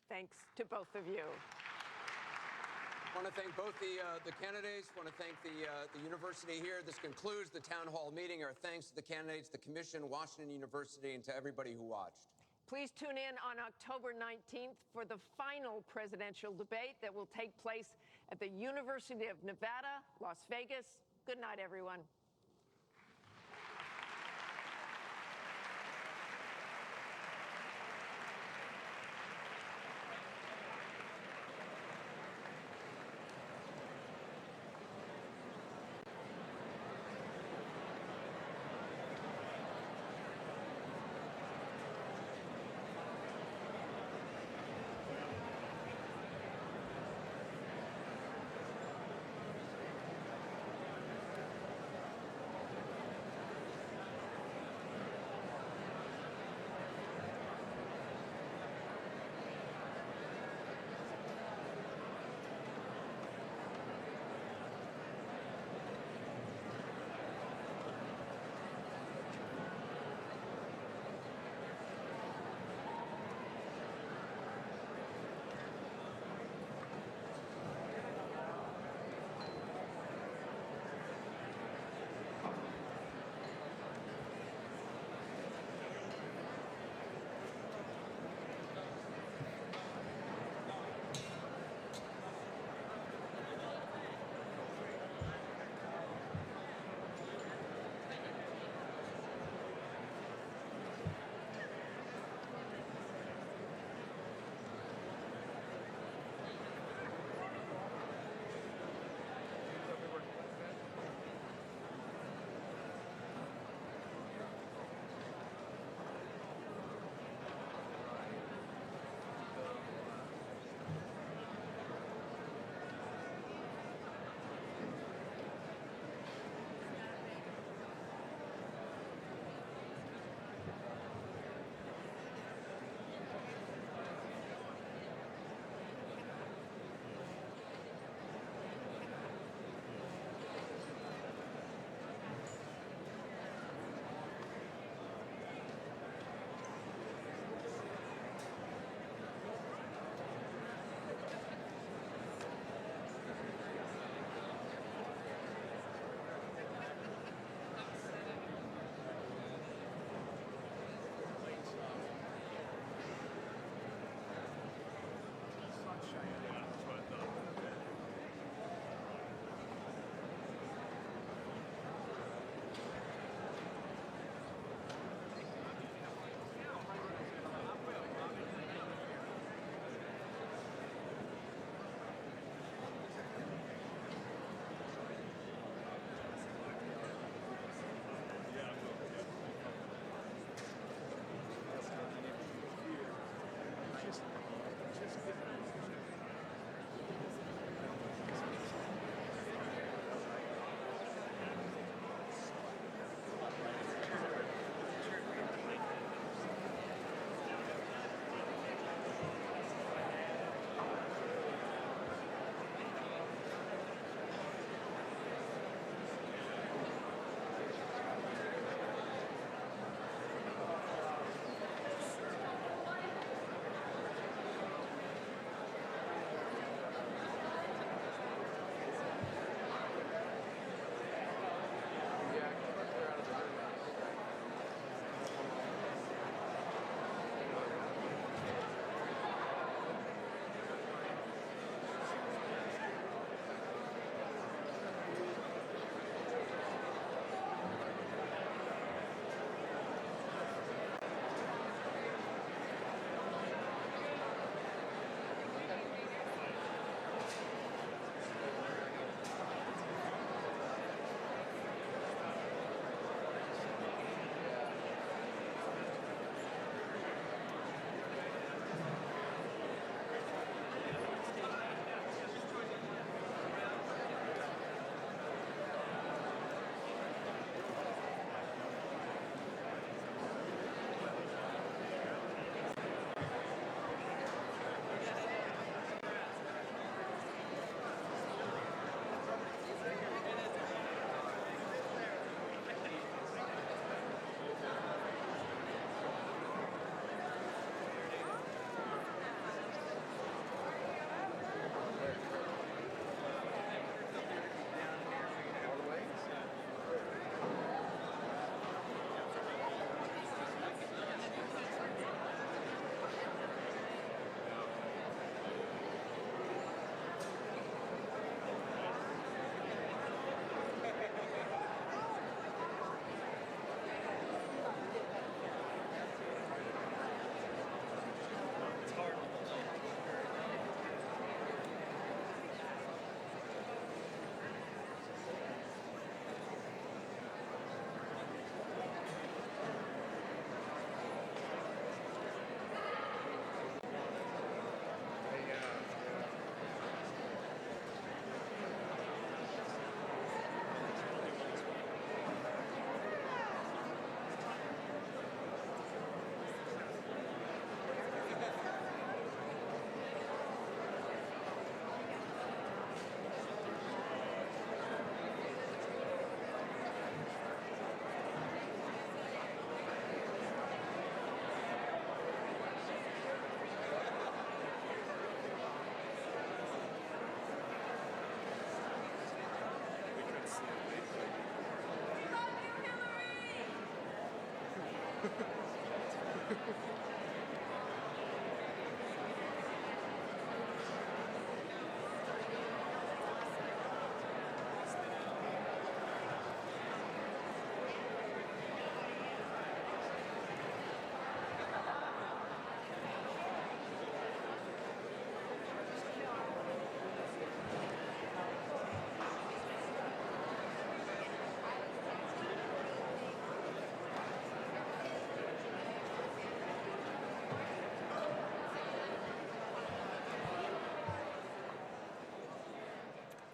Thanks to both of you. I want to thank both the candidates. I want to thank the university here. This concludes the town hall meeting. Our thanks to the candidates, the commission, Washington University, and to everybody who watched. Please tune in on October 19th for the final presidential debate that will take place at the University of Nevada, Las Vegas. Good night, everyone.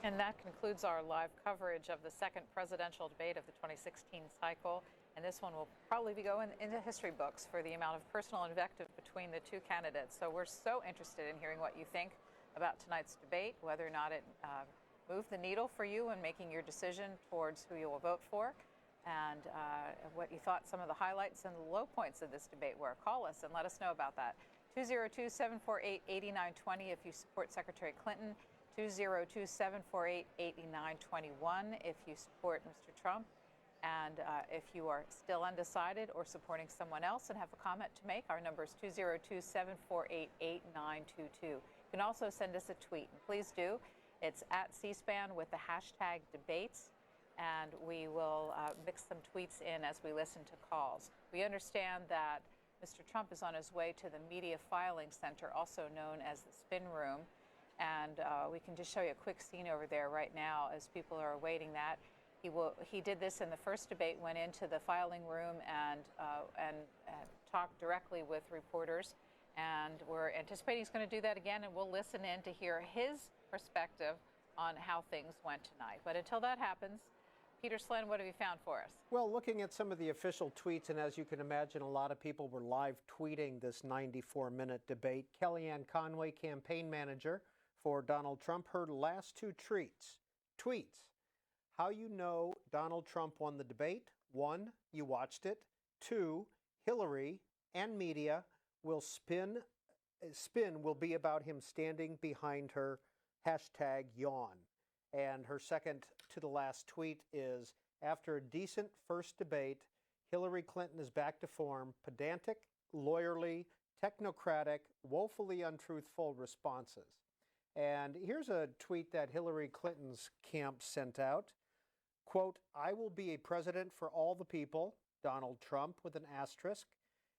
And that concludes our live coverage of the second presidential debate of the 2016 cycle. And this one will probably be going into history books for the amount of personal invective between the two candidates. So we're so interested in hearing what you think about tonight's debate, whether or not it moved the needle for you in making your decision towards who you will vote for, and what you thought some of the highlights and the low points of this debate were. Call us and let us know about that. 202-748-8920 if you support Secretary Clinton. 202-748-8921 if you support Mr. Trump. And if you are still undecided or supporting someone else and have a comment to make, our number is 202-748-8922. You can also send us a tweet, and please do. It's at C-SPAN with the hashtag debates, and we will mix some tweets in as we listen to calls. We understand that Mr. Trump is on his way to the Media Filing Center, also known as the Spin Room. And we can just show you a quick scene over there right now as people are awaiting that. He did this in the first debate, went into the filing room and talked directly with reporters. And we're anticipating he's going to do that again, and we'll listen in to hear his perspective on how things went tonight. But until that happens, Peter Slynn, what have you found for us? Well, looking at some of the official tweets, and as you can imagine, a lot of people were live tweeting this 94-minute debate. Kellyanne Conway, campaign manager for Donald Trump, her last two tweets. How you know Donald Trump won the debate? 1, you watched it. 2, Hillary and media will spin will be about him standing behind her, #yawn. And her second to the last tweet is, after a decent first debate, Hillary Clinton is back to form, pedantic, lawyerly, technocratic, woefully untruthful responses. And here's a tweet that Hillary Clinton's camp sent out. Quote, I will be a president for all the people, Donald Trump, with an asterisk.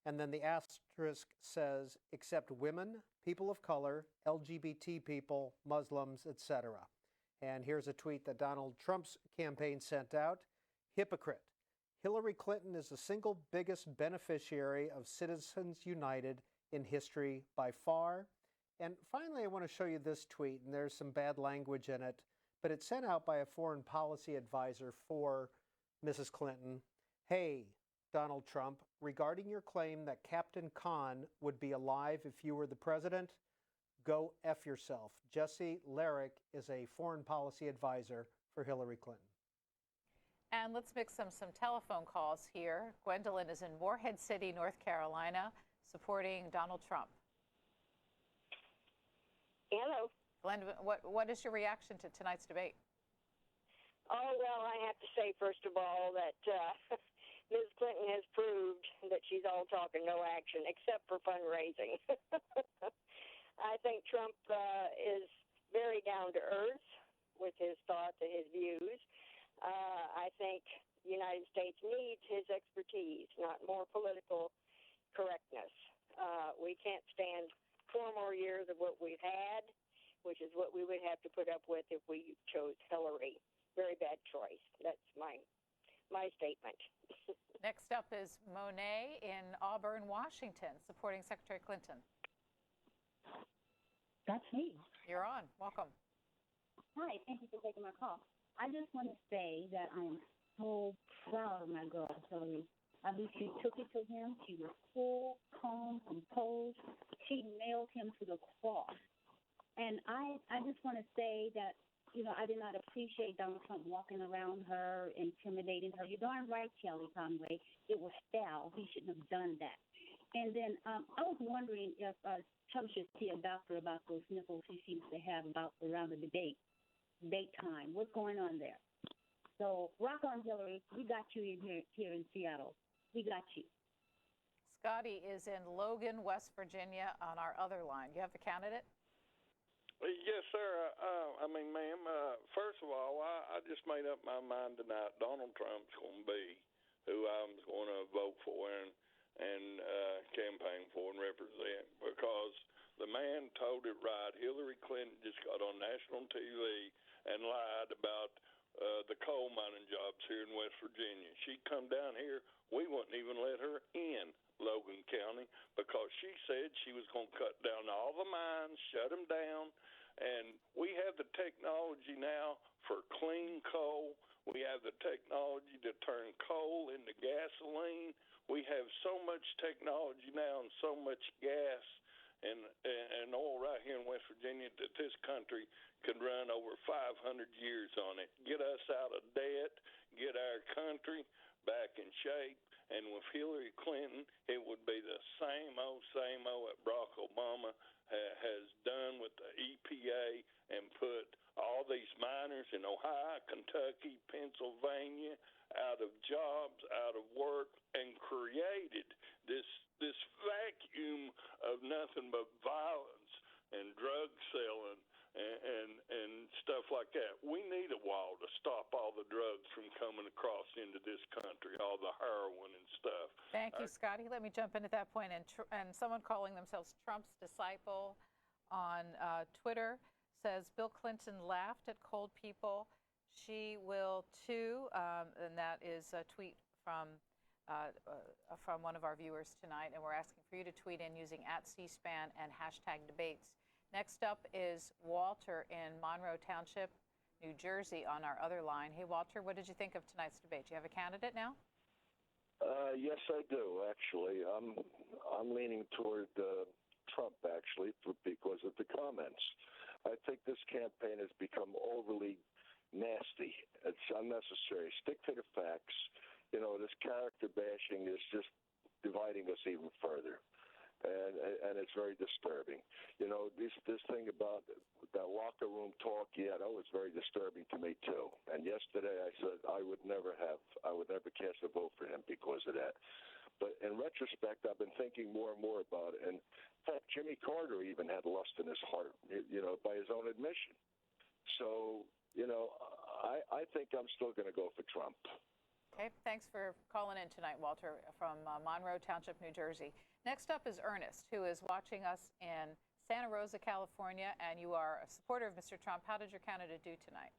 And then the asterisk says, except women, people of color, LGBT people, Muslims, etc. And here's a tweet that Donald Trump's campaign sent out. Hypocrite. Hillary Clinton is the single biggest beneficiary of Citizens United in history by far. And finally, I want to show you this tweet, and there's some bad language in it, but it's sent out by a foreign policy advisor for Mrs. Clinton. Hey, Donald Trump, regarding your claim that Captain Khan would be alive if you were the president, go F yourself. Jesse Larrick is a foreign policy advisor for Hillary Clinton. And let's mix some telephone calls here. Gwendolyn is in Morehead City, North Carolina, supporting Donald Trump. Hello. Gwendolyn, what is your reaction to tonight's debate? Oh, well, I have to say, first of all, that Ms. Clinton has proved that she's all talk and no action, except for fundraising. I think Trump is very down to earth with his thoughts and his views. I think the United States needs his expertise, not more political correctness. We can't stand 4 more years of what we've had, which is what we would have to put up with if we chose Hillary. Very bad choice. That's my statement. Next up is Monet in Auburn, Washington, supporting Secretary Clinton. That's me. You're on. Welcome. Hi, thank you for taking my call. I just want to say that I am so proud of my girl, Hillary. I mean, she took it to him. She was cool, calm, composed. She nailed him to the cross. And I just want to say that, I did not appreciate Donald Trump walking around her, intimidating her. You're darn right, Kelly Conway. It was foul. He shouldn't have done that. And then I was wondering if Trump should see a doctor about those nipples he seems to have around the debate time. What's going on there? So rock on, Hillary. We got you here in Seattle. We got you. Scotty is in Logan, West Virginia on our other line. You have the candidate? Yes, sir. Ma'am, first of all, I just made up my mind tonight. Donald Trump's going to be who I'm going to vote for and campaign for and represent, because the man told it right. Hillary Clinton just got on national TV and lied about the coal mining jobs here in West Virginia. She'd come down here, we wouldn't even let her in Logan County because she said she was going to cut down all the mines, shut them down, and we have the technology now for clean coal. We have the technology to turn coal into gasoline. We have so much technology now and so much gas and oil right here in West Virginia that this country could run over 500 years on it. Get us out of debt, get our country back in shape. And with Hillary Clinton, it would be the same old that Barack Obama has done with the EPA and put all these miners in Ohio, Kentucky, Pennsylvania out of jobs, out of work, and created this vacuum of nothing but violence and drug selling and stuff like that. We need a wall to stop all the drugs from coming across into this country, all the heroin and stuff. Thank you, Scotty. Let me jump into that point. And someone calling themselves Trump's disciple on Twitter says, Bill Clinton laughed at cold people. She will too. And that is a tweet from one of our viewers tonight. And we're asking for you to tweet in using @CSPAN and #debates. Next up is Walter in Monroe Township, New Jersey on our other line. Hey, Walter, what did you think of tonight's debate? Do you have a candidate now? Yes, I do, actually. I'm leaning toward Trump, actually, because of the comments. I think this campaign has become overly nasty. It's unnecessary. Stick to the facts. You know, this character bashing is just dividing us even further. And it's very disturbing. You know, this thing about that locker room talk, yeah, that was very disturbing to me too. And yesterday I said I would never cast a vote for him because of that. But in retrospect, I've been thinking more and more about it. And in fact, Jimmy Carter even had lust in his heart, you know, by his own admission. So, you know, I think I'm still going to go for Trump. Okay, thanks for calling in tonight, Walter, from Monroe Township, New Jersey. Next up is Ernest, who is watching us in Santa Rosa, California, and you are a supporter of Mr. Trump. How did your candidate do tonight?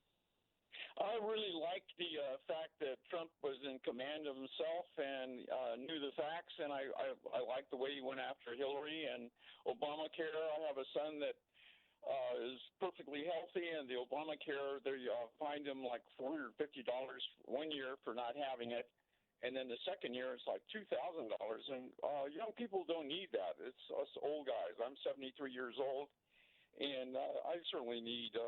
I really liked the fact that Trump was in command of himself and knew the facts, and I liked the way he went after Hillary and Obamacare. I have a son that is perfectly healthy, and the Obamacare, they fined him like $450 one year for not having it, and then the second year it's like $2,000. And young people don't need that. It's us old guys. I'm 73 years old, and I certainly need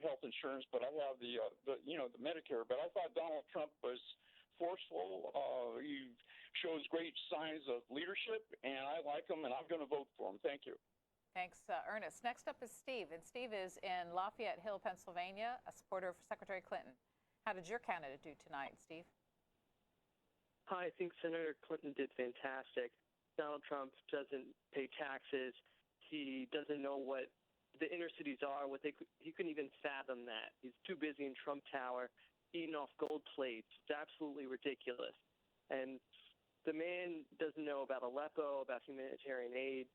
health insurance, but I have the Medicare. But I thought Donald Trump was forceful. He shows great signs of leadership, and I like him, and I'm going to vote for him. Thank you. Thanks, Ernest. Next up is Steve, and Steve is in Lafayette Hill, Pennsylvania, a supporter of Secretary Clinton. How did your candidate do tonight, Steve? Hi, I think Senator Clinton did fantastic. Donald Trump doesn't pay taxes. He doesn't know what the inner cities are. He couldn't even fathom that. He's too busy in Trump Tower eating off gold plates. It's absolutely ridiculous. And the man doesn't know about Aleppo, about humanitarian aid.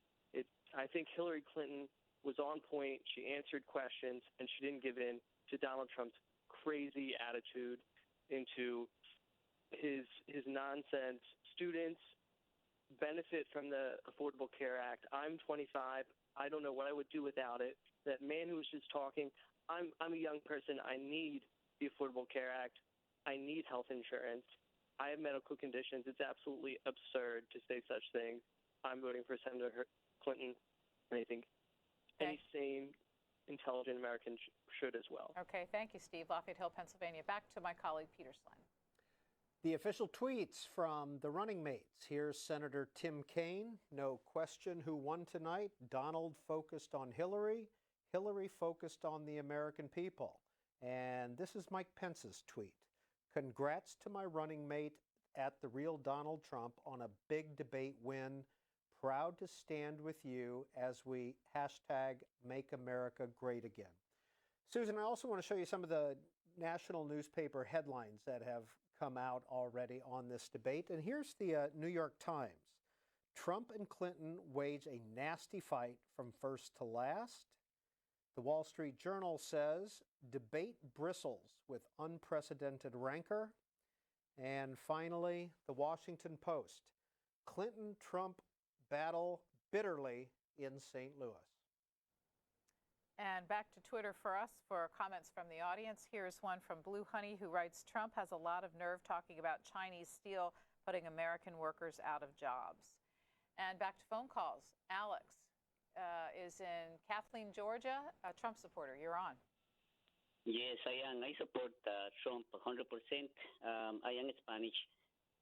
I think Hillary Clinton was on point. She answered questions, and she didn't give in to Donald Trump's crazy attitude, into his nonsense. Students benefit from the Affordable Care Act. I'm 25. I don't know what I would do without it. That man who was just talking, I'm a young person. I need the Affordable Care Act. I need health insurance. I have medical conditions. It's absolutely absurd to say such things. I'm voting for Senator Clinton, and I think any sane, intelligent American should as well. Okay, thank you, Steve. Lafayette Hill, Pennsylvania. Back to my colleague, Peter Slyn. The official tweets from the running mates. Here's Senator Tim Kaine. No question who won tonight. Donald focused on Hillary. Hillary focused on the American people. And this is Mike Pence's tweet. Congrats to my running mate at The Real Donald Trump on a big debate win. Proud to stand with you as we hashtag Make America Great Again. Susan, I also want to show you some of the national newspaper headlines that have come out already on this debate. And here's the New York Times. Trump and Clinton wage a nasty fight from first to last. The Wall Street Journal says debate bristles with unprecedented rancor. And finally, the Washington Post. Clinton-Trump battle bitterly in St. Louis. And back to Twitter for us for comments from the audience. Here's one from Blue Honey who writes, Trump has a lot of nerve talking about Chinese steel putting American workers out of jobs. And back to phone calls. Alex is in Kathleen, Georgia, a Trump supporter. You're on. Yes, I am. I support Trump 100%. I am Spanish,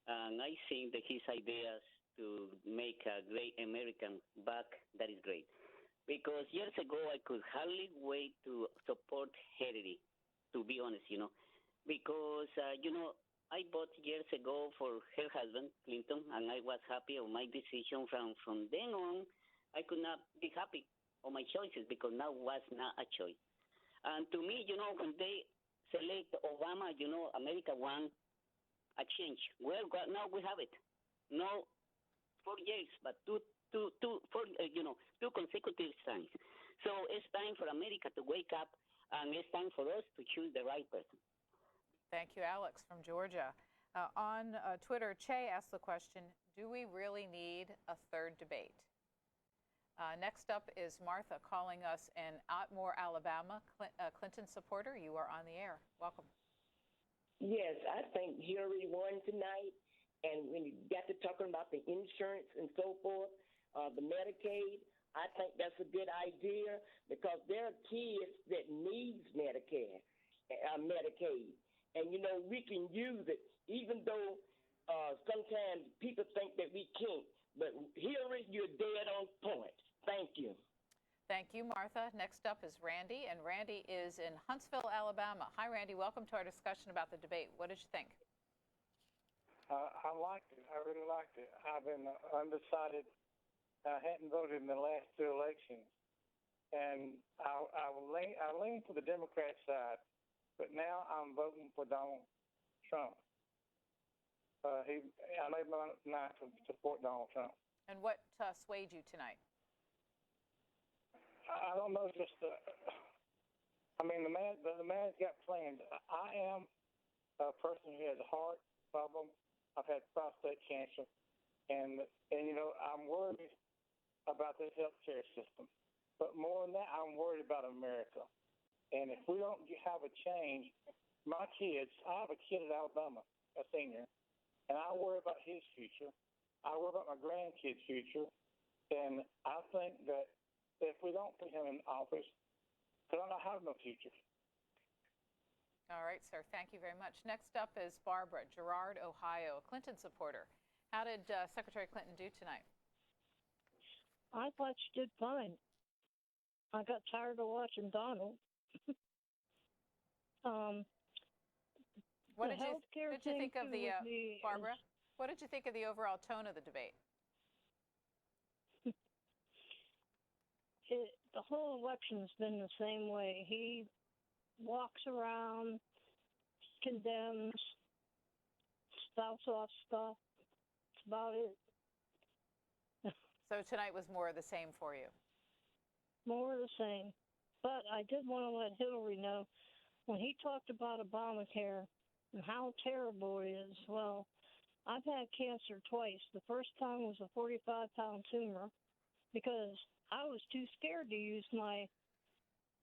and I think that his ideas to make a great American back, that is great. Because years ago, I could hardly wait to support Hillary, to be honest, Because, I voted years ago for her husband, Clinton, and I was happy of my decision. From then on, I could not be happy of my choices because now was not a choice. And to me, when they select Obama, America won a change. Well, now we have it. No 4 years, but two consecutive times. So it's time for America to wake up, and it's time for us to choose the right person. Thank you, Alex from Georgia. On Twitter, Che asked the question, do we really need a third debate? Next up is Martha calling us in Otmore, Alabama. Clinton supporter, you are on the air. Welcome. Yes, I think Hillary won tonight. And when you got to talking about the insurance and so forth, the Medicaid, I think that's a good idea because there are kids that needs Medicaid. And, we can use it even though sometimes people think that we can't. But Hillary, you're dead on point. Thank you. Thank you, Martha. Next up is Randy, and Randy is in Huntsville, Alabama. Hi, Randy. Welcome to our discussion about the debate. What did you think? I liked it. I really liked it. I've been undecided. I hadn't voted in the last two elections, and I lean to the Democrat side, but now I'm voting for Donald Trump. I made my mind to support Donald Trump. And what swayed you tonight? I don't know. The man's got plans. I am a person who has a heart problem. I've had prostate cancer, and I'm worried about this healthcare system. But more than that, I'm worried about America. And if we don't have a change, my kids, I have a kid at Alabama, a senior, and I worry about his future. I worry about my grandkids' future. And I think that if we don't put him in office, I don't have no future. All right, sir. Thank you very much. Next up is Barbara, Girard, Ohio, a Clinton supporter. How did Secretary Clinton do tonight? I thought she did fine. I got tired of watching Donald. What did you think of the Barbara? What did you think of the overall tone of the debate? The whole election's been the same way. He walks around, condemns, spouts off stuff. That's about it. So tonight was more of the same for you? More of the same. But I did want to let Hillary know, when he talked about Obamacare and how terrible it is, well, I've had cancer twice. The first time was a 45-pound tumor because I was too scared to use my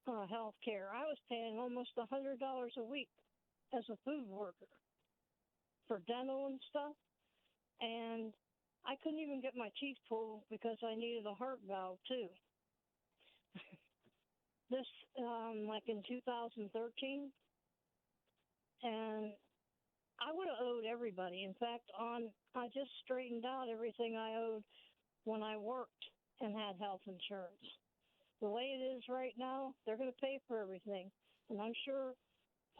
health care. I was paying almost $100 a week as a food worker for dental and stuff. And I couldn't even get my teeth pulled because I needed a heart valve, too. This, like in 2013. And I would have owed everybody. In fact, I just straightened out everything I owed when I worked and had health insurance. The way it is right now, they're going to pay for everything. And I'm sure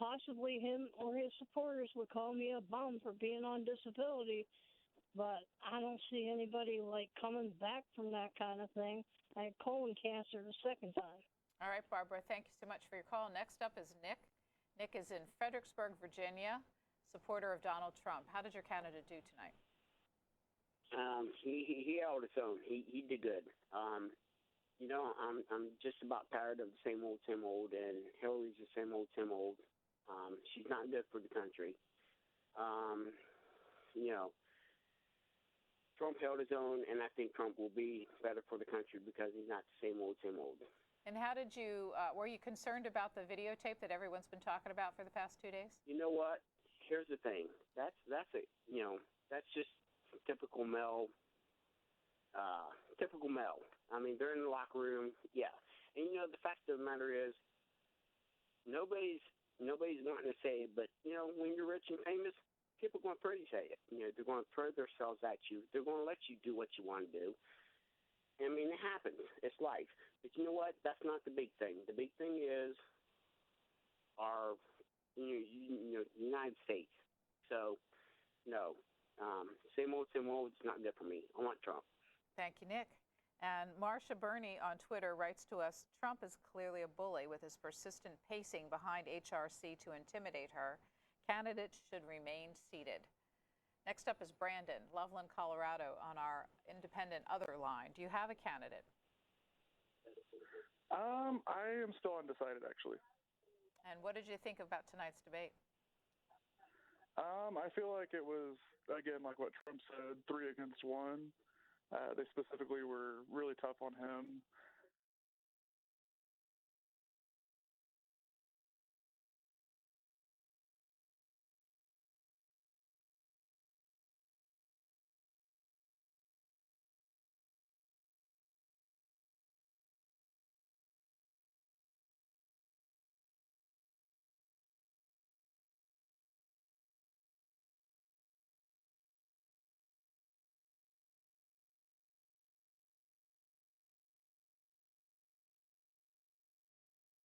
possibly him or his supporters would call me a bum for being on disability, but I don't see anybody like coming back from that kind of thing. I had colon cancer the second time. All right, Barbara, thank you so much for your call. Next up is Nick. Nick is in Fredericksburg, Virginia, supporter of Donald Trump. How did your candidate do tonight? He held his own. He did good. You know, I'm just about tired of the same old, and Hillary's the same old. She's not good for the country. You know, Trump held his own, and I think Trump will be better for the country because he's not the same old. And how did you, were you concerned about the videotape that everyone's been talking about for the past 2 days? You know what? Here's the thing. That's just typical Mel. Typical Mel. I mean, they're in the locker room, yeah. And you know, the fact of the matter is, nobody's wanting to say it, but you know, when you're rich and famous, people are going to pretty say it. You know, they're going to throw themselves at you. They're going to let you do what you want to do. I mean, it happens. It's life. But you know what? That's not the big thing. The big thing is our, United States. So, no, same old. It's not good for me. I want Trump. Thank you, Nick. And Marsha Burney on Twitter writes to us, Trump is clearly a bully with his persistent pacing behind HRC to intimidate her. Candidates should remain seated. Next up is Brandon, Loveland, Colorado, on our independent other line. Do you have a candidate? I am still undecided, actually. And what did you think about tonight's debate? I feel like it was, again, like what Trump said, 3 against 1. They specifically were really tough on him.